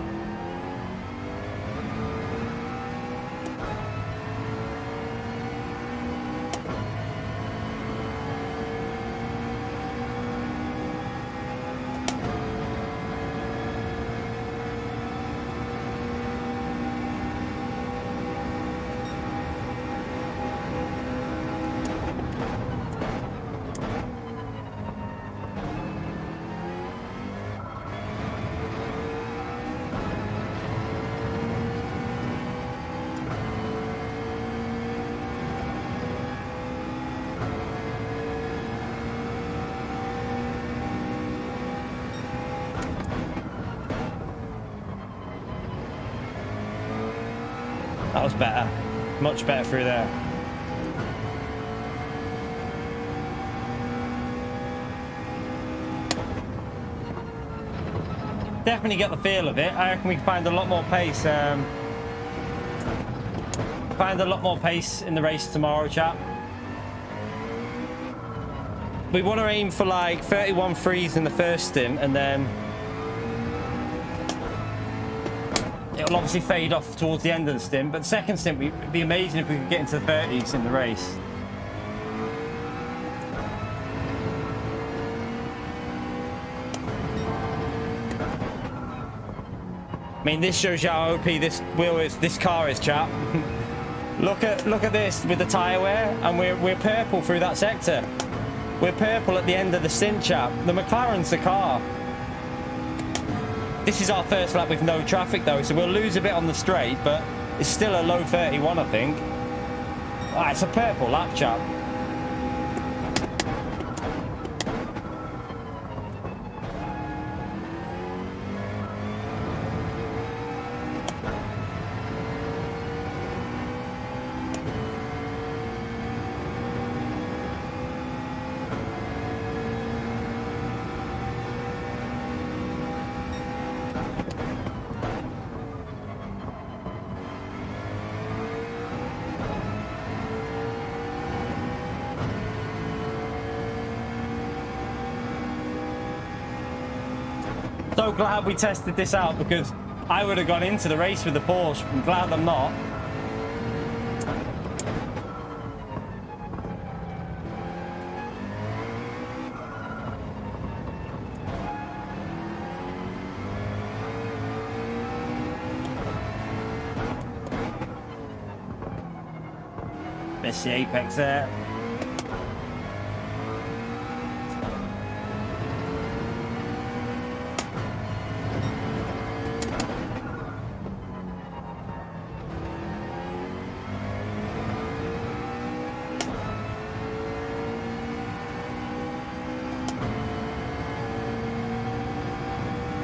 That was better. Much better through there. Definitely get the feel of it. I reckon we can find a lot more pace. Find a lot more pace in the race tomorrow, chap. We want to aim for like 31.3s in the first stint, and then it'll obviously fade off towards the end of the stint, but the second stint, it'd be amazing if we could get into the 30s in the race. I mean, this shows you how OP this car is, chap. look at this with the tyre wear, and we're purple through that sector. We're purple at the end of the stint, chap. The McLaren's the car. This is our first lap with no traffic though, so we'll lose a bit on the straight, but it's still a low 31, I think. Ah, it's a purple lap, chap. So glad we tested this out because I would have gone into the race with the Porsche. I'm glad I'm not. There's the apex there.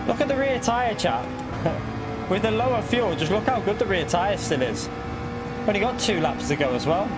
Look at the rear tyre, chap. With the lower fuel, just look how good the rear tyre still is. Only got 2 laps to go as well.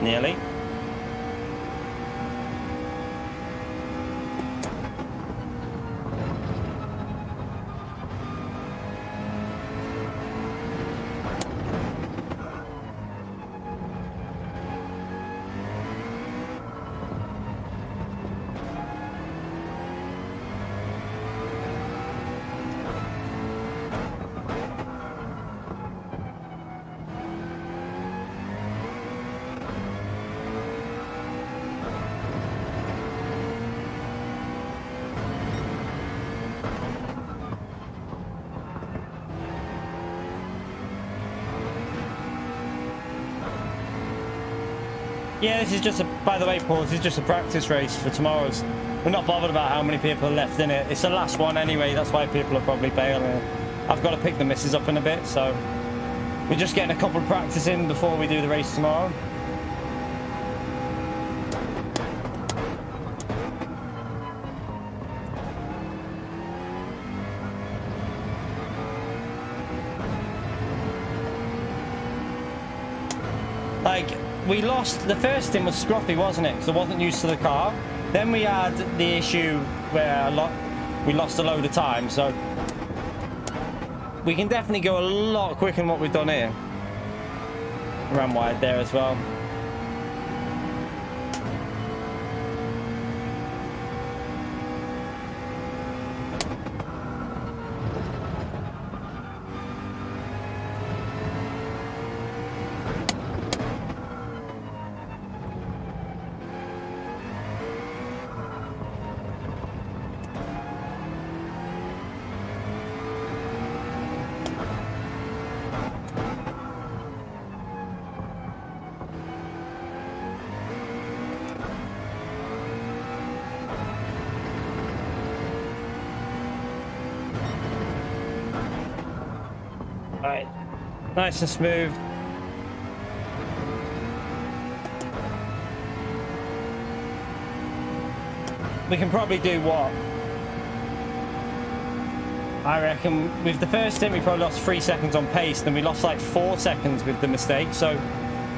Nearly. Yeah, this is just a, by the way, Paul, this is just a practice race for tomorrow's. We're not bothered about how many people are left in it. It's the last one anyway, that's why people are probably bailing. I've got to pick the misses up in a bit, so we're just getting a couple of practice in before we do the race tomorrow. Like, we lost, the first stint was scruffy, wasn't it? Because I wasn't used to the car. Then we had the issue where we lost a load of time, so we can definitely go a lot quicker than what we've done here. Ran wide there as well. Right, nice and smooth. We can probably do what? I reckon with the first stint we probably lost 3 seconds on pace, then we lost like 4 seconds with the mistake, so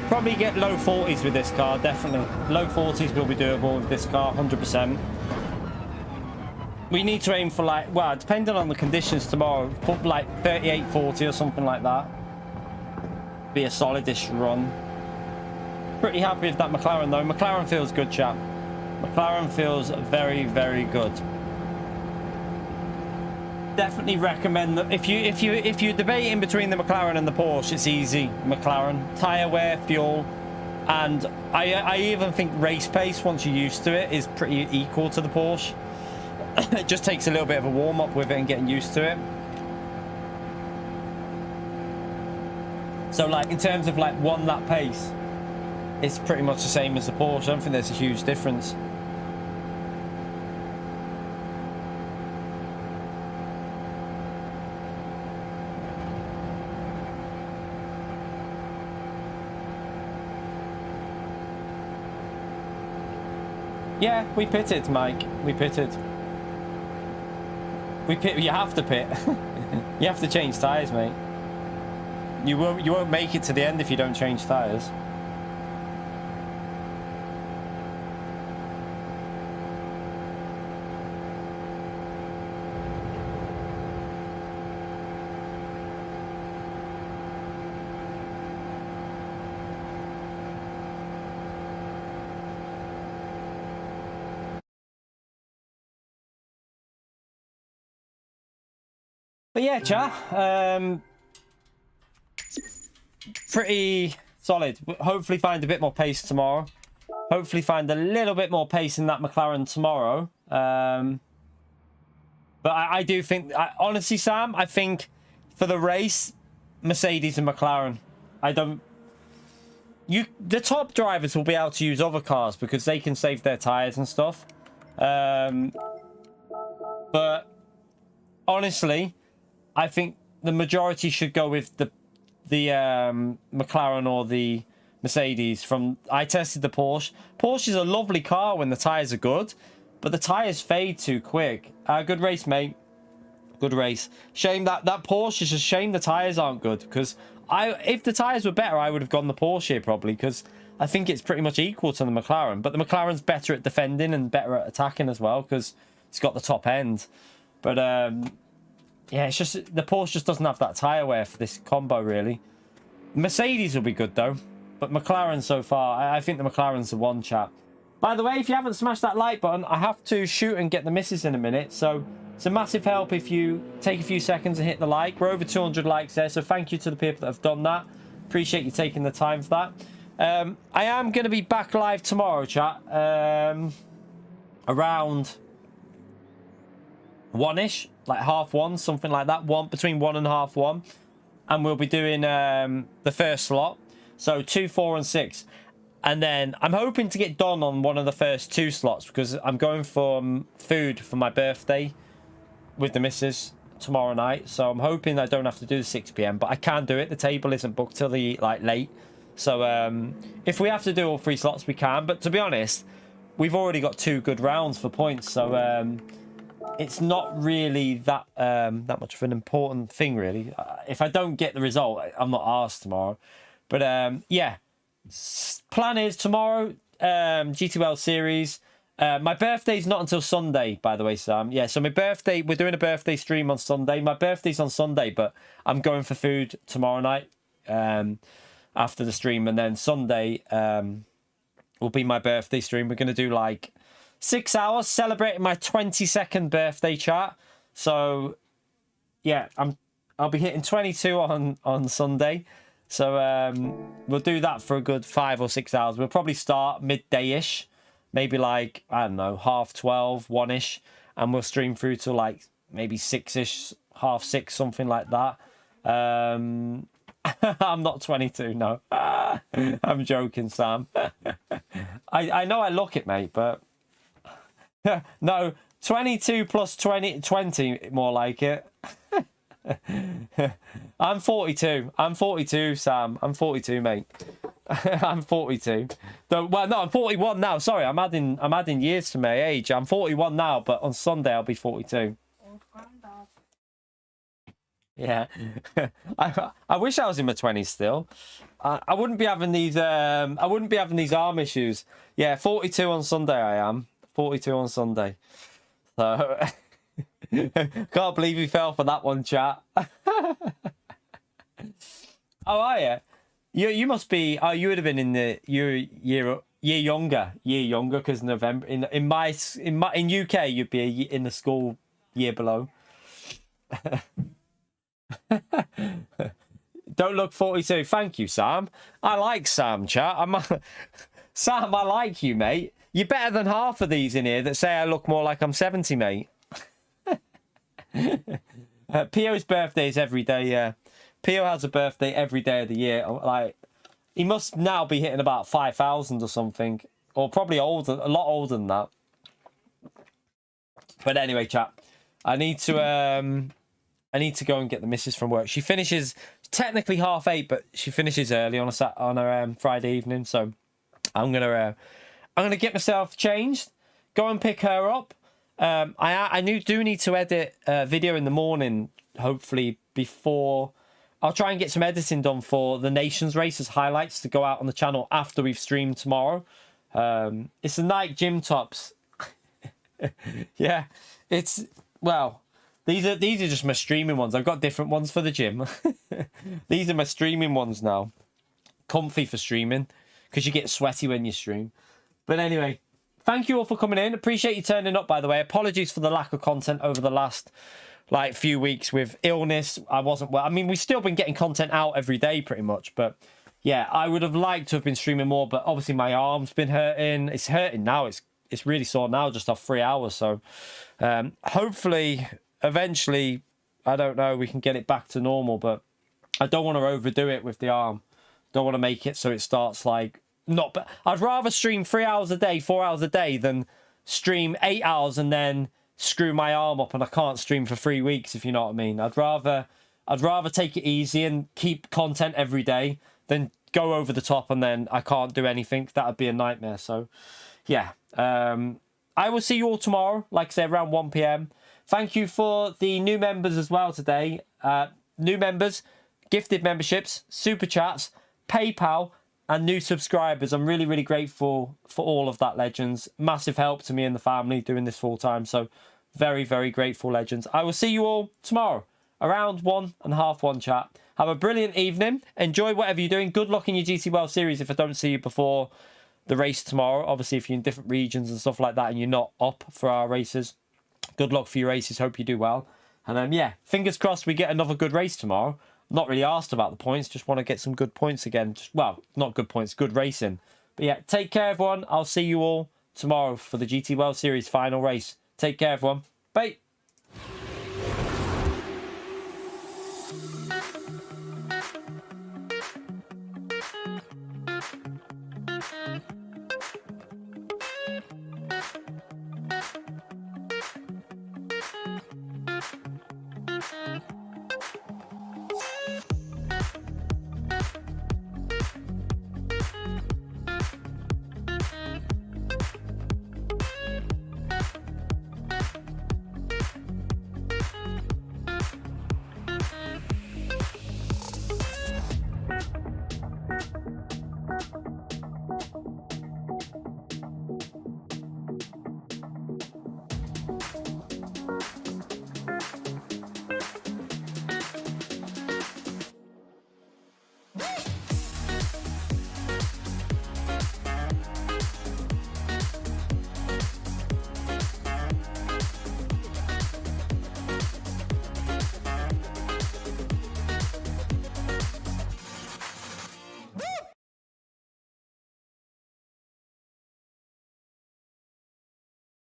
probably get low 40s with this car, definitely. Low 40s will be doable with this car, 100%. We need to aim for like, well, depending on the conditions tomorrow, put like 38, 40 or something like that. Be a solidish run. Pretty happy with that McLaren though. McLaren feels good, chap. McLaren feels very, very good. Definitely recommend that if you're debating between the McLaren and the Porsche, it's easy. McLaren, tire wear, fuel, and I even think race pace once you're used to it is pretty equal to the Porsche. It just takes a little bit of a warm-up with it and getting used to it. So like in terms of like 1 lap pace, it's pretty much the same as the Porsche. I don't think there's a huge difference. Yeah, we pitted, Mike. We pitted. You have to pit. You have to change tyres, mate. You won't make it to the end if you don't change tyres. But yeah, chat. Pretty solid. Hopefully find a bit more pace tomorrow. Hopefully find a little bit more pace in that McLaren tomorrow. But I do think, honestly, Sam, I think for the race, Mercedes and McLaren. The top drivers will be able to use other cars because they can save their tires and stuff. But honestly, I think the majority should go with the McLaren or the Mercedes. I tested the Porsche. Porsche is a lovely car when the tires are good, but the tires fade too quick. Good race, mate. Good race. Shame that Porsche is a shame the tires aren't good, because if the tires were better, I would have gone the Porsche here probably, because I think it's pretty much equal to the McLaren. But the McLaren's better at defending and better at attacking as well, because it's got the top end. But yeah, it's just the Porsche just doesn't have that tire wear for this combo really. Mercedes will be good though, but McLaren so far, I think the McLaren's the one, chap. By the way, if you haven't smashed that like button, I have to shoot and get the misses in a minute, so it's a massive help if you take a few seconds and hit the like. We're over 200 likes there, so thank you to the people that have done that. Appreciate you taking the time for that. I am going to be back live tomorrow, chat, around 1ish, like 1:30, something like that, between 1 and 1:30, and we'll be doing the first slot, so 2, 4 and 6. And then I'm hoping to get done on one of the first 2 slots, because I'm going for food for my birthday with the missus tomorrow night. So I'm hoping I don't have to do the 6 p.m, but I can do it. The table isn't booked till the late. So if we have to do all 3 slots, we can. But to be honest, we've already got 2 good rounds for points. So it's not really that much of an important thing, really. If I don't get the result, I'm not asked tomorrow. But yeah. Plan is tomorrow, GTWS series. My birthday's not until Sunday, by the way, Sam. Yeah, so my birthday, we're doing a birthday stream on Sunday. My birthday's on Sunday, but I'm going for food tomorrow night after the stream. And then Sunday will be my birthday stream. We're going to do like 6 hours celebrating my 22nd birthday, chat. So, yeah, I'll be hitting 22 on Sunday. So we'll do that for a good 5 or 6 hours. We'll probably start midday-ish, maybe like, I don't know, 12:30, 1ish, and we'll stream through to like maybe 6ish, 6:30, something like that. I'm not 22, no. I'm joking, Sam. I know I look it, mate, but no, 22 plus 20, more like it. I'm 42. I'm 42, Sam. I'm 42, mate. I'm 42. Well, no, I'm 41 now. Sorry, I'm adding years to my age. I'm 41 now, but on Sunday I'll be 42. Yeah. I wish I was in my 20s still. I wouldn't be having these arm issues. Yeah, 42 on Sunday I am. 42 on Sunday. So can't believe you fell for that one, chat. Oh, are you? You must be. Oh, you would have been in the year younger, because November in UK you'd be in the school year below. Don't look 42. Thank you, Sam. I like Sam, chat. Sam, I like you, mate. You're better than half of these in here that say I look more like I'm 70, mate. Pio's birthday is every day. Yeah, Pio has a birthday every day of the year. Like, he must now be hitting about 5,000 or something, or probably older, a lot older than that. But anyway, chat, I need to go and get the missus from work. She finishes technically 8:30, but she finishes early on a Friday evening. So I'm gonna get myself changed, go and pick her up. I do need to edit a video in the morning, hopefully before. I'll try and get some editing done for the Nations race as highlights to go out on the channel after we've streamed tomorrow. It's the Nike gym tops. Yeah, it's, well, these are just my streaming ones. I've got different ones for the gym. These are my streaming ones now. Comfy for streaming, because you get sweaty when you stream. But anyway, thank you all for coming in. Appreciate you turning up, by the way. Apologies for the lack of content over the last like few weeks with illness. I wasn't well. I mean, we've still been getting content out every day pretty much, but yeah, I would have liked to have been streaming more, but obviously my arm's been hurting. It's hurting now. It's really sore now just off 3 hours. So hopefully, eventually, I don't know, we can get it back to normal, but I don't want to overdo it with the arm. Don't want to make it so it starts like not. But I'd rather stream 3 hours a day, 4 hours a day than stream 8 hours and then screw my arm up and I can't stream for 3 weeks, if you know what I mean. I'd rather take it easy and keep content every day than go over the top and then I can't do anything. That would be a nightmare. So yeah, I will see you all tomorrow, like I said, around 1 p.m. Thank you for the new members as well today. New members, gifted memberships, super chats, PayPal, and new subscribers. I'm really, really grateful for all of that, legends. Massive help to me and the family doing this full time. So very, very grateful, legends. I will see you all tomorrow around 1 and half 1 chat. Have a brilliant evening. Enjoy whatever you're doing. Good luck in your GT World Series if I don't see you before the race tomorrow. Obviously, if you're in different regions and stuff like that and you're not up for our races, good luck for your races. Hope you do well. And yeah, fingers crossed we get another good race tomorrow. Not really asked about the points. Just want to get some good points again. Well, not good points, good racing. But yeah, take care, everyone. I'll see you all tomorrow for the GT World Series final race. Take care, everyone. Bye.